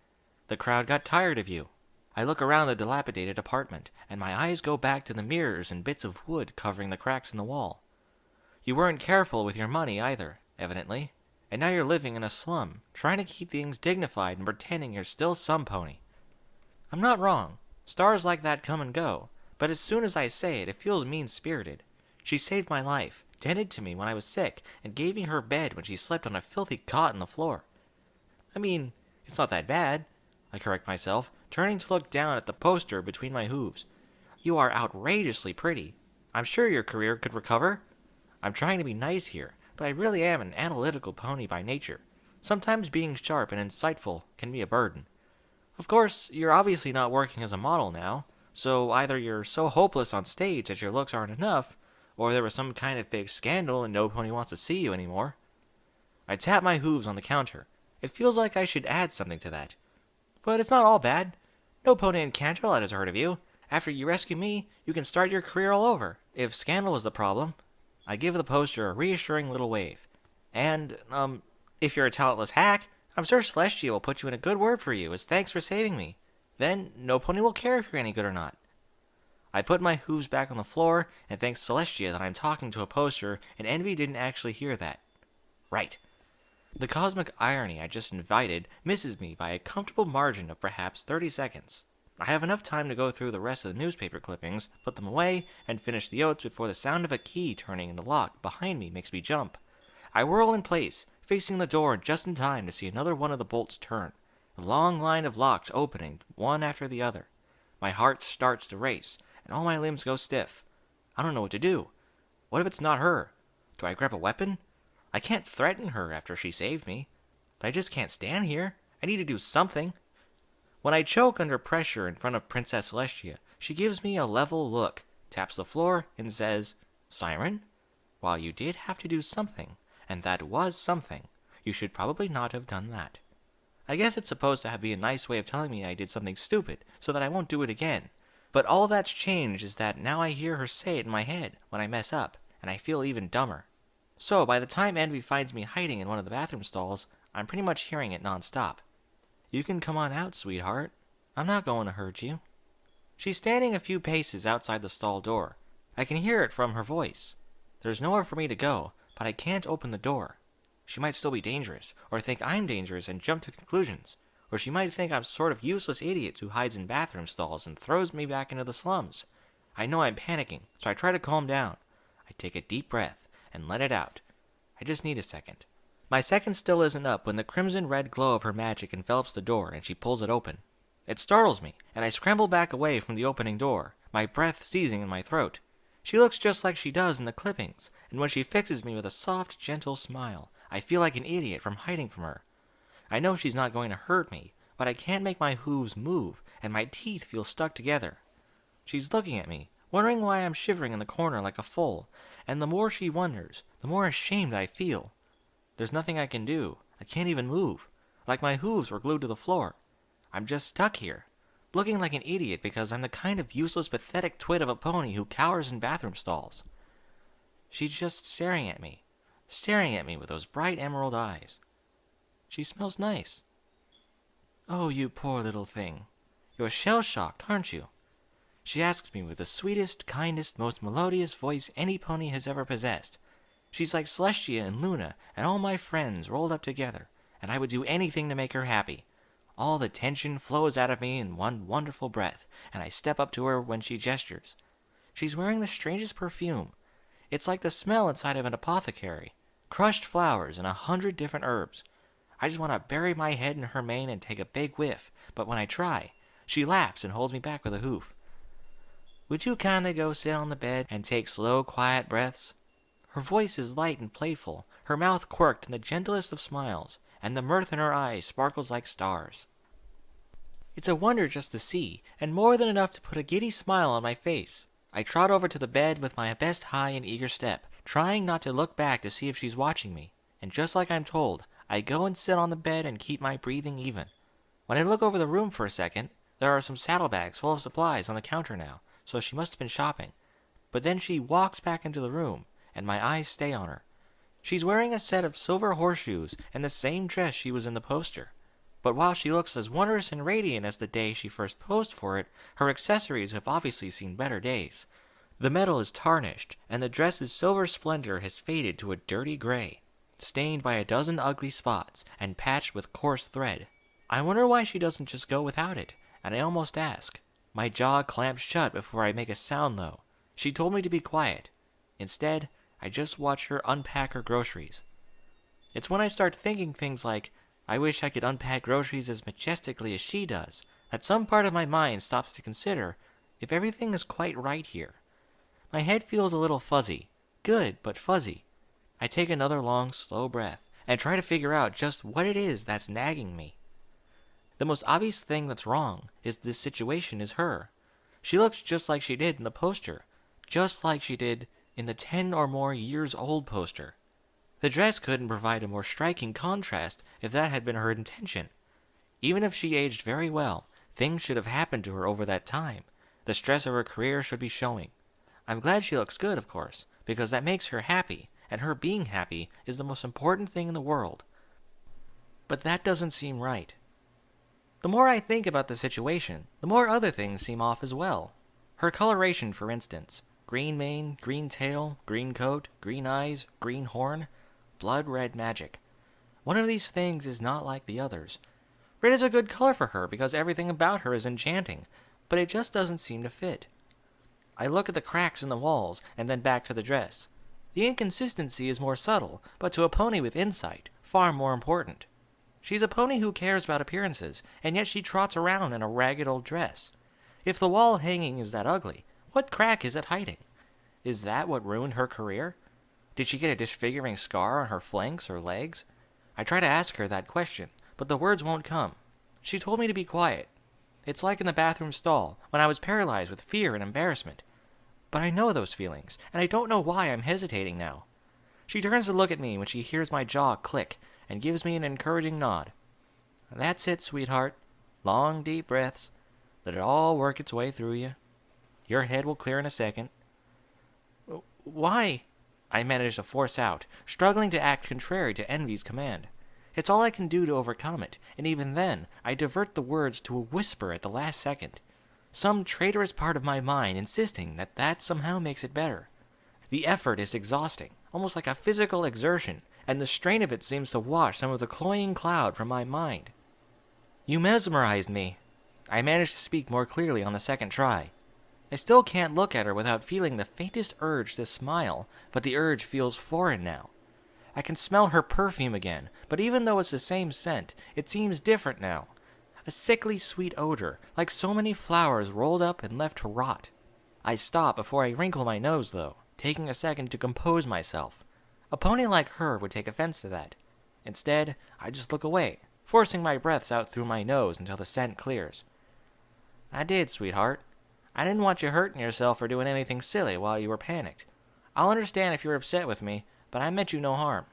the crowd got tired of you. I look around the dilapidated apartment, and my eyes go back to the mirrors and bits of wood covering the cracks in the wall. You weren't careful with your money either, evidently. And now you're living in a slum, trying to keep things dignified and pretending you're still some pony. I'm not wrong. Stars like that come and go. But as soon as I say it, it feels mean-spirited. She saved my life, tended to me when I was sick, and gave me her bed when she slept on a filthy cot on the floor. I mean, it's not that bad, I correct myself, turning to look down at the poster between my hooves. You are outrageously pretty. I'm sure your career could recover. I'm trying to be nice here, but I really am an analytical pony by nature. Sometimes being sharp and insightful can be a burden. Of course, you're obviously not working as a model now, so either you're so hopeless on stage that your looks aren't enough, or there was some kind of big scandal and no pony wants to see you anymore. I tap my hooves on the counter. It feels like I should add something to that. But it's not all bad. No pony in Canterlot has heard of you. After you rescue me, you can start your career all over, if scandal is the problem. I give the poster a reassuring little wave. And, if you're a talentless hack, I'm sure Celestia will put you in a good word for you as thanks for saving me. Then, no pony will care if you're any good or not. I put my hooves back on the floor and thank Celestia that I'm talking to a poster, and Envy didn't actually hear that. Right. The cosmic irony I just invited misses me by a comfortable margin of perhaps 30 seconds. I have enough time to go through the rest of the newspaper clippings, put them away, and finish the oats before the sound of a key turning in the lock behind me makes me jump. I whirl in place, facing the door just in time to see another one of the bolts turn, a long line of locks opening one after the other. My heart starts to race, and all my limbs go stiff. I don't know what to do. What if it's not her? Do I grab a weapon? I can't threaten her after she saved me. But I just can't stand here. I need to do something. When I choke under pressure in front of Princess Celestia, she gives me a level look, taps the floor, and says, Siren, while you did have to do something, and that was something, you should probably not have done that. I guess it's supposed to be a nice way of telling me I did something stupid, so that I won't do it again. But all that's changed is that now I hear her say it in my head when I mess up, and I feel even dumber. So by the time Envy finds me hiding in one of the bathroom stalls, I'm pretty much hearing it nonstop. You can come on out, sweetheart. I'm not going to hurt you. She's standing a few paces outside the stall door. I can hear it from her voice. There's nowhere for me to go, but I can't open the door. She might still be dangerous, or think I'm dangerous and jump to conclusions. Or she might think I'm sort of useless idiot who hides in bathroom stalls and throws me back into the slums. I know I'm panicking, so I try to calm down. I take a deep breath and let it out. I just need a second. My second still isn't up when the crimson-red glow of her magic envelops the door and she pulls it open. It startles me, and I scramble back away from the opening door, my breath seizing in my throat. She looks just like she does in the clippings, and when she fixes me with a soft, gentle smile, I feel like an idiot from hiding from her. I know she's not going to hurt me, but I can't make my hooves move, and my teeth feel stuck together. She's looking at me, wondering why I'm shivering in the corner like a foal, and the more she wonders, the more ashamed I feel. There's nothing I can do. I can't even move. Like my hooves were glued to the floor. I'm just stuck here, looking like an idiot because I'm the kind of useless, pathetic twit of a pony who cowers in bathroom stalls. She's just staring at me with those bright emerald eyes. She smells nice. Oh, you poor little thing. You're shell-shocked, aren't you? She asks me with the sweetest, kindest, most melodious voice any pony has ever possessed. She's like Celestia and Luna and all my friends rolled up together, and I would do anything to make her happy. All the tension flows out of me in one wonderful breath, and I step up to her when she gestures. She's wearing the strangest perfume. It's like the smell inside of an apothecary. Crushed flowers and 100 different herbs. I just want to bury my head in her mane and take a big whiff, but when I try, she laughs and holds me back with a hoof. Would you kindly go sit on the bed and take slow, quiet breaths? Her voice is light and playful, her mouth quirked in the gentlest of smiles, and the mirth in her eyes sparkles like stars. It's a wonder just to see, and more than enough to put a giddy smile on my face. I trot over to the bed with my best high and eager step, trying not to look back to see if she's watching me, and just like I'm told, I go and sit on the bed and keep my breathing even. When I look over the room for a second, there are some saddlebags full of supplies on the counter now, so she must have been shopping. But then she walks back into the room, and my eyes stay on her. She's wearing a set of silver horseshoes and the same dress she was in the poster. But while she looks as wondrous and radiant as the day she first posed for it, her accessories have obviously seen better days. The metal is tarnished, and the dress's silver splendor has faded to a dirty gray. stained by a dozen ugly spots and patched with coarse thread. I wonder why she doesn't just go without it, and I almost ask. My jaw clamps shut before I make a sound, though. She told me to be quiet. Instead, I just watch her unpack her groceries. It's when I start thinking things like, I wish I could unpack groceries as majestically as she does, that some part of my mind stops to consider if everything is quite right here. My head feels a little fuzzy. Good, but fuzzy. I take another long, slow breath and try to figure out just what it is that's nagging me. The most obvious thing that's wrong is this situation is her. She looks just like she did in the poster, just like she did in the 10 or more years old poster. The dress couldn't provide a more striking contrast if that had been her intention. Even if she aged very well, things should have happened to her over that time. The stress of her career should be showing. I'm glad she looks good, of course, because that makes her happy, and her being happy is the most important thing in the world. But that doesn't seem right. The more I think about the situation, the more other things seem off as well. Her coloration, for instance. Green mane, green tail, green coat, green eyes, green horn. Blood red magic. One of these things is not like the others. Red is a good color for her because everything about her is enchanting, but it just doesn't seem to fit. I look at the cracks in the walls and then back to the dress. The inconsistency is more subtle, but to a pony with insight, far more important. She's a pony who cares about appearances, and yet she trots around in a ragged old dress. If the wall hanging is that ugly, what crack is it hiding? Is that what ruined her career? Did she get a disfiguring scar on her flanks or legs? I try to ask her that question, but the words won't come. She told me to be quiet. It's like in the bathroom stall, when I was paralyzed with fear and embarrassment. But I know those feelings, and I don't know why I'm hesitating now. She turns to look at me when she hears my jaw click, and gives me an encouraging nod. That's it, sweetheart. Long, deep breaths. Let it all work its way through you. Your head will clear in a second. Why? I manage to force out, struggling to act contrary to Envy's command. It's all I can do to overcome it, and even then, I divert the words to a whisper at the last second. Some traitorous part of my mind insisting that somehow makes it better. The effort is exhausting, almost like a physical exertion, and the strain of it seems to wash some of the cloying cloud from my mind. You mesmerized me. I managed to speak more clearly on the second try. I still can't look at her without feeling the faintest urge to smile, but the urge feels foreign now. I can smell her perfume again, but even though it's the same scent, it seems different now. A sickly sweet odor, like so many flowers rolled up and left to rot. I stop before I wrinkle my nose, though, taking a second to compose myself. A pony like her would take offense to that. Instead, I just look away, forcing my breaths out through my nose until the scent clears. I did, sweetheart. I didn't want you hurting yourself or doing anything silly while you were panicked. I'll understand if you're upset with me, but I meant you no harm.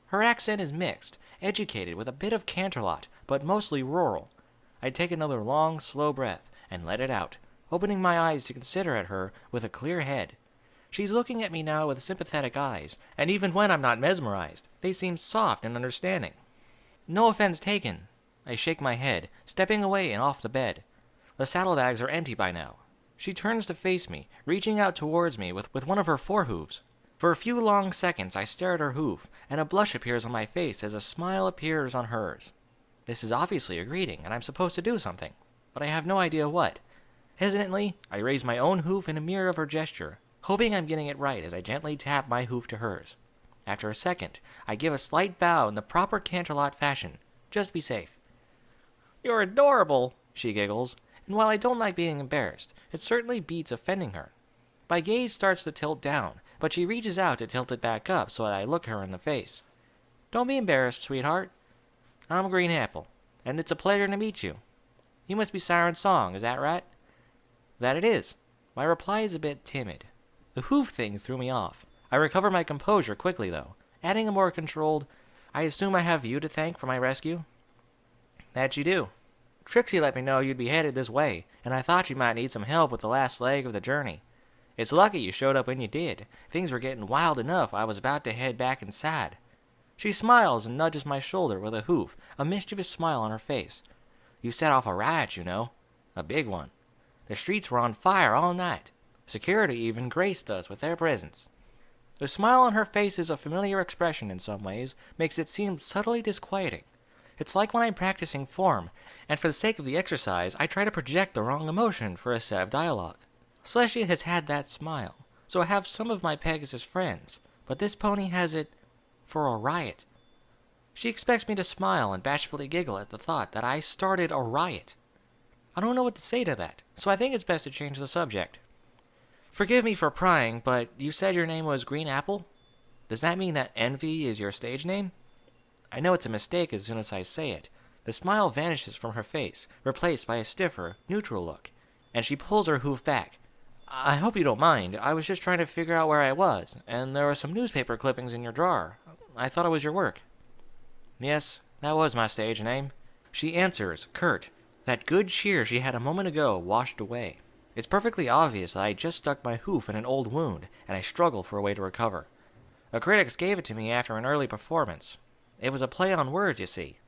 Her accent is mixed, educated with a bit of Canterlot, but mostly rural. I take another long, slow breath and let it out, opening my eyes to consider at her with a clear head. She's looking at me now with sympathetic eyes, and even when I'm not mesmerized, they seem soft and understanding. No offense taken. I shake my head, stepping away and off the bed. The saddlebags are empty by now. She turns to face me, reaching out towards me with one of her forehooves. For a few long seconds I stare at her hoof, and a blush appears on my face as a smile appears on hers. This is obviously a greeting, and I'm supposed to do something, but I have no idea what. Hesitantly, I raise my own hoof in a mirror of her gesture, hoping I'm getting it right as I gently tap my hoof to hers. After a second, I give a slight bow in the proper Canterlot fashion, just to be safe. You're adorable, she giggles, and while I don't like being embarrassed, it certainly beats offending her. My gaze starts to tilt down, but she reaches out to tilt it back up so that I look her in the face. Don't be embarrassed, sweetheart. I'm Green Apple, and it's a pleasure to meet you. You must be Siren Song, is that right? That it is. My reply is a bit timid. The hoof thing threw me off. I recover my composure quickly, though, adding a more controlled, I assume I have you to thank for my rescue? That you do. Trixie let me know you'd be headed this way, and I thought you might need some help with the last leg of the journey. It's lucky you showed up when you did. Things were getting wild enough I was about to head back inside. She smiles and nudges my shoulder with a hoof, a mischievous smile on her face. You set off a riot, you know. A big one. The streets were on fire all night. Security even graced us with their presence. The smile on her face is a familiar expression in some ways, makes it seem subtly disquieting. It's like when I'm practicing form, and for the sake of the exercise, I try to project the wrong emotion for a set of dialogue. Celestia has had that smile, so I have some of my Pegasus friends, but this pony has it for a riot. She expects me to smile and bashfully giggle at the thought that I started a riot. I don't know what to say to that, so I think it's best to change the subject. Forgive me for prying, but you said your name was Green Apple? Does that mean that Envy is your stage name? I know it's a mistake as soon as I say it. The smile vanishes from her face, replaced by a stiffer, neutral look, and she pulls her hoof back. I hope you don't mind. I was just trying to figure out where I was, and there were some newspaper clippings in your drawer. I thought it was your work. Yes, that was my stage name. She answers, curt. That good cheer she had a moment ago washed away. It's perfectly obvious that I just stuck my hoof in an old wound, and I struggle for a way to recover. The critics gave it to me after an early performance. It was a play on words, you see.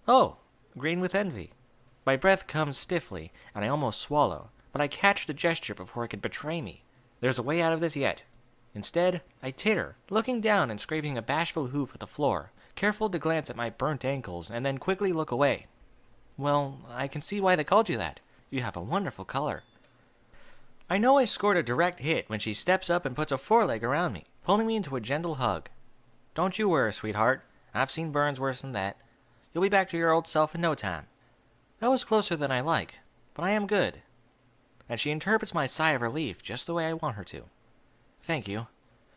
Oh, green with envy. My breath comes stiffly, and I almost swallow, but I catch the gesture before it could betray me. There's a way out of this yet. Instead, I titter, looking down and scraping a bashful hoof at the floor, careful to glance at my burnt ankles, and then quickly look away. Well, I can see why they called you that. You have a wonderful color. I know I scored a direct hit when she steps up and puts a foreleg around me, pulling me into a gentle hug. Don't you worry, sweetheart. I've seen burns worse than that. You'll be back to your old self in no time. That was closer than I like, but I am good. And she interprets my sigh of relief just the way I want her to. Thank you.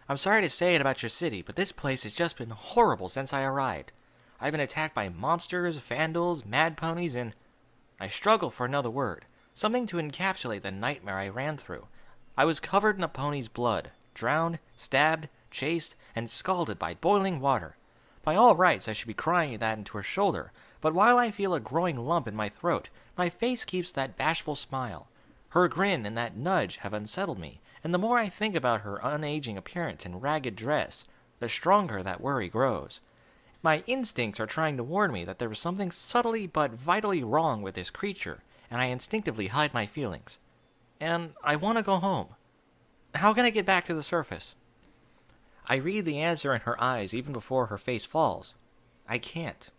I'm sorry to say it about your city, but this place has just been horrible since I arrived. I've been attacked by monsters, vandals, mad ponies, and... I struggle for another word, something to encapsulate the nightmare I ran through. I was covered in a pony's blood, drowned, stabbed, chased, and scalded by boiling water. By all rights, I should be crying that into her shoulder, but while I feel a growing lump in my throat, my face keeps that bashful smile. Her grin and that nudge have unsettled me, and the more I think about her unaging appearance and ragged dress, the stronger that worry grows. My instincts are trying to warn me that there is something subtly but vitally wrong with this creature, and I instinctively hide my feelings. And I want to go home. How can I get back to the surface? I read the answer in her eyes even before her face falls. I can't.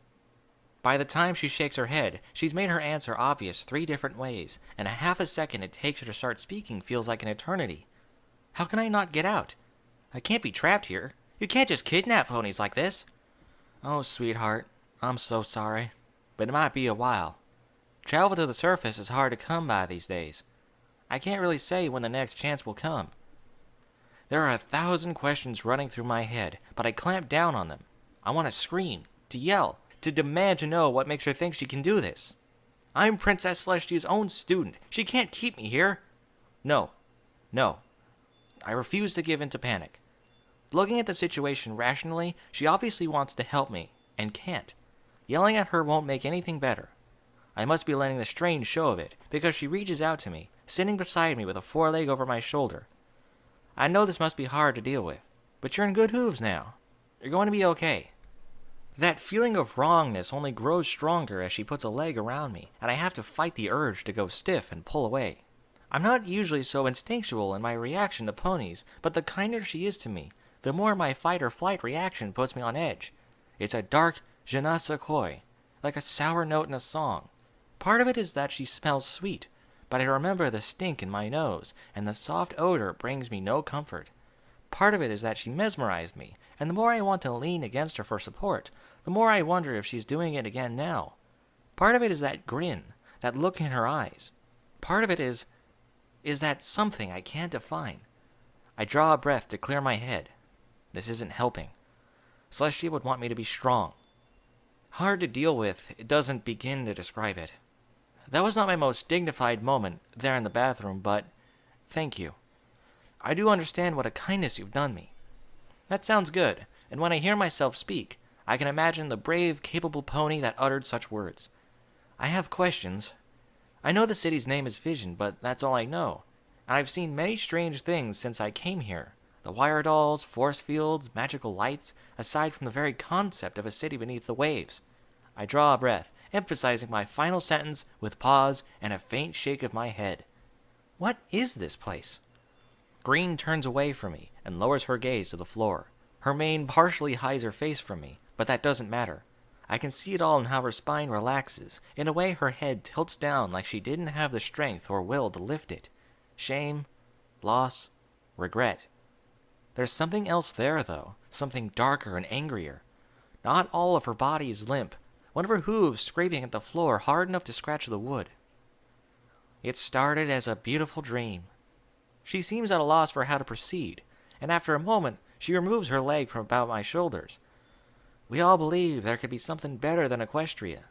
By the time she shakes her head, she's made her answer obvious 3 different ways, and a half a second it takes her to start speaking feels like an eternity. How can I not get out? I can't be trapped here. You can't just kidnap ponies like this. Oh, sweetheart, I'm so sorry, but it might be a while. Travel to the surface is hard to come by these days. I can't really say when the next chance will come. There are 1,000 questions running through my head, but I clamp down on them. I want to scream, to yell, to demand to know what makes her think she can do this. I'm Princess Celestia's own student. She can't keep me here. No. I refuse to give in to panic. Looking at the situation rationally, she obviously wants to help me, and can't. Yelling at her won't make anything better. I must be letting the strange show of it, because she reaches out to me, sitting beside me with a foreleg over my shoulder. I know this must be hard to deal with, but you're in good hooves now. You're going to be okay. That feeling of wrongness only grows stronger as she puts a leg around me, and I have to fight the urge to go stiff and pull away. I'm not usually so instinctual in my reaction to ponies, but the kinder she is to me, the more my fight-or-flight reaction puts me on edge. It's a dark je ne sais quoi, like a sour note in a song. Part of it is that she smells sweet, but I remember the stink in my nose, and the soft odor brings me no comfort. Part of it is that she mesmerized me, and the more I want to lean against her for support, the more I wonder if she's doing it again now. Part of it is that grin, that look in her eyes. Part of it is that something I can't define. I draw a breath to clear my head. This isn't helping. Celestia would want me to be strong. Hard to deal with, it doesn't begin to describe it. That was not my most dignified moment there in the bathroom, but thank you. I do understand what a kindness you've done me. That sounds good, and when I hear myself speak, I can imagine the brave, capable pony that uttered such words. I have questions. I know the city's name is Vision, but that's all I know, and I've seen many strange things since I came here. The wire dolls, force fields, magical lights, aside from the very concept of a city beneath the waves. I draw a breath, emphasizing my final sentence with pause and a faint shake of my head. What is this place? Green turns away from me, and lowers her gaze to the floor. Her mane partially hides her face from me, but that doesn't matter. I can see it all in how her spine relaxes. In a way, her head tilts down like she didn't have the strength or will to lift it. Shame, loss, regret. There's something else there, though, something darker and angrier. Not all of her body is limp, one of her hooves scraping at the floor hard enough to scratch the wood. It started as a beautiful dream. She seems at a loss for how to proceed, and after a moment, she removes her leg from about my shoulders. We all believe there could be something better than Equestria.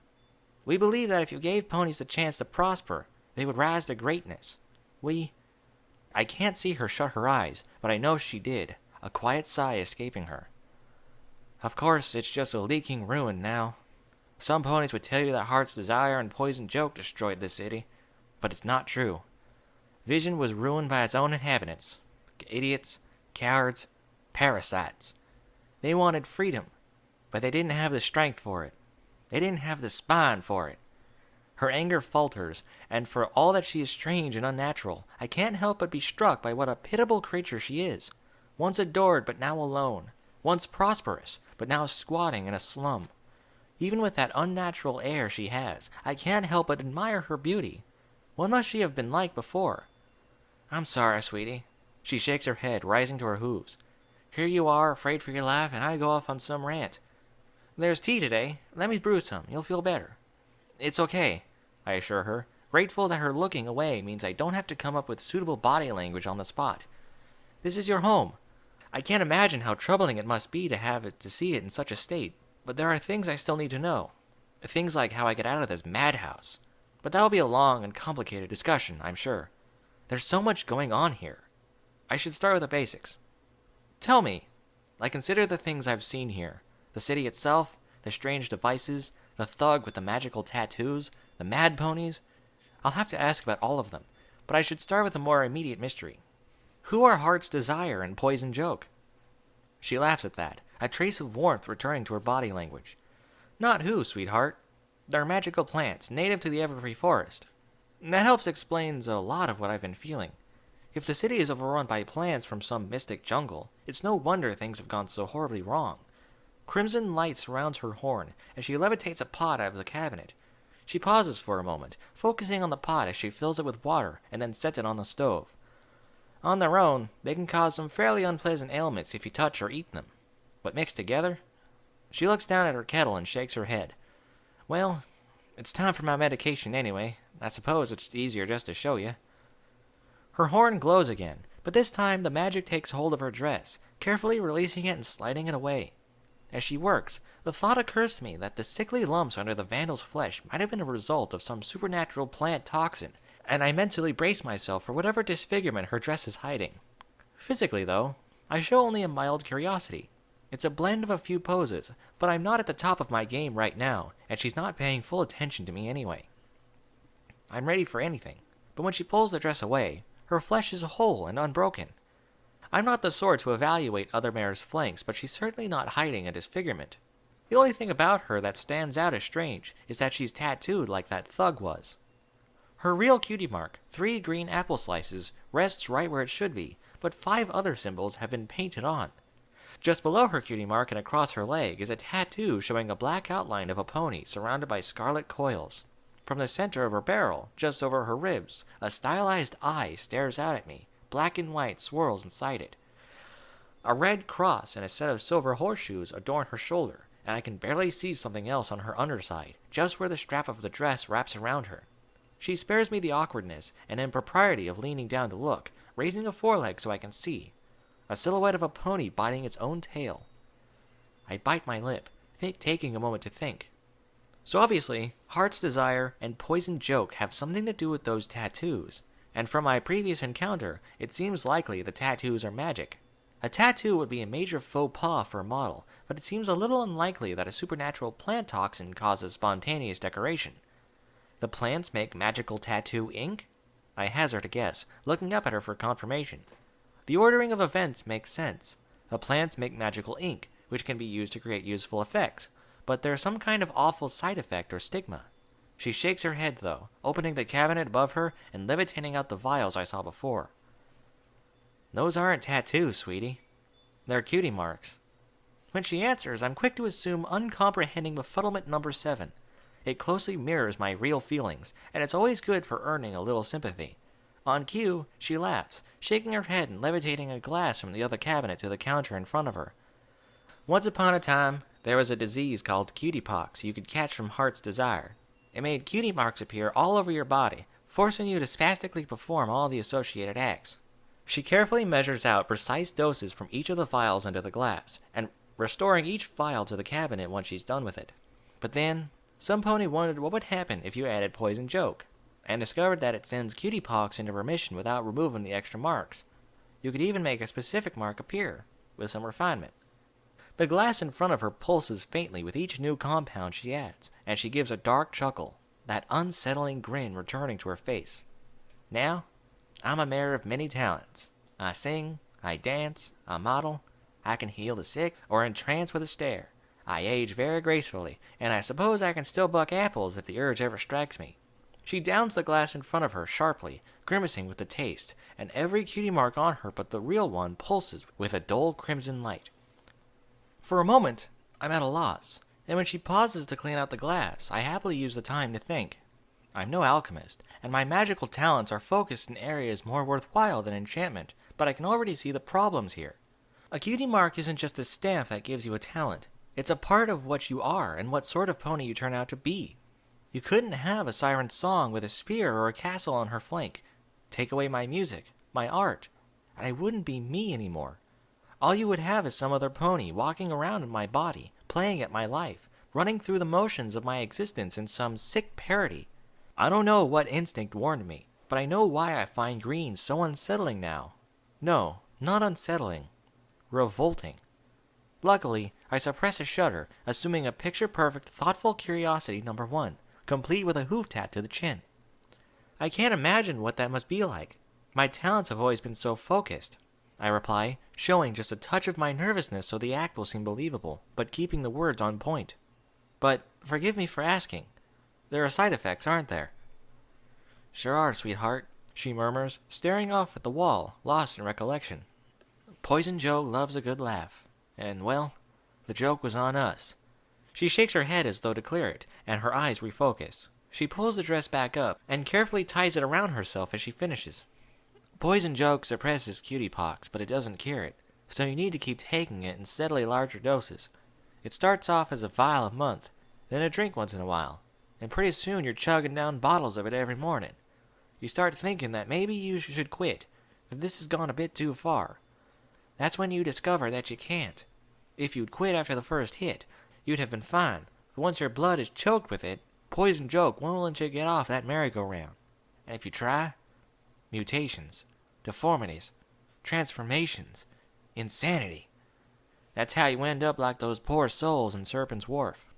We believe that if you gave ponies the chance to prosper, they would rise to greatness. I can't see her shut her eyes, but I know she did, a quiet sigh escaping her. Of course, it's just a leaking ruin now. Some ponies would tell you that Heart's Desire and Poison Joke destroyed this city, but it's not true. Vision was ruined by its own inhabitants. Idiots, cowards, parasites. They wanted freedom, but they didn't have the strength for it. They didn't have the spine for it. Her anger falters, and for all that she is strange and unnatural, I can't help but be struck by what a pitiable creature she is. Once adored, but now alone. Once prosperous, but now squatting in a slum. Even with that unnatural air she has, I can't help but admire her beauty. What must she have been like before? I'm sorry, sweetie. She shakes her head, rising to her hooves. Here you are, afraid for your life, and I go off on some rant. There's tea today. Let me brew some. You'll feel better. It's okay, I assure her, grateful that her looking away means I don't have to come up with suitable body language on the spot. This is your home. I can't imagine how troubling it must be to see it in such a state, but there are things I still need to know. Things like how I get out of this madhouse. But that will be a long and complicated discussion, I'm sure. There's so much going on here. I should start with the basics. Tell me, consider the things I've seen here. The city itself, the strange devices, the thug with the magical tattoos, the mad ponies. I'll have to ask about all of them, but I should start with a more immediate mystery. Who are Heart's Desire and Poison Joke? She laughs at that, a trace of warmth returning to her body language. Not who, sweetheart. They're magical plants, native to the Everfree Forest. That helps explains a lot of what I've been feeling. If the city is overrun by plants from some mystic jungle, it's no wonder things have gone so horribly wrong. Crimson light surrounds her horn as she levitates a pot out of the cabinet. She pauses for a moment, focusing on the pot as she fills it with water and then sets it on the stove. On their own, they can cause some fairly unpleasant ailments if you touch or eat them. But mixed together? She looks down at her kettle and shakes her head. Well, it's time for my medication anyway. I suppose it's easier just to show you. Her horn glows again, but this time the magic takes hold of her dress, carefully releasing it and sliding it away. As she works, the thought occurs to me that the sickly lumps under the vandal's flesh might have been a result of some supernatural plant toxin, and I mentally brace myself for whatever disfigurement her dress is hiding. Physically, though, I show only a mild curiosity. It's a blend of a few poses, but I'm not at the top of my game right now, and she's not paying full attention to me anyway. I'm ready for anything, but when she pulls the dress away, her flesh is whole and unbroken. I'm not the sort to evaluate other mares' flanks, but she's certainly not hiding a disfigurement. The only thing about her that stands out as strange is that she's tattooed like that thug was. Her real cutie mark, 3 green apple slices, rests right where it should be, but 5 other symbols have been painted on. Just below her cutie mark and across her leg is a tattoo showing a black outline of a pony surrounded by scarlet coils. From the center of her barrel, just over her ribs, a stylized eye stares out at me. Black and white swirls inside it. A red cross and a set of silver horseshoes adorn her shoulder, and I can barely see something else on her underside, just where the strap of the dress wraps around her. She spares me the awkwardness and impropriety of leaning down to look, raising a foreleg so I can see. A silhouette of a pony biting its own tail. I bite my lip, taking a moment to think. So obviously, Heart's Desire and Poison Joke have something to do with those tattoos, and from my previous encounter, it seems likely the tattoos are magic. A tattoo would be a major faux pas for a model, but it seems a little unlikely that a supernatural plant toxin causes spontaneous decoration. The plants make magical tattoo ink? I hazard a guess, looking up at her for confirmation. The ordering of events makes sense. The plants make magical ink, which can be used to create useful effects, but there's some kind of awful side effect or stigma. She shakes her head, though, opening the cabinet above her and levitating out the vials I saw before. Those aren't tattoos, sweetie. They're cutie marks. When she answers, I'm quick to assume uncomprehending befuddlement number 7. It closely mirrors my real feelings, and it's always good for earning a little sympathy. On cue, she laughs, shaking her head and levitating a glass from the other cabinet to the counter in front of her. Once upon a time, there was a disease called cutie pox you could catch from Heart's Desire. It made cutie marks appear all over your body, forcing you to spastically perform all the associated acts. She carefully measures out precise doses from each of the vials into the glass, and restoring each vial to the cabinet once she's done with it. But then, some pony wondered what would happen if you added Poison Joke, and discovered that it sends cutie pox into remission without removing the extra marks. You could even make a specific mark appear, with some refinement. The glass in front of her pulses faintly with each new compound she adds, and she gives a dark chuckle, that unsettling grin returning to her face. Now, I'm a mare of many talents. I sing, I dance, I model, I can heal the sick or entrance with a stare. I age very gracefully, and I suppose I can still buck apples if the urge ever strikes me. She downs the glass in front of her sharply, grimacing with the taste, and every cutie mark on her but the real one pulses with a dull crimson light. For a moment, I'm at a loss, and when she pauses to clean out the glass, I happily use the time to think. I'm no alchemist, and my magical talents are focused in areas more worthwhile than enchantment, but I can already see the problems here. A cutie mark isn't just a stamp that gives you a talent. It's a part of what you are and what sort of pony you turn out to be. You couldn't have a Siren Song with a spear or a castle on her flank. Take away my music, my art, and I wouldn't be me anymore. All you would have is some other pony walking around in my body, playing at my life, running through the motions of my existence in some sick parody. I don't know what instinct warned me, but I know why I find green so unsettling now. No, not unsettling. Revolting. Luckily, I suppress a shudder, assuming a picture-perfect, thoughtful curiosity number 1, complete with a hoof tap to the chin. I can't imagine what that must be like. My talents have always been so focused, I reply, showing just a touch of my nervousness so the act will seem believable, but keeping the words on point. But forgive me for asking. There are side effects, aren't there? Sure are, sweetheart, she murmurs, staring off at the wall, lost in recollection. Poison Joe loves a good laugh. And, well, the joke was on us. She shakes her head as though to clear it, and her eyes refocus. She pulls the dress back up and carefully ties it around herself as she finishes. Poison Joke suppresses cutie pox, but it doesn't cure it, so you need to keep taking it in steadily larger doses. It starts off as a vial a month, then a drink once in a while, and pretty soon you're chugging down bottles of it every morning. You start thinking that maybe you should quit, that this has gone a bit too far. That's when you discover that you can't. If you'd quit after the first hit, you'd have been fine, but once your blood is choked with it, Poison Joke won't let you get off that merry-go-round. And if you try, mutations, deformities, transformations, insanity. That's how you end up like those poor souls in Serpent's Wharf.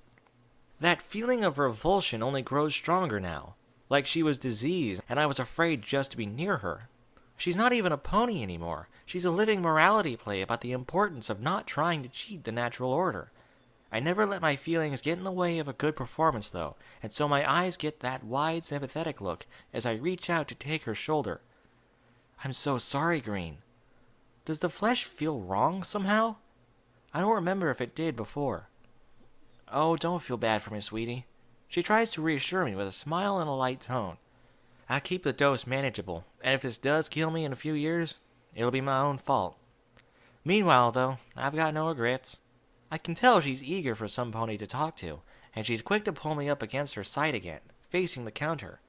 That feeling of revulsion only grows stronger now, like she was diseased and I was afraid just to be near her. She's not even a pony anymore. She's a living morality play about the importance of not trying to cheat the natural order. I never let my feelings get in the way of a good performance, though, and so my eyes get that wide, sympathetic look as I reach out to take her shoulder. I'm so sorry, Green. Does the flesh feel wrong somehow? I don't remember if it did before. Oh, don't feel bad for me, sweetie. She tries to reassure me with a smile and a light tone. I keep the dose manageable, and if this does kill me in a few years, it'll be my own fault. Meanwhile, though, I've got no regrets. I can tell she's eager for some pony to talk to, and she's quick to pull me up against her side again, facing the counter.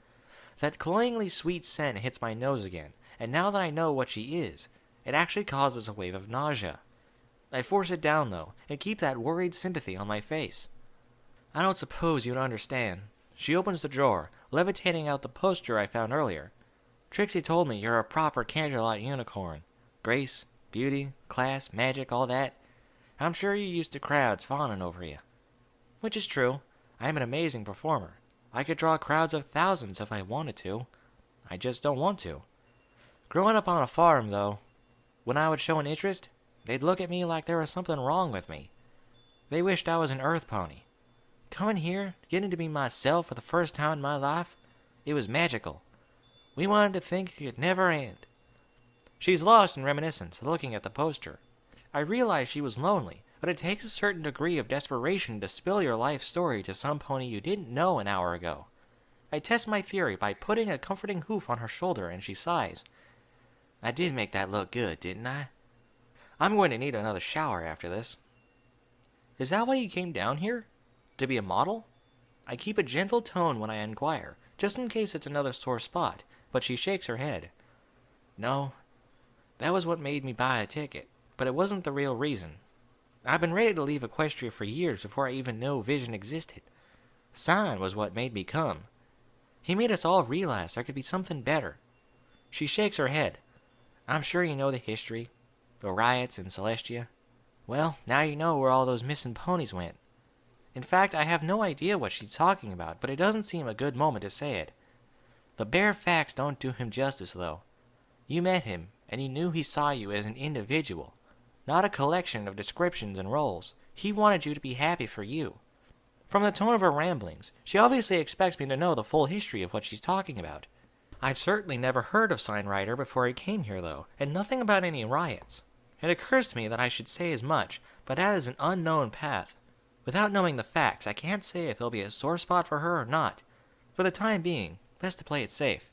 That cloyingly sweet scent hits my nose again, and now that I know what she is, it actually causes a wave of nausea. I force it down, though, and keep that worried sympathy on my face. I don't suppose you'd understand. She opens the drawer, levitating out the poster I found earlier. Trixie told me you're a proper candlelight unicorn. Grace, beauty, class, magic, all that. I'm sure you're used to crowds fawning over you. Which is true. I'm an amazing performer. I could draw crowds of thousands if I wanted to. I just don't want to. Growing up on a farm, though, when I would show an interest, they'd look at me like there was something wrong with me. They wished I was an earth pony. Coming here, getting to be myself for the first time in my life, it was magical. We wanted to think it could never end. She's lost in reminiscence, looking at the poster. I realize she was lonely, but it takes a certain degree of desperation to spill your life story to some pony you didn't know an hour ago. I test my theory by putting a comforting hoof on her shoulder, and she sighs. I did make that look good, didn't I? I'm going to need another shower after this. Is that why you came down here? To be a model? I keep a gentle tone when I inquire, just in case it's another sore spot, but she shakes her head. No, that was what made me buy a ticket, but it wasn't the real reason. I've been ready to leave Equestria for years before I even knew Vision existed. Sign was what made me come. He made us all realize there could be something better. She shakes her head. I'm sure you know the history, the riots in Celestia. Well, now you know where all those missing ponies went. In fact, I have no idea what she's talking about, but it doesn't seem a good moment to say it. The bare facts don't do him justice, though. You met him, and you knew he saw you as an individual, not a collection of descriptions and roles. He wanted you to be happy for you. From the tone of her ramblings, she obviously expects me to know the full history of what she's talking about. I'd certainly never heard of Signwriter before he came here, though, and nothing about any riots. It occurs to me that I should say as much, but that is an unknown path. Without knowing the facts, I can't say if there'll be a sore spot for her or not. For the time being, best to play it safe.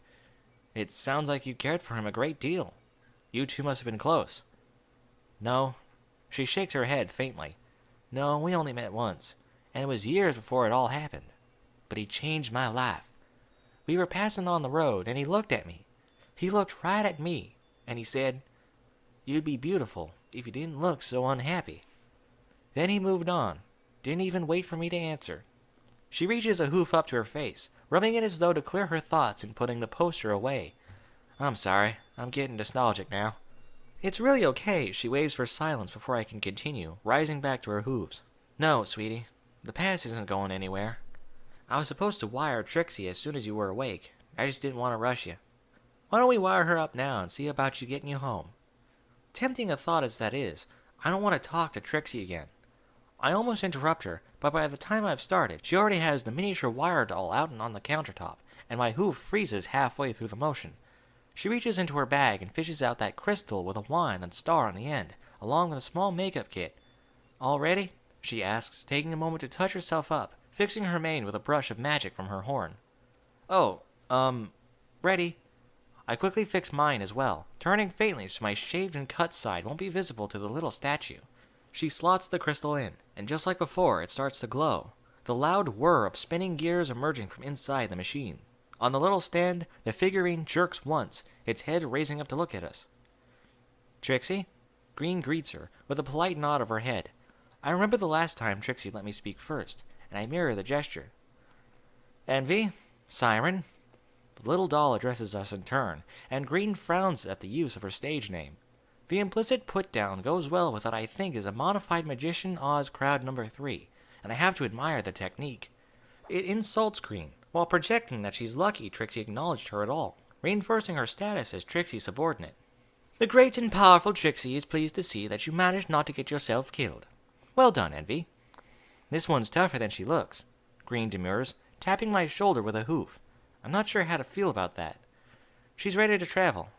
It sounds like you cared for him a great deal. You two must have been close. No. She shakes her head faintly. No, we only met once, and it was years before it all happened. But he changed my life. We were passing on the road, and he looked at me. He looked right at me, and he said, "You'd be beautiful if you didn't look so unhappy." Then he moved on. Didn't even wait for me to answer. She reaches a hoof up to her face, rubbing it as though to clear her thoughts and putting the poster away. I'm sorry, I'm getting nostalgic now. It's really okay, she waves for silence before I can continue, rising back to her hooves. No, sweetie, the past isn't going anywhere. I was supposed to wire Trixie as soon as you were awake. I just didn't want to rush you. Why don't we wire her up now and see about you getting you home? Tempting a thought as that is, I don't want to talk to Trixie again. I almost interrupt her, but by the time I've started, she already has the miniature wire doll out and on the countertop, and my hoof freezes halfway through the motion. She reaches into her bag and fishes out that crystal with a wand and star on the end, along with a small makeup kit. All ready? She asks, taking a moment to touch herself up, fixing her mane with a brush of magic from her horn. Oh, ready. I quickly fix mine as well, turning faintly so my shaved and cut side won't be visible to the little statue. She slots the crystal in, and just like before, it starts to glow, the loud whir of spinning gears emerging from inside the machine. On the little stand, the figurine jerks once, its head raising up to look at us. Trixie? Green greets her, with a polite nod of her head. I remember the last time Trixie let me speak first, and I mirror the gesture. Envy? Siren? The little doll addresses us in turn, and Green frowns at the use of her stage name. The implicit put-down goes well with what I think is a modified Magician Oz crowd number 3, and I have to admire the technique. It insults Green, while projecting that she's lucky Trixie acknowledged her at all, reinforcing her status as Trixie's subordinate. The great and powerful Trixie is pleased to see that you managed not to get yourself killed. Well done, Envy. This one's tougher than she looks. Green demurs, tapping my shoulder with a hoof. I'm not sure how to feel about that. She's ready to travel.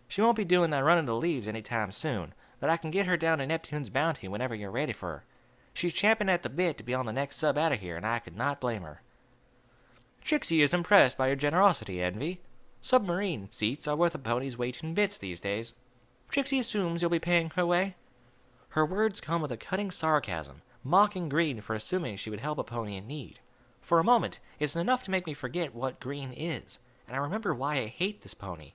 She won't be doing that run in the leaves anytime soon, but I can get her down to Neptune's bounty whenever you're ready for her. She's champing at the bit to be on the next sub out of here, and I could not blame her. Trixie is impressed by your generosity, Envy. Submarine seats are worth a pony's weight in bits these days. Trixie assumes you'll be paying her way. Her words come with a cutting sarcasm, mocking Green for assuming she would help a pony in need. For a moment, it's enough to make me forget what Green is, and I remember why I hate this pony.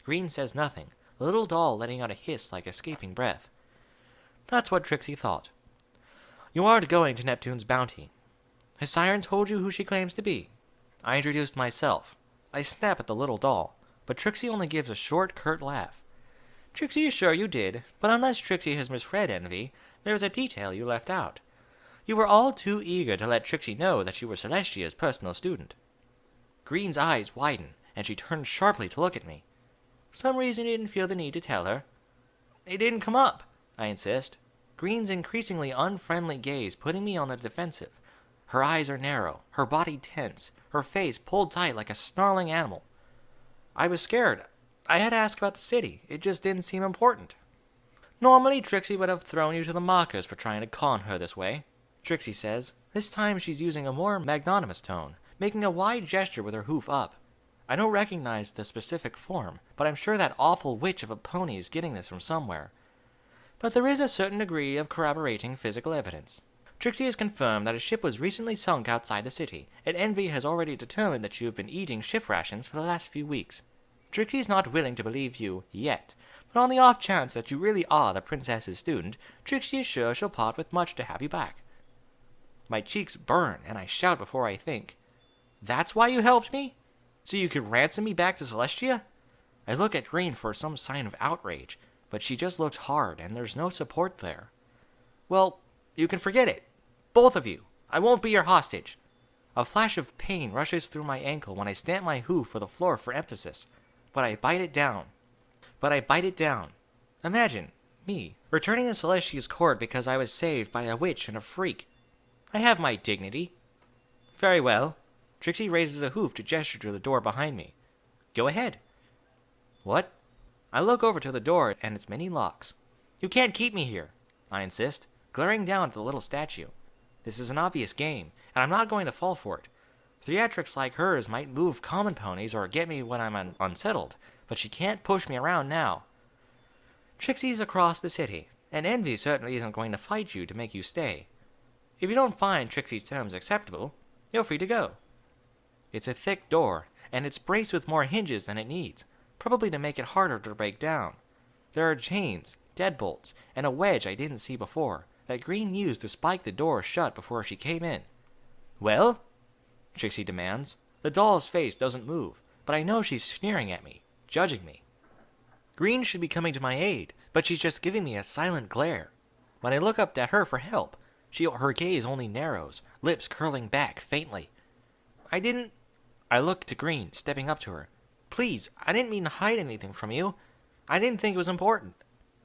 Green says nothing, the little doll letting out a hiss like escaping breath. That's what Trixie thought. You aren't going to Neptune's bounty. Has Siren told you who she claims to be? I introduced myself. I snap at the little doll, but Trixie only gives a short, curt laugh. Trixie is sure you did, but unless Trixie has misread Envy, there's a detail you left out. You were all too eager to let Trixie know that you were Celestia's personal student. Green's eyes widen, and she turns sharply to look at me. Some reason you didn't feel the need to tell her? It didn't come up, I insist. Green's increasingly unfriendly gaze putting me on the defensive. Her eyes are narrow, her body tense, her face pulled tight like a snarling animal. I was scared. I had to ask about the city. It just didn't seem important. Normally, Trixie would have thrown you to the mockers for trying to con her this way. Trixie says. This time she's using a more magnanimous tone, making a wide gesture with her hoof up. I don't recognize the specific form, but I'm sure that awful witch of a pony is getting this from somewhere. But there is a certain degree of corroborating physical evidence. Trixie has confirmed that a ship was recently sunk outside the city, and Envy has already determined that you have been eating ship rations for the last few weeks. Trixie is not willing to believe you yet, but on the off chance that you really are the princess's student, Trixie is sure she'll part with much to have you back. My cheeks burn, and I shout before I think. That's why you helped me? So you could ransom me back to Celestia? I look at Green for some sign of outrage, but she just looks hard, and there's no support there. Well, you can forget it. Both of you. I won't be your hostage. A flash of pain rushes through my ankle when I stamp my hoof for the floor for emphasis, but I bite it down. Imagine, me, returning to Celestia's court because I was saved by a witch and a freak. I have my dignity. Very well. Trixie raises a hoof to gesture to the door behind me. Go ahead. What? I look over to the door and its many locks. You can't keep me here, I insist, glaring down at the little statue. This is an obvious game, and I'm not going to fall for it. Theatrics like hers might move common ponies or get me when I'm unsettled, but she can't push me around now. Trixie's across the city, and Envy certainly isn't going to fight you to make you stay. If you don't find Trixie's terms acceptable, you're free to go. It's a thick door, and it's braced with more hinges than it needs, probably to make it harder to break down. There are chains, deadbolts, and a wedge I didn't see before, that Green used to spike the door shut before she came in. Well? Trixie demands. The doll's face doesn't move, but I know she's sneering at me, judging me. Green should be coming to my aid, but she's just giving me a silent glare. When I look up at her for help, her gaze only narrows, lips curling back faintly. I look to Green, stepping up to her. Please, I didn't mean to hide anything from you. I didn't think it was important.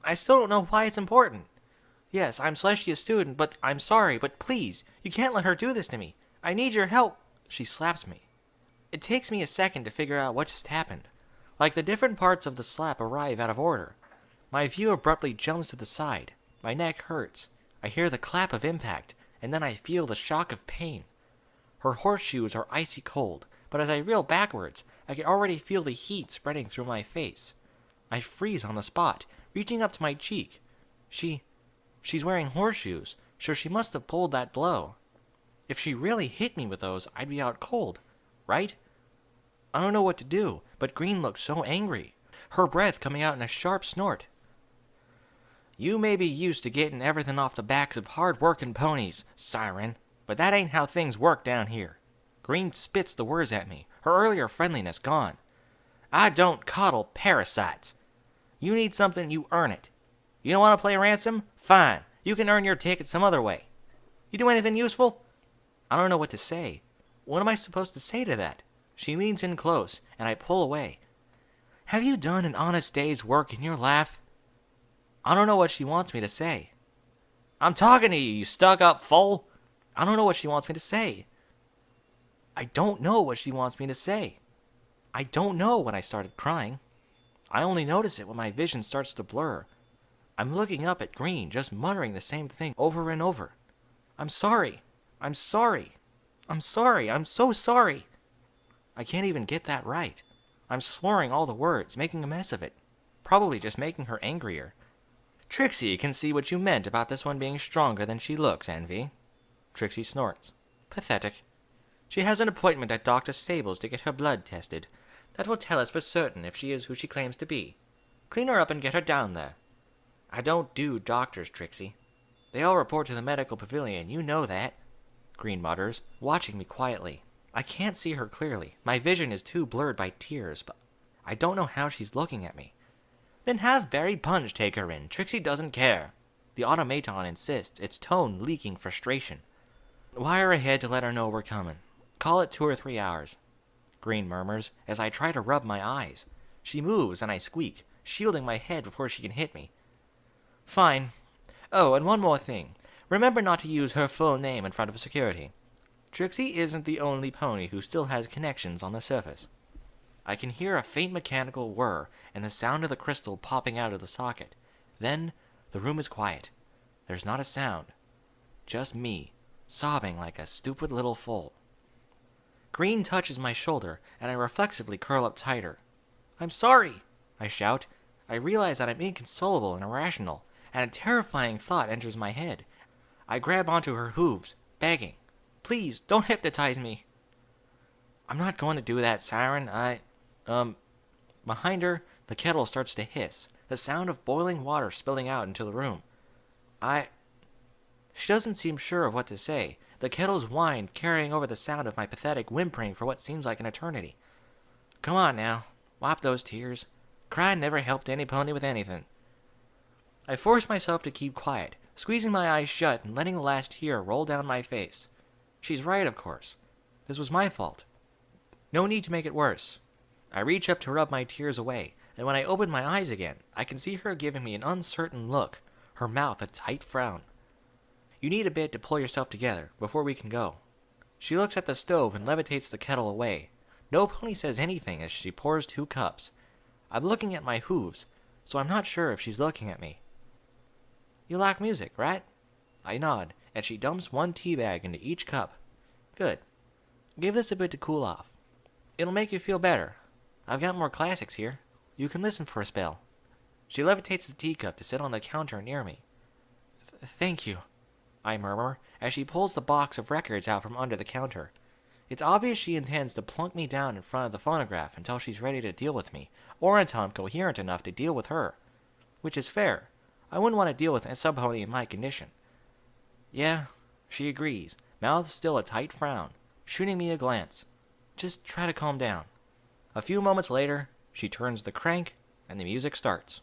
I still don't know why it's important. Yes, I'm Celestia's student, but I'm sorry, but please, you can't let her do this to me. I need your help. She slaps me. It takes me a second to figure out what just happened. Like the different parts of the slap arrive out of order. My view abruptly jumps to the side. My neck hurts. I hear the clap of impact, and then I feel the shock of pain. Her horseshoes are icy cold, but as I reel backwards, I can already feel the heat spreading through my face. I freeze on the spot, reaching up to my cheek. She's wearing horseshoes, so she must have pulled that blow. If she really hit me with those, I'd be out cold, right? I don't know what to do, but Green looks so angry, her breath coming out in a sharp snort. You may be used to getting everything off the backs of hard-working ponies, Siren, but that ain't how things work down here. Green spits the words at me, her earlier friendliness gone. I don't coddle parasites. You need something, you earn it. You don't want to play ransom? Fine, you can earn your ticket some other way. You do anything useful? I don't know what to say. What am I supposed to say to that? She leans in close, and I pull away. Have you done an honest day's work in your life? I don't know what she wants me to say. I'm talking to you, you stuck-up fool. I don't know what she wants me to say. I don't know what she wants me to say. I don't know when I started crying. I only notice it when my vision starts to blur. I'm looking up at Green, just muttering the same thing over and over. I'm sorry. I'm sorry. I'm sorry. I'm so sorry. I can't even get that right. I'm slurring all the words, making a mess of it. Probably just making her angrier. Trixie can see what you meant about this one being stronger than she looks, Envy. Trixie snorts. Pathetic. She has an appointment at Dr. Stable's to get her blood tested. That will tell us for certain if she is who she claims to be. Clean her up and get her down there. I don't do doctors, Trixie. They all report to the medical pavilion, you know that. Green mutters, watching me quietly. I can't see her clearly. My vision is too blurred by tears, but I don't know how she's looking at me. Then have Barry Punch take her in. Trixie doesn't care. The automaton insists, its tone leaking frustration. Wire ahead to let her know we're coming. Call it 2 or 3 hours. Green murmurs, as I try to rub my eyes. She moves and I squeak, shielding my head before she can hit me. Fine. Oh, and one more thing. Remember not to use her full name in front of security. Trixie isn't the only pony who still has connections on the surface. I can hear a faint mechanical whir and the sound of the crystal popping out of the socket. Then, the room is quiet. There's not a sound. Just me, sobbing like a stupid little fool. Green touches my shoulder, and I reflexively curl up tighter. "I'm sorry!" I shout. I realize that I'm inconsolable and irrational, and a terrifying thought enters my head. I grab onto her hooves, begging, "Please, don't hypnotize me." "I'm not going to do that, Siren. Behind her, the kettle starts to hiss, the sound of boiling water spilling out into the room. She doesn't seem sure of what to say, the kettle's whine carrying over the sound of my pathetic whimpering for what seems like an eternity. "Come on now, wipe those tears. Crying never helped any pony with anything." I force myself to keep quiet, squeezing my eyes shut and letting the last tear roll down my face. She's right, of course. This was my fault. No need to make it worse. I reach up to rub my tears away, and when I open my eyes again, I can see her giving me an uncertain look, her mouth a tight frown. "You need a bit to pull yourself together before we can go." She looks at the stove and levitates the kettle away. No pony says anything as she pours 2 cups. I'm looking at my hooves, so I'm not sure if she's looking at me. "You like music, right?" I nod, and she dumps 1 tea bag into each cup. "Good. Give this a bit to cool off. It'll make you feel better. I've got more classics here. You can listen for a spell." She levitates the teacup to sit on the counter near me. Thank you," I murmur, as she pulls the box of records out from under the counter. It's obvious she intends to plunk me down in front of the phonograph until she's ready to deal with me, or until I'm coherent enough to deal with her. Which is fair. I wouldn't want to deal with a sub-pony in my condition. "Yeah," she agrees, mouth still a tight frown, shooting me a glance. "Just try to calm down." A few moments later, she turns the crank, and the music starts.